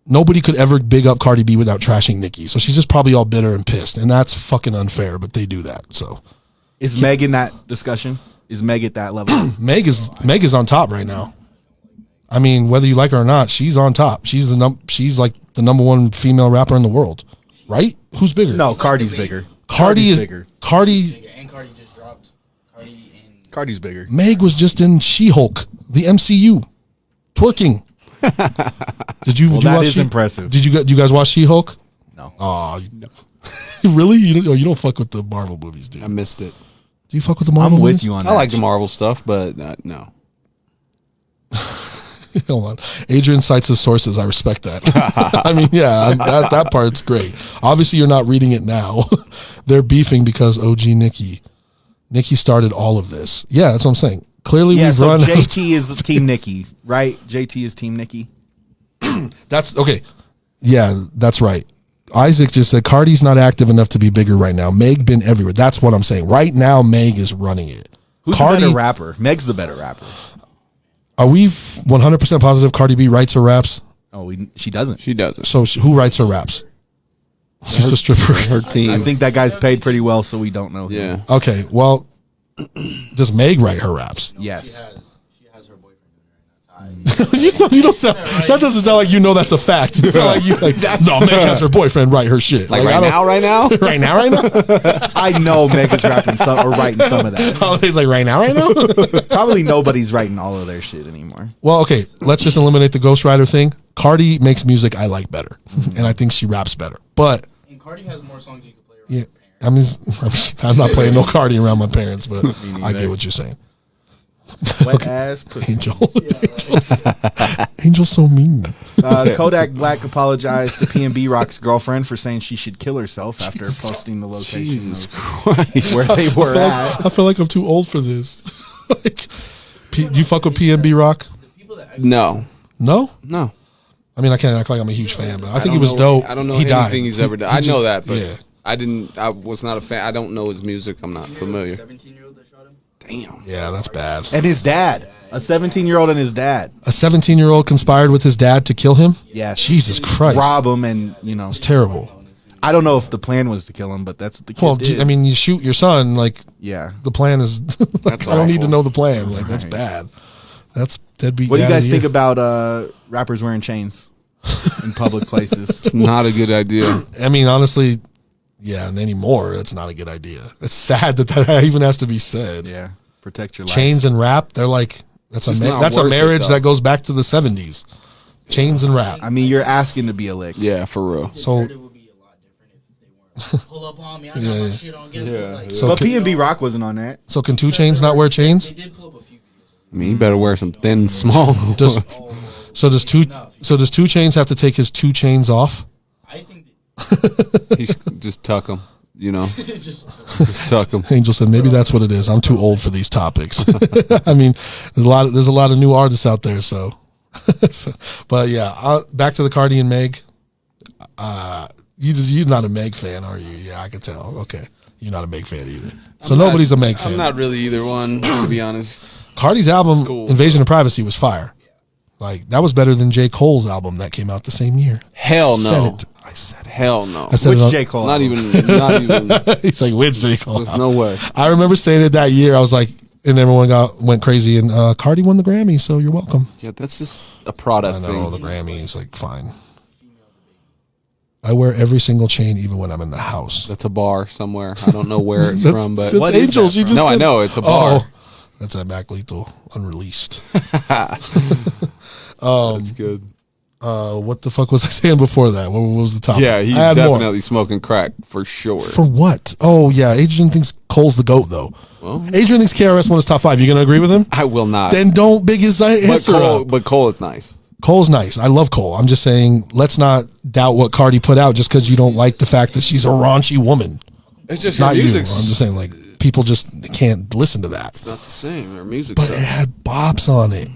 nobody could ever big up Cardi B without trashing Nicki. So she's just probably all bitter and pissed, and that's fucking unfair. But they do that. So Is Meg in that discussion? Is Meg at that level? Meg is on top right now. I mean, whether you like her or not, she's on top. She's like the number one female rapper in the world, right? Who's bigger? No, Cardi's bigger. Cardi is bigger. Cardi. And Cardi just dropped. Cardi and Cardi's bigger. Meg was just in She-Hulk, the MCU, twerking. Did you? Well, did you that watch is impressive. Did you guys watch She-Hulk? No. Oh, really? You don't fuck with the Marvel movies, dude. I missed it. Do you fuck with the Marvel? I'm with movies? you on that. I like the Marvel stuff, but no. Hold on. Adrian cites his sources. I respect that. I mean, yeah, that part's great. Obviously, you're not reading it now. They're beefing because OG Nicki started all of this. Yeah, that's what I'm saying. Clearly, Yeah, we've so run. JT is Team Nicki, right? JT is Team Nicki. That's okay. Yeah, that's right. Isaac just said Cardi's not active enough to be bigger right now. Meg been everywhere. That's what I'm saying. Right now, Meg is running it. Who's the better rapper? Meg's the better rapper. Are we 100% positive Cardi B writes her raps? Oh, she doesn't. She doesn't. So who writes her raps? She's a stripper. Her team. I think that guy's paid pretty well, so we don't know. Yeah. Okay, well, does Meg write her raps? Yes. she has her boyfriend doing it right now. You don't sound. That doesn't sound like you know that's a fact. It sound like you like. No, Meg has her boyfriend write her shit. Like I right don't- now, right now? right now, right now. I know Meg is rapping some or writing some of that. Oh, he's like right now, right now. Probably nobody's writing all of their shit anymore. Well, okay, let's just eliminate the ghostwriter thing. Cardi makes music I like better, and I think she raps better. But And Cardi has more songs you can play around yeah, your parents. I'm not playing no Cardi around my parents, but I get what you're saying. Wet ass pussy. Angel, Angel's so mean. Kodak Black apologized to P&B Rock's girlfriend for saying she should kill herself after posting the location Jesus of Christ. where they were at. I feel like I'm too old for this. Like, you fuck with PNB Rock? The people that actually No. No. No. I mean, I can't act like I'm a huge fan, but I think don't he was know- dope. I don't know he anything died. he's ever done. He I know just- that, but yeah. I was not a fan. I don't know his music. I'm not familiar. 17-year-old that shot him. Damn. Yeah, that's bad. And his dad. A 17-year-old and his dad. A 17-year-old conspired with his dad to kill him? Yeah. Jesus Christ. Rob him and, you know. It's terrible. I don't know if the plan was to kill him, but that's what the kid Well, did. I mean, you shoot your son, like, yeah. the plan is. That's I don't need to awful. know the plan. Like, that's Right. bad. That's deadbeat. What do you dad of guys the think year. about rappers wearing chains in public places? It's not a good idea. I mean, honestly, yeah, and anymore, it's not a good idea. It's sad that even has to be said. Yeah. Protect your life. Chains and rap, they're like, that's Just a not that's a worth it, marriage though. that goes back to the 70s. Chains and rap. I mean, you're asking to be a lick. Yeah, for real. The So- narrative would be a lot different if they weren't pull up on me. I got Yeah, my yeah. shit on. Guess Yeah, what? Like, So But can- P&B Rock wasn't on that. So can 2 Chains not wear chains? They did pull up a few videos. I mean, you better wear some thin, small. Does does 2 Chains have to take his 2 chains off? I think that He should just tuck them. You know, just just tuck them. Angel said maybe that's what it is. I'm too old for these topics. I mean, there's a lot of new artists out there. So, but yeah, back to the Cardi and Meg. You're not a Meg fan, are you? Yeah, I can tell. Okay, you're not a Meg fan either. So nobody's a Meg fan. I'm not really either one, to be honest. Cardi's album cool. Invasion of Privacy was fire. Like that was better than J. Cole's album that came out the same year. Hell no. I said it. Hell no. I said Which it on- J. Cole? Not even. He's like, which J. Cole? There's no way. I remember saying it that year. I was like, and everyone went crazy. And Cardi won the Grammy, so you're welcome. Yeah, that's just a product I know thing. the Grammys, like fine. I wear every single chain, even when I'm in the house. That's a bar somewhere. I don't know where it's from, but That's What is Angels. that You from? just no, I said- know it's a bar. Oh, that's at Mac Lethal, unreleased. That's good. What the fuck was I saying before that? What was the topic? Yeah, he's I had more. definitely smoking crack for sure. For what? Oh yeah, Adrian thinks Cole's the GOAT though. Well, Adrian thinks KRS One is top 5. You gonna agree with him? I will not. Then don't big his answer up. But Cole is nice. Cole's nice. I love Cole. I'm just saying, let's not doubt what Cardi put out just because you don't like the fact that she's a raunchy woman. It's just her Not you. I'm music's just saying, like, people just can't listen to that. it's not the same. Her music But it sucks. had bops on it.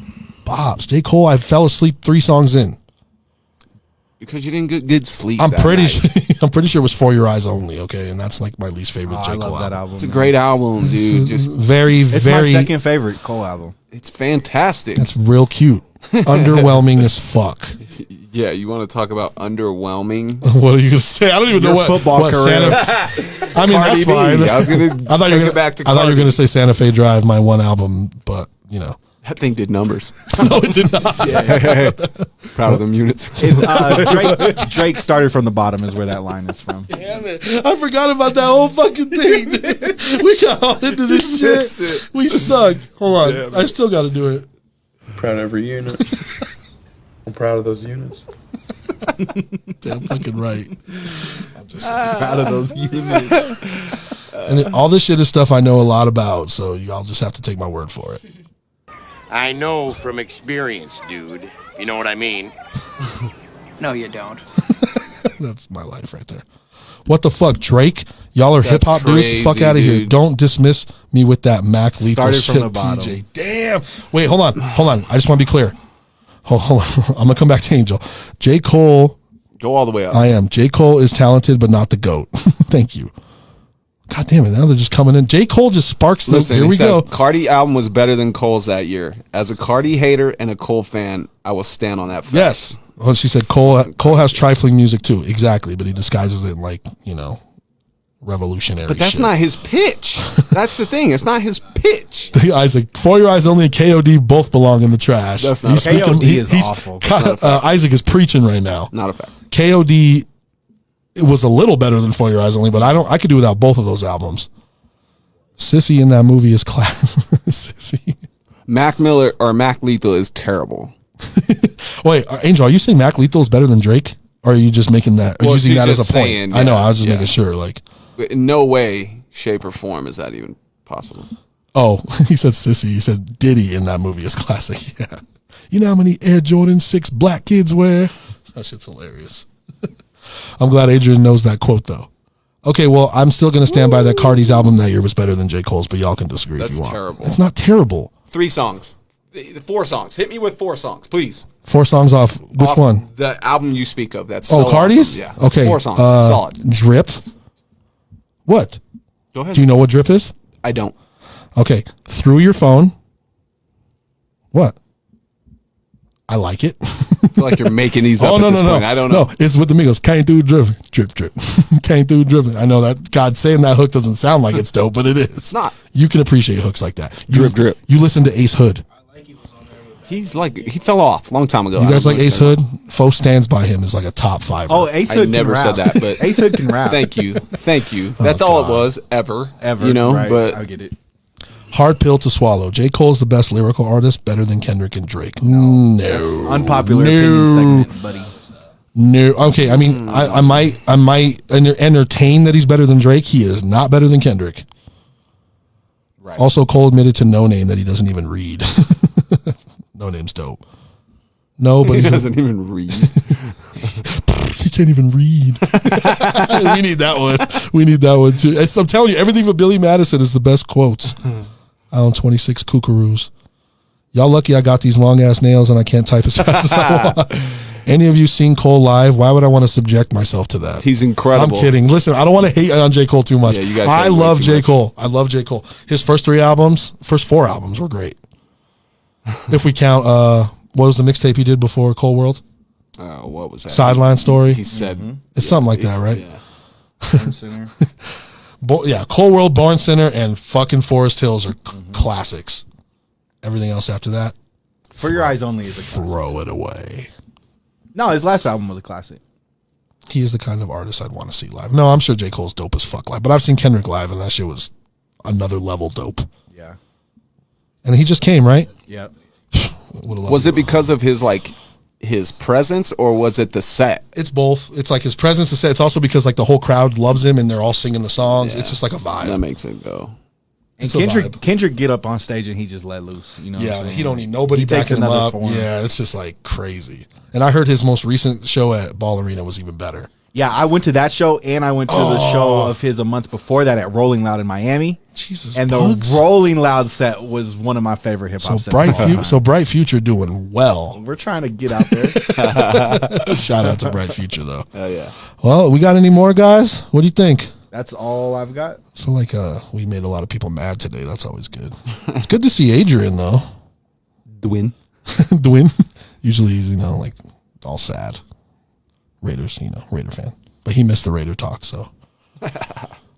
Bops. J. Cole, I fell asleep 3 songs in. Because you didn't get good sleep. I'm that pretty night. sure. I'm pretty sure it was For Your Eyes Only. Okay, and that's like my least favorite Oh, J. I Cole love that album. album. It's a great album, dude. Just Very, It's very. my second favorite Cole album. it's fantastic. It's real cute. Underwhelming as fuck. Yeah, you want to talk about underwhelming? What are you gonna say? I don't even know Your what football what career. Santa, I mean, Cardi that's B. fine. I was gonna I thought you take were it back to I thought you were Cardi. gonna say Santa Fe Drive, my one album, but you know, That thing did numbers. no, it did not. Proud of them units. Drake started from the bottom is where that line is from. Damn it! I forgot about that whole fucking thing. Dude. We got all into this missed shit. it. We suck. Hold on, I still got to do it. Proud of every unit. I'm proud of those units. Damn fucking right. I'm just Out of those units. and all this shit is stuff I know a lot about, so y'all just have to take my word for it. I know from experience, dude. You know what I mean? No, you don't. That's my life right there. What the fuck, Drake? Y'all are hip hop dudes. crazy, Fuck out of here! dude. Don't dismiss me with that Mac Lethal Started from shit, the bottom. PJ. Damn. Wait, hold on. I just want to be clear. Hold on. I'm gonna come back to Angel. J. Cole. Go all the way up. I am. J. Cole is talented, but not the GOAT. Thank you. God damn it! Now they're just coming in. J. Cole just sparks the. Listen, Here it we says, go. Cardi album was better than Cole's that year. As a Cardi hater and a Cole fan, I will stand on that fact. Yes. Well, she said Cole has trifling music too. Exactly, but he disguises it like, you know, revolutionary. But that's shit. not his pitch. That's the thing. It's not his pitch. Isaac, For Your Eyes Only and KOD both belong in the trash. That's not a fact. KOD is awful. Isaac is preaching right now. Not a fact. KOD, it was a little better than For Your Eyes Only, but I could do without both of those albums. Sissy in that movie is class. Sissy. Mac Miller or Mac Lethal is terrible. Wait, Angel, are you saying Mac Lethal is better than Drake? Or are you just making that, Well, using she's that as a just point? saying, I know, yeah, I was just yeah. making sure. Like, In no way, shape, or form is that even possible. oh, he said Sissy. He said Diddy in that movie is classic. Yeah. You know how many Air Jordan 6 black kids wear? That shit's hilarious. I'm glad Adrian knows that quote, though. Okay, well, I'm still going to stand by that Cardi's album that year was better than J. Cole's, but y'all can disagree if That's you want. terrible. It's not terrible. 3 songs. The 4 songs. Hit me with 4 songs, please. 4 songs off. Which Off one? The album you speak of. That's Oh, so Cardi's? awesome. Yeah. Okay. 4 songs. Solid. Drip. What? Go ahead. Do you know what Drip is? I don't. Okay. Through Your Phone. What? I like it. I feel like you're making these up Oh, at no, this no, point. no. I don't know. No, it's with the Migos. Came through dripping. Drip, drip. Came through dripping. I know that God saying that hook doesn't sound like it's dope, but it is. It's not. You can appreciate hooks like that. Drip, drip. You listen to Ace Hood. He's like, he fell off a long time ago. You I guys don't like know Ace what's Hood? Fo stands by him as like a top 5. Oh, Ace I Hood never can said rap. that, but Ace Hood can rap. Thank you. Thank you. That's all it was, ever. Ever. You know, right. but I get it. Hard pill to swallow. J. Cole's the best lyrical artist, better than Kendrick and Drake. No. Unpopular No. opinion segment, buddy. No. Okay, I mean, I might entertain that he's better than Drake. He is not better than Kendrick. Right. Also, Cole admitted to No Name that he doesn't even read. No Name's dope. No, but he he's doesn't even read. he can't even read. We need that one. We need that one too. I'm telling you, everything from Billy Madison is the best quotes. I own 26 kookaroos. Y'all lucky I got these long ass nails and I can't type as fast as I want. Any of you seen Cole live? Why would I want to subject myself to that? He's incredible. I'm kidding. Listen, I don't want to hate on J. Cole too much. Yeah, you guys I hate way love too J. much. Cole. I love J. Cole. His first 4 albums were great. If we count What was the mixtape he did before Cold World? What was that? Sideline Story. He said It's something like that, right? Yeah. Born Center. Cold World, Born Center, and fucking Forest Hills are classics. Everything else after that, For Your Eyes Only is a classic. throw it away. No, his last album was a classic. He is the kind of artist I'd want to see live. No, I'm sure J. Cole's dope as fuck live, but I've seen Kendrick live, and that shit was another level dope. Yeah. And he just came, right? Yep. Was it because of his presence, or was it the set? It's both. It's like his presence is set. It's also because like the whole crowd loves him and they're all singing the songs. Yeah. It's just like a vibe. That makes it go. And It's a vibe. Kendrick get up on stage and he just let loose. You know. What I'm Yeah, saying? he don't need nobody He takes backing him another up. form. Yeah, it's just like crazy. And I heard his most recent show at Ball Arena was even better. Yeah, I went to that show and I went to the show of his a month before that at Rolling Loud in Miami. Jesus, And Bugs. the Rolling Loud set was one of my favorite hip hop So sets. Bright Future doing well. We're trying to get out there. Shout out to Bright Future though. Oh yeah. Well, we got any more guys? What do you think? That's all I've got. I feel like we made a lot of people mad today. That's always good. It's good to see Adrian though. Dwin. Dwin. Usually he's like all sad. Raiders, Raider fan. But he missed the Raider talk, so.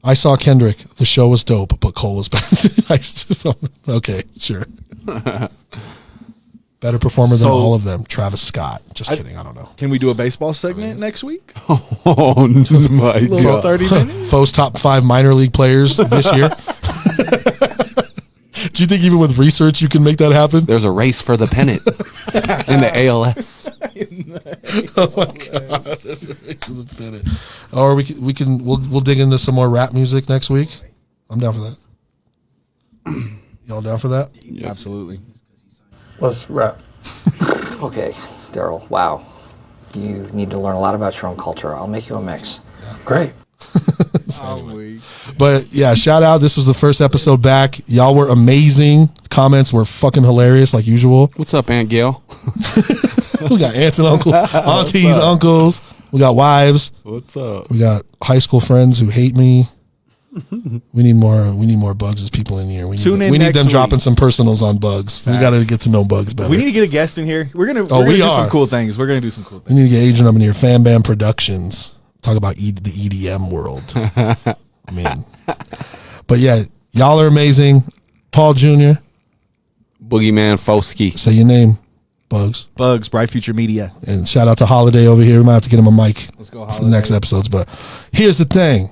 I saw Kendrick. The show was dope, but Cole was better. Okay, sure. Better performer than all of them. Travis Scott. Just kidding. I don't know. Can we do a baseball segment next week? Oh my Little god. 30 minutes? Foe's top 5 minor league players this year. Do you think even with research you can make that happen? There's a race for the pennant in the ALS. Oh my god, that's a race for the pennant. Or we'll dig into some more rap music next week. I'm down for that. Y'all down for that? Absolutely. Let's wrap. Okay, Daryl, wow. You need to learn a lot about your own culture. I'll make you a mix. Great. But yeah, shout out. This was the first episode back. Y'all were amazing. Comments were fucking hilarious like usual. What's up, Aunt Gail? We got aunts and uncles, aunties, uncles. We got wives. What's up? We got high school friends who hate me. We need more Bugs as people in here. We Tune in need next them week. dropping some personals on Bugs. We got to get to know Bugs better. We need to get a guest in here. We're gonna Oh, we do are. some cool things. We're gonna do some cool We things. need to get Adrian up in here. Fan Bam Productions. Talk about the EDM world. I mean, but yeah, y'all are amazing. Paul Jr., Boogeyman Foski. say your name, Bugs. Bugs, Bright Future Media. And shout out to Holiday over here. We might have to get him a mic Let's go, for the Holiday. next episodes. But here's the thing.